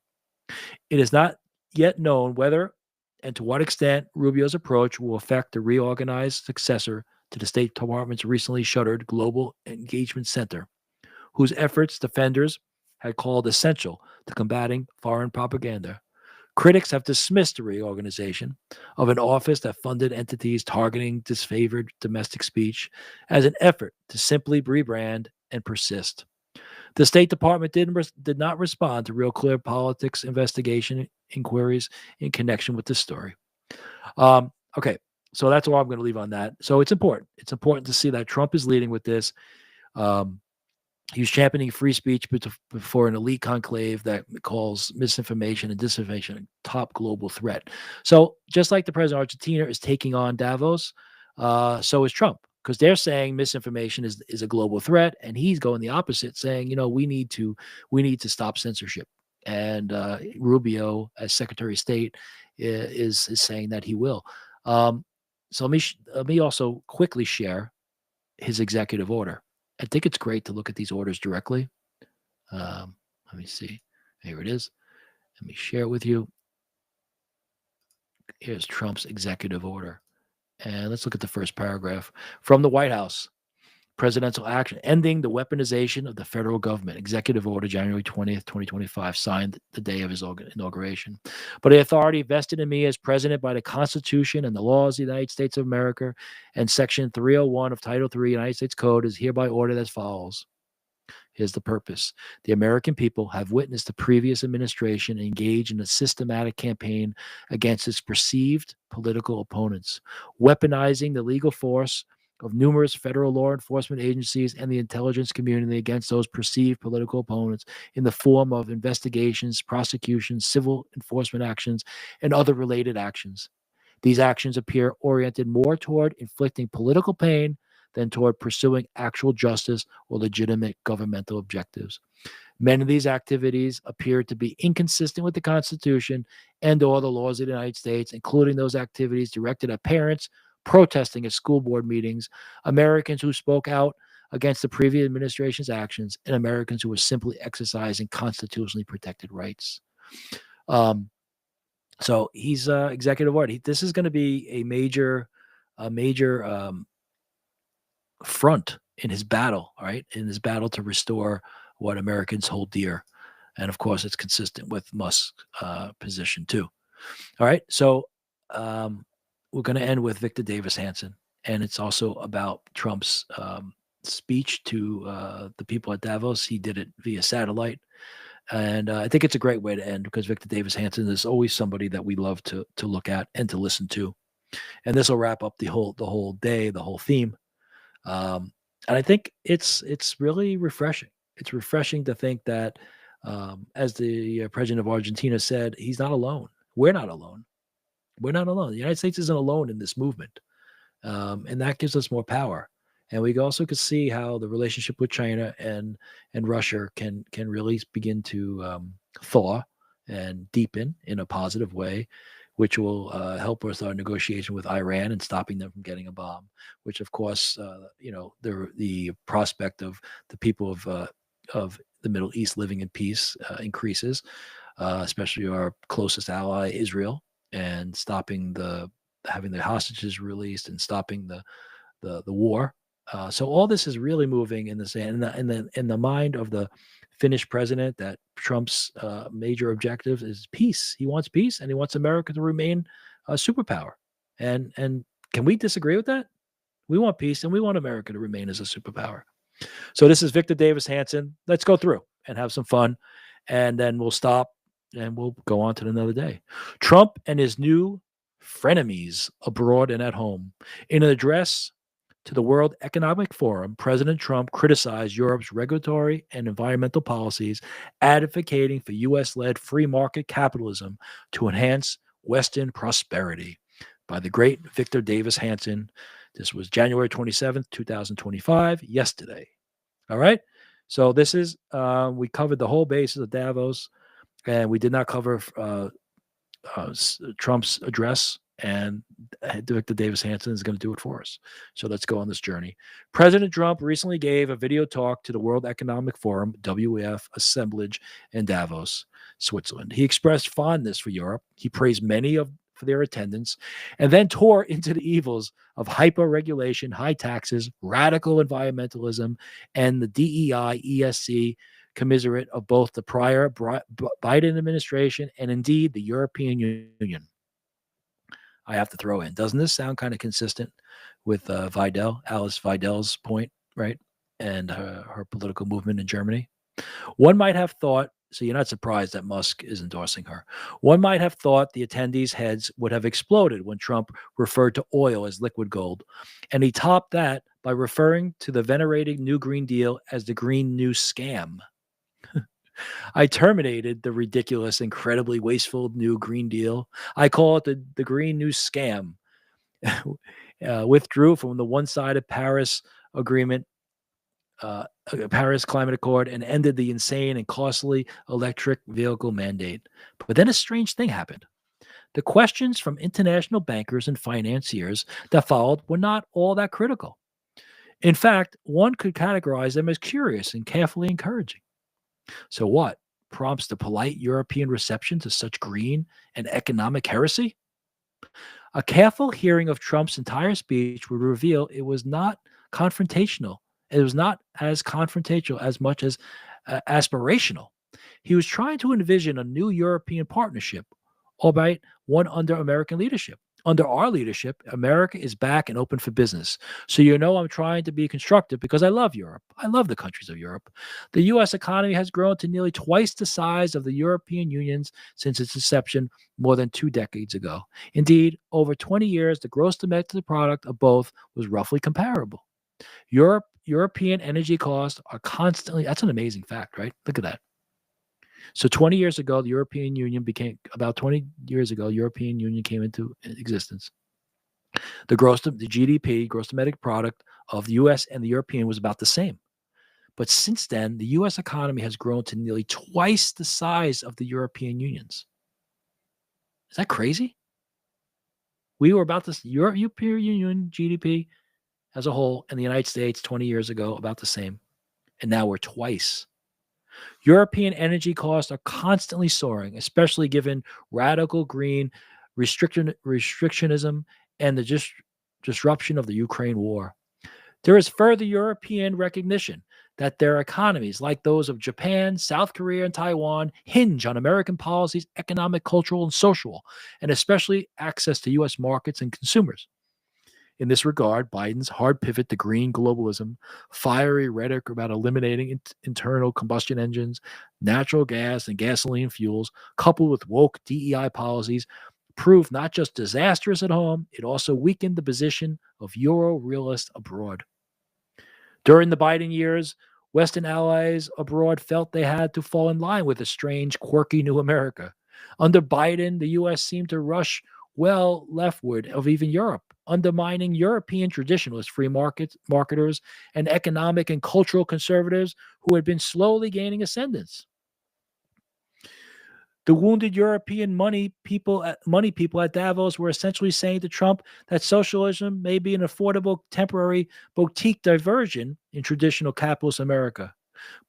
S1: It is not yet known whether and to what extent Rubio's approach will affect the reorganized successor to the State Department's recently shuttered Global Engagement Center, whose efforts defenders had called essential to combating foreign propaganda. Critics have dismissed the reorganization of an office that funded entities targeting disfavored domestic speech as an effort to simply rebrand and persist. The State Department did not respond to Real Clear Politics investigation inquiries in connection with this story. Okay, so that's all I'm going to leave on that. So it's important. It's important to see that Trump is leading with this. He was championing free speech before an elite conclave that calls misinformation and disinformation a top global threat. So just like the president of Argentina is taking on Davos, so is Trump, because they're saying misinformation is a global threat, and he's going the opposite, saying, we need to stop censorship. And Rubio, as Secretary of State, is saying that he will. So let me also quickly share his executive order. I think it's great to look at these orders directly. Let me see. Here it is. Let me share it with you. Here's Trump's executive order. And let's look at the first paragraph. From the White House, presidential action, ending the weaponization of the federal government. Executive order, January 20th, 2025, signed the day of his inauguration. But the authority vested in me as president by the Constitution and the laws of the United States of America and Section 301 of Title III United States Code is hereby ordered as follows. Here's the purpose. The American people have witnessed the previous administration engage in a systematic campaign against its perceived political opponents, weaponizing the legal force of numerous federal law enforcement agencies and the intelligence community against those perceived political opponents in the form of investigations, prosecutions, civil enforcement actions, and other related actions. These actions appear oriented more toward inflicting political pain than toward pursuing actual justice or legitimate governmental objectives. Many of these activities appear to be inconsistent with the Constitution and or the laws of the United States, including those activities directed at parents protesting at school board meetings, Americans who spoke out against the previous administration's actions, and Americans who were simply exercising constitutionally protected rights. So he's executive order. This is going to be a major front in his battle, all right, in his battle to restore what Americans hold dear. And of course, it's consistent with Musk's position too. All right, so we're going to end with Victor Davis Hanson, and it's also about Trump's speech to the people at Davos. He did it via satellite, and I think it's a great way to end because Victor Davis Hanson is always somebody that we love to look at and to listen to. And this will wrap up the whole day, the whole theme. And I think it's really refreshing. It's refreshing to think that, as the president of Argentina said, he's not alone. We're not alone. We're not alone. The United States isn't alone in this movement. And that gives us more power. And we also could see how the relationship with China and Russia can really begin to thaw and deepen in a positive way, which will help with our negotiation with Iran and stopping them from getting a bomb, which of course, the prospect of the people of the Middle East living in peace increases, especially our closest ally, Israel, and stopping having the hostages released and stopping the war. So all this is really moving in the mind of the Finnish president that Trump's major objective is peace. He wants peace, and he wants America to remain a superpower. And can we disagree with that? We want peace, and we want America to remain as a superpower. So this is Victor Davis Hanson. Let's go through and have some fun, and then we'll stop and we'll go on to another day. Trump and his new frenemies abroad and at home. In an address to the World Economic Forum, President Trump criticized Europe's regulatory and environmental policies, advocating for U.S.-led free market capitalism to enhance Western prosperity. By the great Victor Davis Hanson. This was January 27th, 2025, yesterday. All right? So this is, we covered the whole basis of Davos, and we did not cover Trump's address, and Victor Davis Hanson is going to do it for us. So let's go on this journey. President Trump recently gave a video talk to the World Economic Forum, WEF, assemblage in Davos. Switzerland. He expressed fondness for Europe. He praised many for their attendance, and then tore into the evils of hyper-regulation, high taxes, radical environmentalism, and the DEI, ESC commiserate of both the prior Biden administration and indeed the European Union. I have to throw in, doesn't this sound kind of consistent with Alice Weidel's point, right? And her political movement in Germany? One might have thought, so you're not surprised that Musk is endorsing her. One might have thought the attendees' heads would have exploded when Trump referred to oil as liquid gold. And he topped that by referring to the venerated New Green Deal as the Green New Scam. I terminated the ridiculous, incredibly wasteful New Green Deal. I call it the Green New Scam. Withdrew from the one-sided Paris Agreement, Paris Climate Accord, and ended the insane and costly electric vehicle mandate. But then a strange thing happened. The questions from international bankers and financiers that followed were not all that critical. In fact, one could categorize them as curious and carefully encouraging. So what prompts the polite European reception to such green and economic heresy? A careful hearing of Trump's entire speech would reveal it was not confrontational. It was not as confrontational as much as aspirational. He was trying to envision a new European partnership, albeit one under American leadership. Under our leadership, America is back and open for business. So I'm trying to be constructive because I love Europe. I love the countries of Europe. The U.S. economy has grown to nearly twice the size of the European Union's since its inception more than 2 decades ago. Indeed, over 20 years, the gross domestic product of both was roughly comparable. European energy costs are constantly, that's an amazing fact, right? Look at that. So 20 years ago, the European Union European Union came into existence. The GDP, gross domestic product of the U.S. and the European was about the same. But since then, the U.S. economy has grown to nearly twice the size of the European Union's. Is that crazy? We were about this European Union GDP as a whole and the United States 20 years ago about the same. And now we're twice. European energy costs are constantly soaring, especially given radical green restrictionism and the disruption of the Ukraine war. There is further European recognition that their economies, like those of Japan, South Korea, and Taiwan, hinge on American policies, economic, cultural, and social, and especially access to U.S. markets and consumers. In this regard, Biden's hard pivot to green globalism, fiery rhetoric about eliminating internal combustion engines, natural gas and gasoline fuels, coupled with woke DEI policies, proved not just disastrous at home, it also weakened the position of Euro realists abroad. During the Biden years, Western allies abroad felt they had to fall in line with a strange, quirky new America. Under Biden, the U.S. seemed to rush well leftward of even Europe, undermining European traditionalist free marketers and economic and cultural conservatives who had been slowly gaining ascendance. The wounded European money people at Davos were essentially saying to Trump that socialism may be an affordable temporary boutique diversion in traditional capitalist America,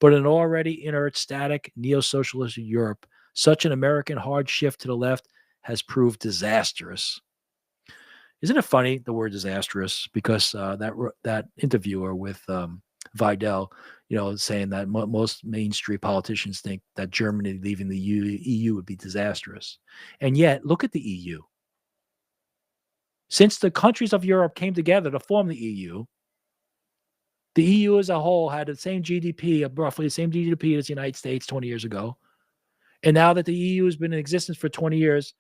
S1: but an already inert, static, neo-socialist Europe, such an American hard shift to the left has proved disastrous. Isn't it funny, the word disastrous? Because that interviewer with Weidel, saying that most mainstream politicians think that Germany leaving the EU would be disastrous. And yet, look at the EU. Since the countries of Europe came together to form the EU as a whole had the same GDP, roughly the same GDP as the United States 20 years ago. And now that the EU has been in existence for 20 years,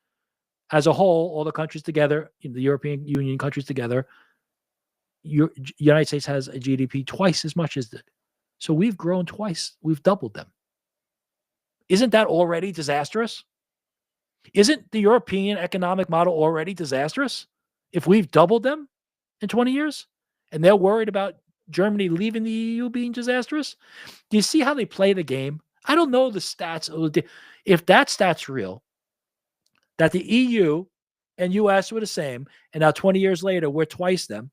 S1: as a whole, all the countries together, the European Union countries together, the United States has a GDP twice as much as the. So we've grown twice. We've doubled them. Isn't that already disastrous? Isn't the European economic model already disastrous if we've doubled them in 20 years and they're worried about Germany leaving the EU being disastrous? Do you see how they play the game? I don't know the stats. If that stat's real, that the EU and US were the same, and now 20 years later, we're twice them.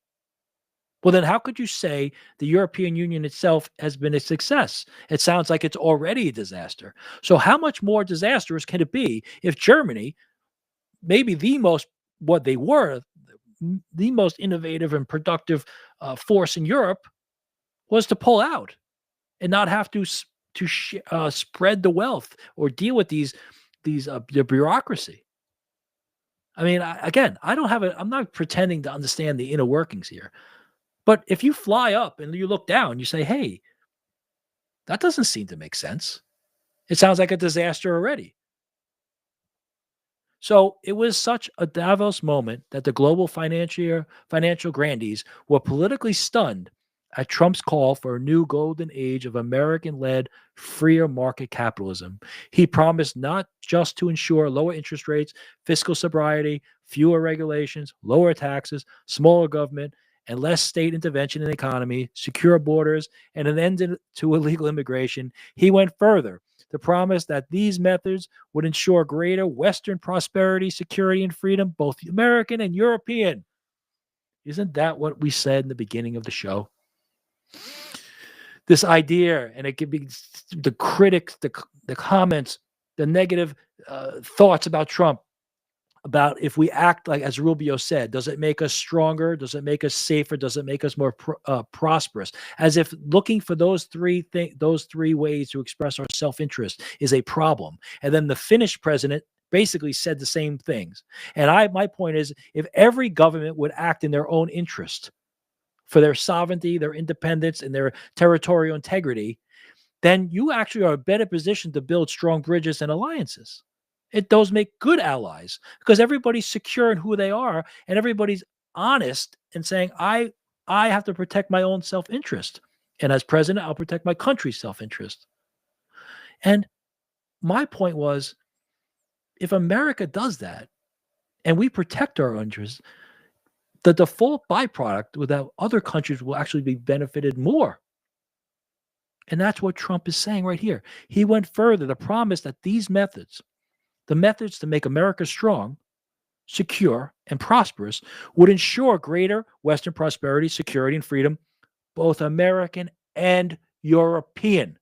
S1: Well, then how could you say the European Union itself has been a success? It sounds like it's already a disaster. So how much more disastrous can it be if Germany, maybe the most innovative and productive force in Europe, was to pull out and not have to spread the wealth or deal with the bureaucracy? I mean, I'm not pretending to understand the inner workings here. But if you fly up and you look down, you say, hey, that doesn't seem to make sense. It sounds like a disaster already. So it was such a Davos moment that the global financial grandees were politically stunned at Trump's call for a new golden age of American-led freer market capitalism. He promised not just to ensure lower interest rates, fiscal sobriety, fewer regulations, lower taxes, smaller government, and less state intervention in the economy, secure borders, and an end to illegal immigration. He went further to promise that these methods would ensure greater Western prosperity, security, and freedom, both American and European. Isn't that what we said in the beginning of the show? This idea, and it could be the critics, the comments, the negative thoughts about Trump, about if we act like, as Rubio said, does it make us stronger? Does it make us safer? Does it make us more prosperous? As if looking for those three ways to express our self-interest is a problem. And then the Finnish president basically said the same things. And my point is, if every government would act in their own interest for their sovereignty, their independence, and their territorial integrity, then you actually are in a better position to build strong bridges and alliances. Those make good allies because everybody's secure in who they are and everybody's honest and saying, I have to protect my own self-interest. And as president, I'll protect my country's self-interest. And my point was, if America does that and we protect our interests, the default byproduct without other countries will actually be benefited more. And that's what Trump is saying right here. He went further to promise that these methods, the methods to make America strong, secure, and prosperous, would ensure greater Western prosperity, security, and freedom, both American and European.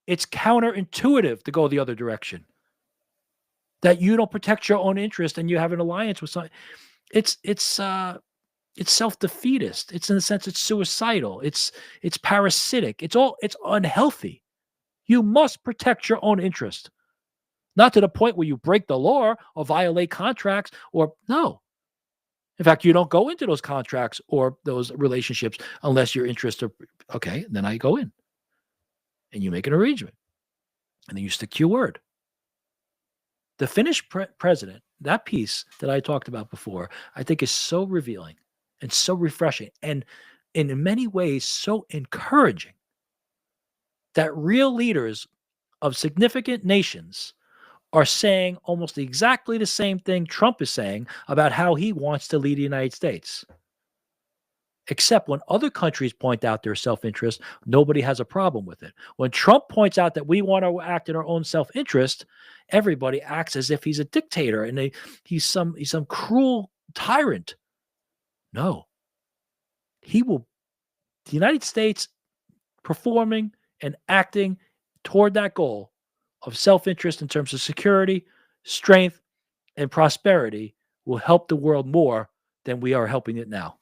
S1: It's counterintuitive to go the other direction. That you don't protect your own interest and you have an alliance with something. It's self-defeatist. It's in a sense, it's suicidal. It's parasitic. It's unhealthy. You must protect your own interest. Not to the point where you break the law or violate contracts or no. In fact, you don't go into those contracts or those relationships unless your interests are okay. Then I go in and you make an arrangement and then you stick to your word. The Finnish president, that piece that I talked about before, I think is so revealing and so refreshing and in many ways so encouraging that real leaders of significant nations are saying almost exactly the same thing Trump is saying about how he wants to lead the United States. Except when other countries point out their self-interest, nobody has a problem with it. When Trump points out that we want to act in our own self-interest, everybody acts as if he's a dictator and he's some cruel tyrant. No. The United States performing and acting toward that goal of self-interest in terms of security, strength, and prosperity will help the world more than we are helping it now.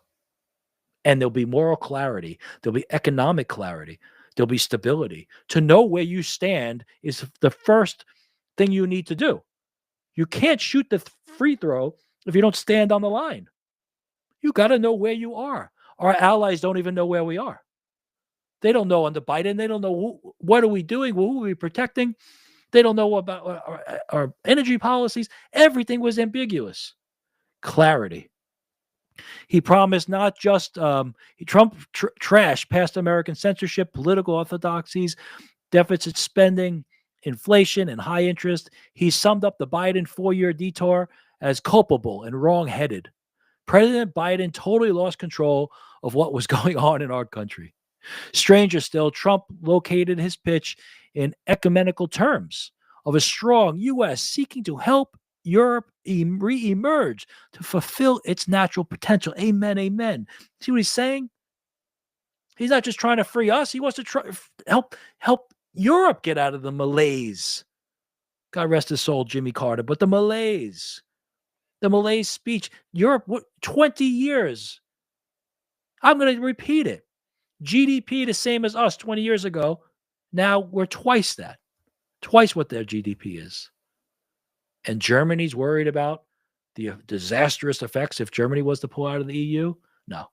S1: And there'll be moral clarity. There'll be economic clarity. There'll be stability. To know where you stand is the first thing you need to do. You can't shoot the free throw if you don't stand on the line. You got to know where you are. Our allies don't even know where we are. They don't know under Biden. They don't know what are we doing? Who are we protecting? They don't know about our energy policies. Everything was ambiguous. Clarity. He promised not just Trump trashed past American censorship, political orthodoxies, deficit spending, inflation, and high interest. He summed up the Biden 4-year detour as culpable and wrong-headed. President Biden totally lost control of what was going on in our country. Stranger still, Trump located his pitch in ecumenical terms of a strong U.S. seeking to help Europe re-emerge to fulfill its natural potential. Amen, amen. See what he's saying? He's not just trying to free us. He wants to try help Europe get out of the malaise. God rest his soul, Jimmy Carter. But the malaise speech, Europe, 20 years. I'm going to repeat it. GDP the same as us 20 years ago. Now we're twice that. Twice what their GDP is. And Germany's worried about the disastrous effects if Germany was to pull out of the EU? No.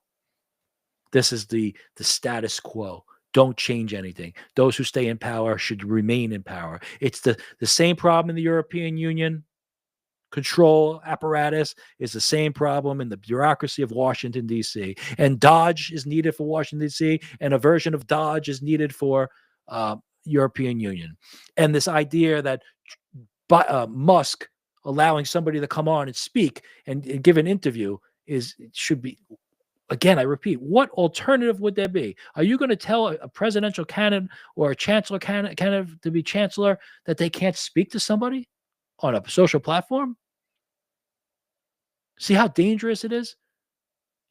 S1: This is the status quo. Don't change anything. Those who stay in power should remain in power. It's the same problem in the European Union. Control apparatus is the same problem in the bureaucracy of Washington, D.C. And Dodge is needed for Washington, D.C., and a version of Dodge is needed for European Union. And this idea that Musk allowing somebody to come on and speak and give an interview should be, again, I repeat, what alternative would there be? Are you going to tell a presidential candidate or a chancellor candidate to be chancellor that they can't speak to somebody on a social platform? See how dangerous it is?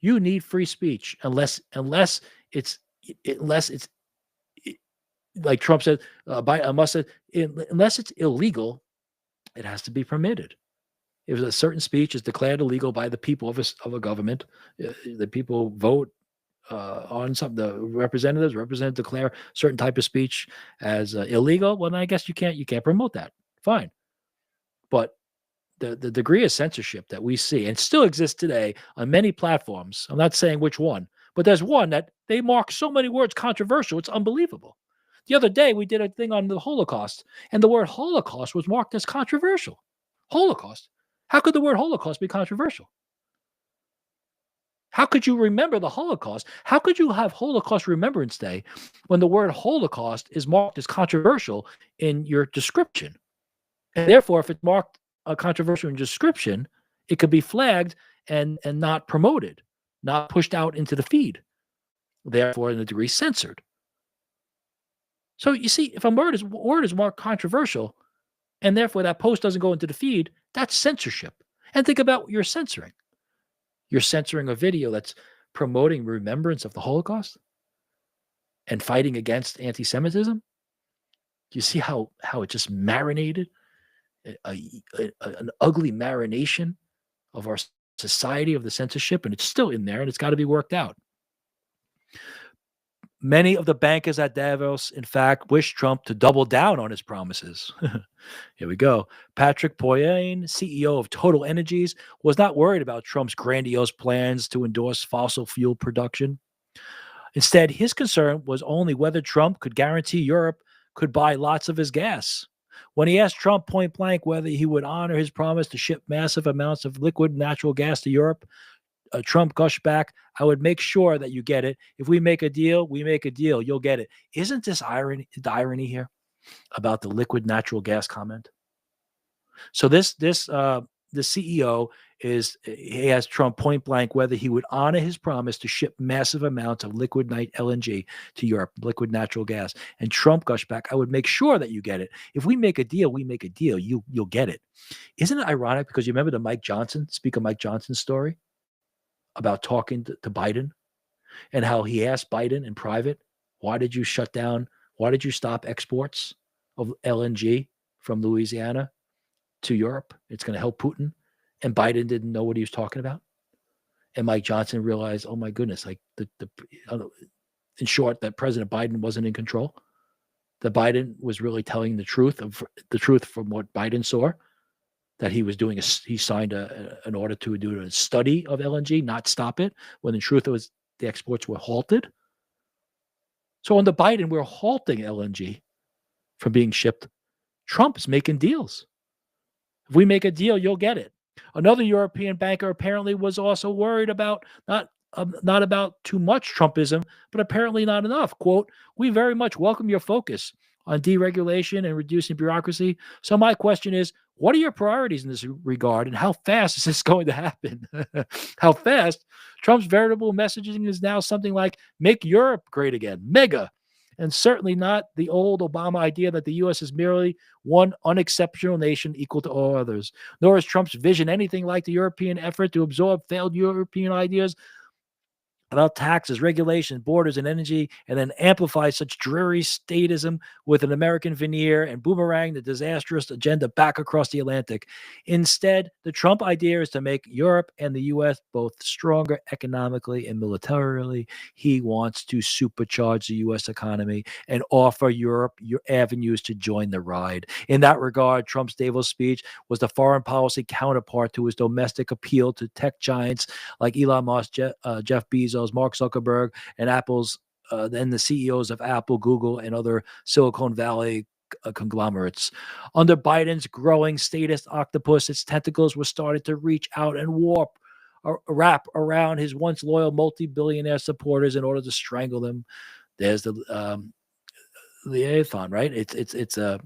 S1: You need free speech unless it's like Trump said, Musk said, unless it's illegal, it has to be permitted. If a certain speech is declared illegal by the people of a government, the people vote on some, the representatives declare certain type of speech as illegal. Well, then I guess you can't promote that. Fine, but the degree of censorship that we see and still exists today on many platforms. I'm not saying which one, but there's one that they mark so many words controversial. It's unbelievable. The other day we did a thing on the Holocaust, and the word Holocaust was marked as controversial. Holocaust. How could the word Holocaust be controversial? How could you remember the Holocaust? How could you have Holocaust Remembrance Day when the word Holocaust is marked as controversial in your description? And therefore, if it's marked a controversial in description, it could be flagged and not promoted, not pushed out into the feed. Therefore, in a degree, censored. So you see, if a word is marked controversial, and therefore that post doesn't go into the feed, that's censorship. And think about what you're censoring. You're censoring a video that's promoting remembrance of the Holocaust and fighting against anti-Semitism. Do you see how it just marinated, an ugly marination of our society of the censorship, and it's still in there, and it's got to be worked out. Many of the bankers at Davos, in fact, wish Trump to double down on his promises. Here we go. Patrick Pouyanné, CEO of Total Energies, was not worried about Trump's grandiose plans to endorse fossil fuel production. Instead, his concern was only whether Trump could guarantee Europe could buy lots of his gas. When he asked Trump point blank whether he would honor his promise to ship massive amounts of liquid natural gas to Europe, Trump gushed back, "I would make sure that you get it. If we make a deal, we make a deal. You'll get it." Isn't this the irony here about the liquid natural gas comment? So the CEO he asked Trump point blank whether he would honor his promise to ship massive amounts of liquid LNG to Europe, liquid natural gas. And Trump gushed back, "I would make sure that you get it. If we make a deal, we make a deal. You'll get it." Isn't it ironic? Because you remember the Speaker Mike Johnson story about talking to Biden and how he asked Biden in private, why did you stop exports of LNG from Louisiana to Europe? It's going to help Putin. And Biden didn't know what he was talking about. And Mike Johnson realized, oh my goodness, like in short, that President Biden wasn't in control. That Biden was really telling the truth from what Biden saw. That he signed an order to do a study of LNG, not stop it, when in truth it was the exports were halted. So under Biden, we're halting LNG from being shipped. Trump is making deals. If we make a deal, you'll get it. Another European banker apparently was also worried about not about too much Trumpism, but apparently not enough. Quote, "We very much welcome your focus on deregulation and reducing bureaucracy. So my question is, what are your priorities in this regard, and how fast is this going to happen?" How fast? Trump's veritable messaging is now something like, "Make Europe great again, mega." and certainly not the old Obama idea that the U.S. is merely one unexceptional nation equal to all others. Nor is Trump's vision anything like the European effort to absorb failed European ideas about taxes, regulations, borders, and energy, and then amplify such dreary statism with an American veneer and boomerang the disastrous agenda back across the Atlantic. Instead, the Trump idea is to make Europe and the U.S. both stronger economically and militarily. He wants to supercharge the U.S. economy and offer Europe avenues to join the ride. In that regard, Trump's Davos speech was the foreign policy counterpart to his domestic appeal to tech giants like Elon Musk, Jeff Bezos, Mark Zuckerberg, and Apple's, and the CEOs of Apple, Google, and other Silicon Valley conglomerates. Under Biden's growing statist octopus, its tentacles were started to reach out and wrap around his once loyal multi-billionaire supporters in order to strangle them. There's the Leviathan, right? It's the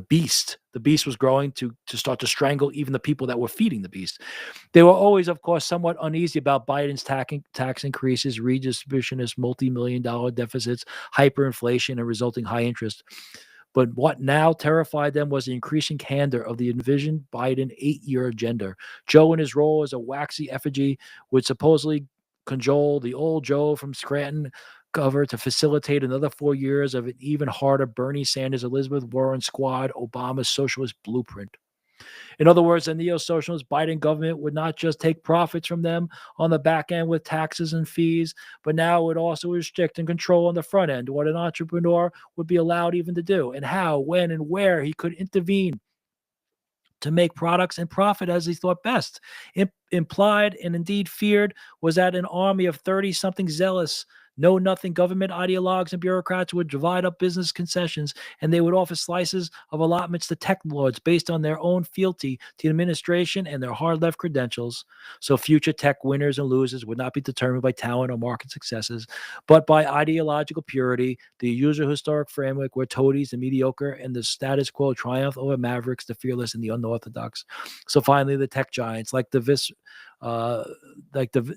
S1: beast. The beast was growing to start to strangle even the people that were feeding the beast. They were always, of course, somewhat uneasy about Biden's tax increases, redistributionist multi-million-dollar deficits, hyperinflation, and resulting high interest. But what now terrified them was the increasing candor of the envisioned Biden 8-year agenda. Joe, in his role as a waxy effigy, would supposedly cajole the old Joe from Scranton cover to facilitate another 4 years of an even harder Bernie Sanders, Elizabeth Warren squad, Obama's socialist blueprint. In other words, the neo-socialist Biden government would not just take profits from them on the back end with taxes and fees, but now would also restrict and control on the front end what an entrepreneur would be allowed even to do, and how, when, and where he could intervene to make products and profit as he thought best. Implied and indeed feared was that an army of 30-something zealous, know-nothing government ideologues and bureaucrats would divide up business concessions, and they would offer slices of allotments to tech lords based on their own fealty to the administration and their hard-left credentials. So future tech winners and losers would not be determined by talent or market successes, but by ideological purity, the usual historic framework where toadies and mediocre and the status quo triumph over mavericks, the fearless and the unorthodox. So finally, the tech giants, like the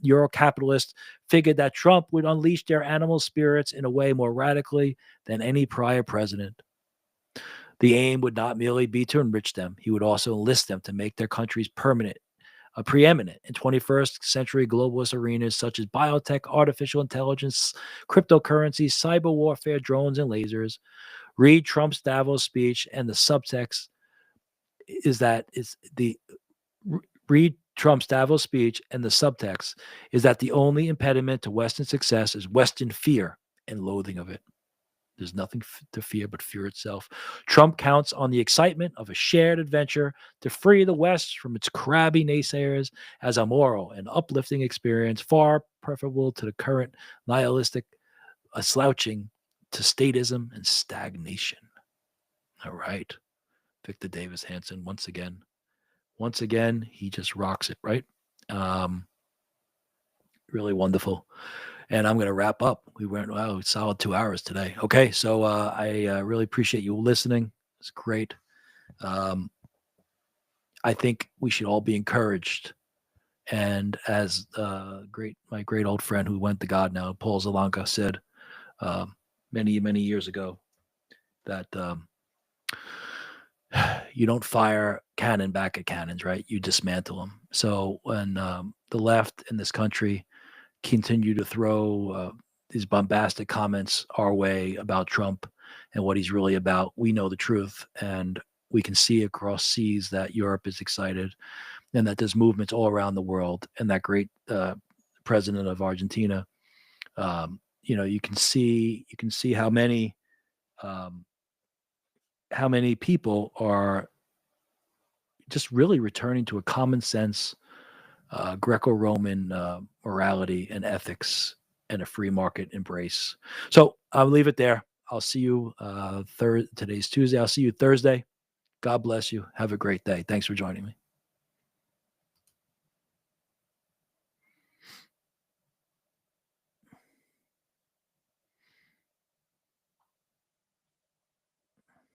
S1: Euro capitalists, figured that Trump would unleash their animal spirits in a way more radically than any prior president. The aim would not merely be to enrich them. He would also enlist them to make their countries preeminent in 21st century globalist arenas such as biotech, artificial intelligence, cryptocurrencies, cyber warfare, drones, and lasers. Read Trump's Davos speech, and the subtext is that the only impediment to Western success is Western fear and loathing of it. There's nothing to fear but fear itself. Trump counts on the excitement of a shared adventure to free the West from its crabby naysayers as a moral and uplifting experience, far preferable to the current nihilistic slouching to statism and stagnation. All right. Victor Davis Hanson, once again, he just rocks it, right? Really wonderful. And I'm going to wrap up. We went, solid 2 hours today. Okay, so I really appreciate you listening. It's great. I think we should all be encouraged. And as my great old friend who went to God now, Paul Zalanka, said many, many years ago, that you don't fire cannon back at cannons, right? You dismantle them. So when the left in this country continue to throw these bombastic comments our way about Trump and what he's really about, we know the truth, and we can see across seas that Europe is excited and that there's movements all around the world, and that great president of Argentina, you can see how many people are just really returning to a common sense Greco-Roman morality and ethics and a free market embrace. So I'll leave it there. I'll see you today's Tuesday. I'll see you Thursday. God bless you. Have a great day. Thanks for joining me.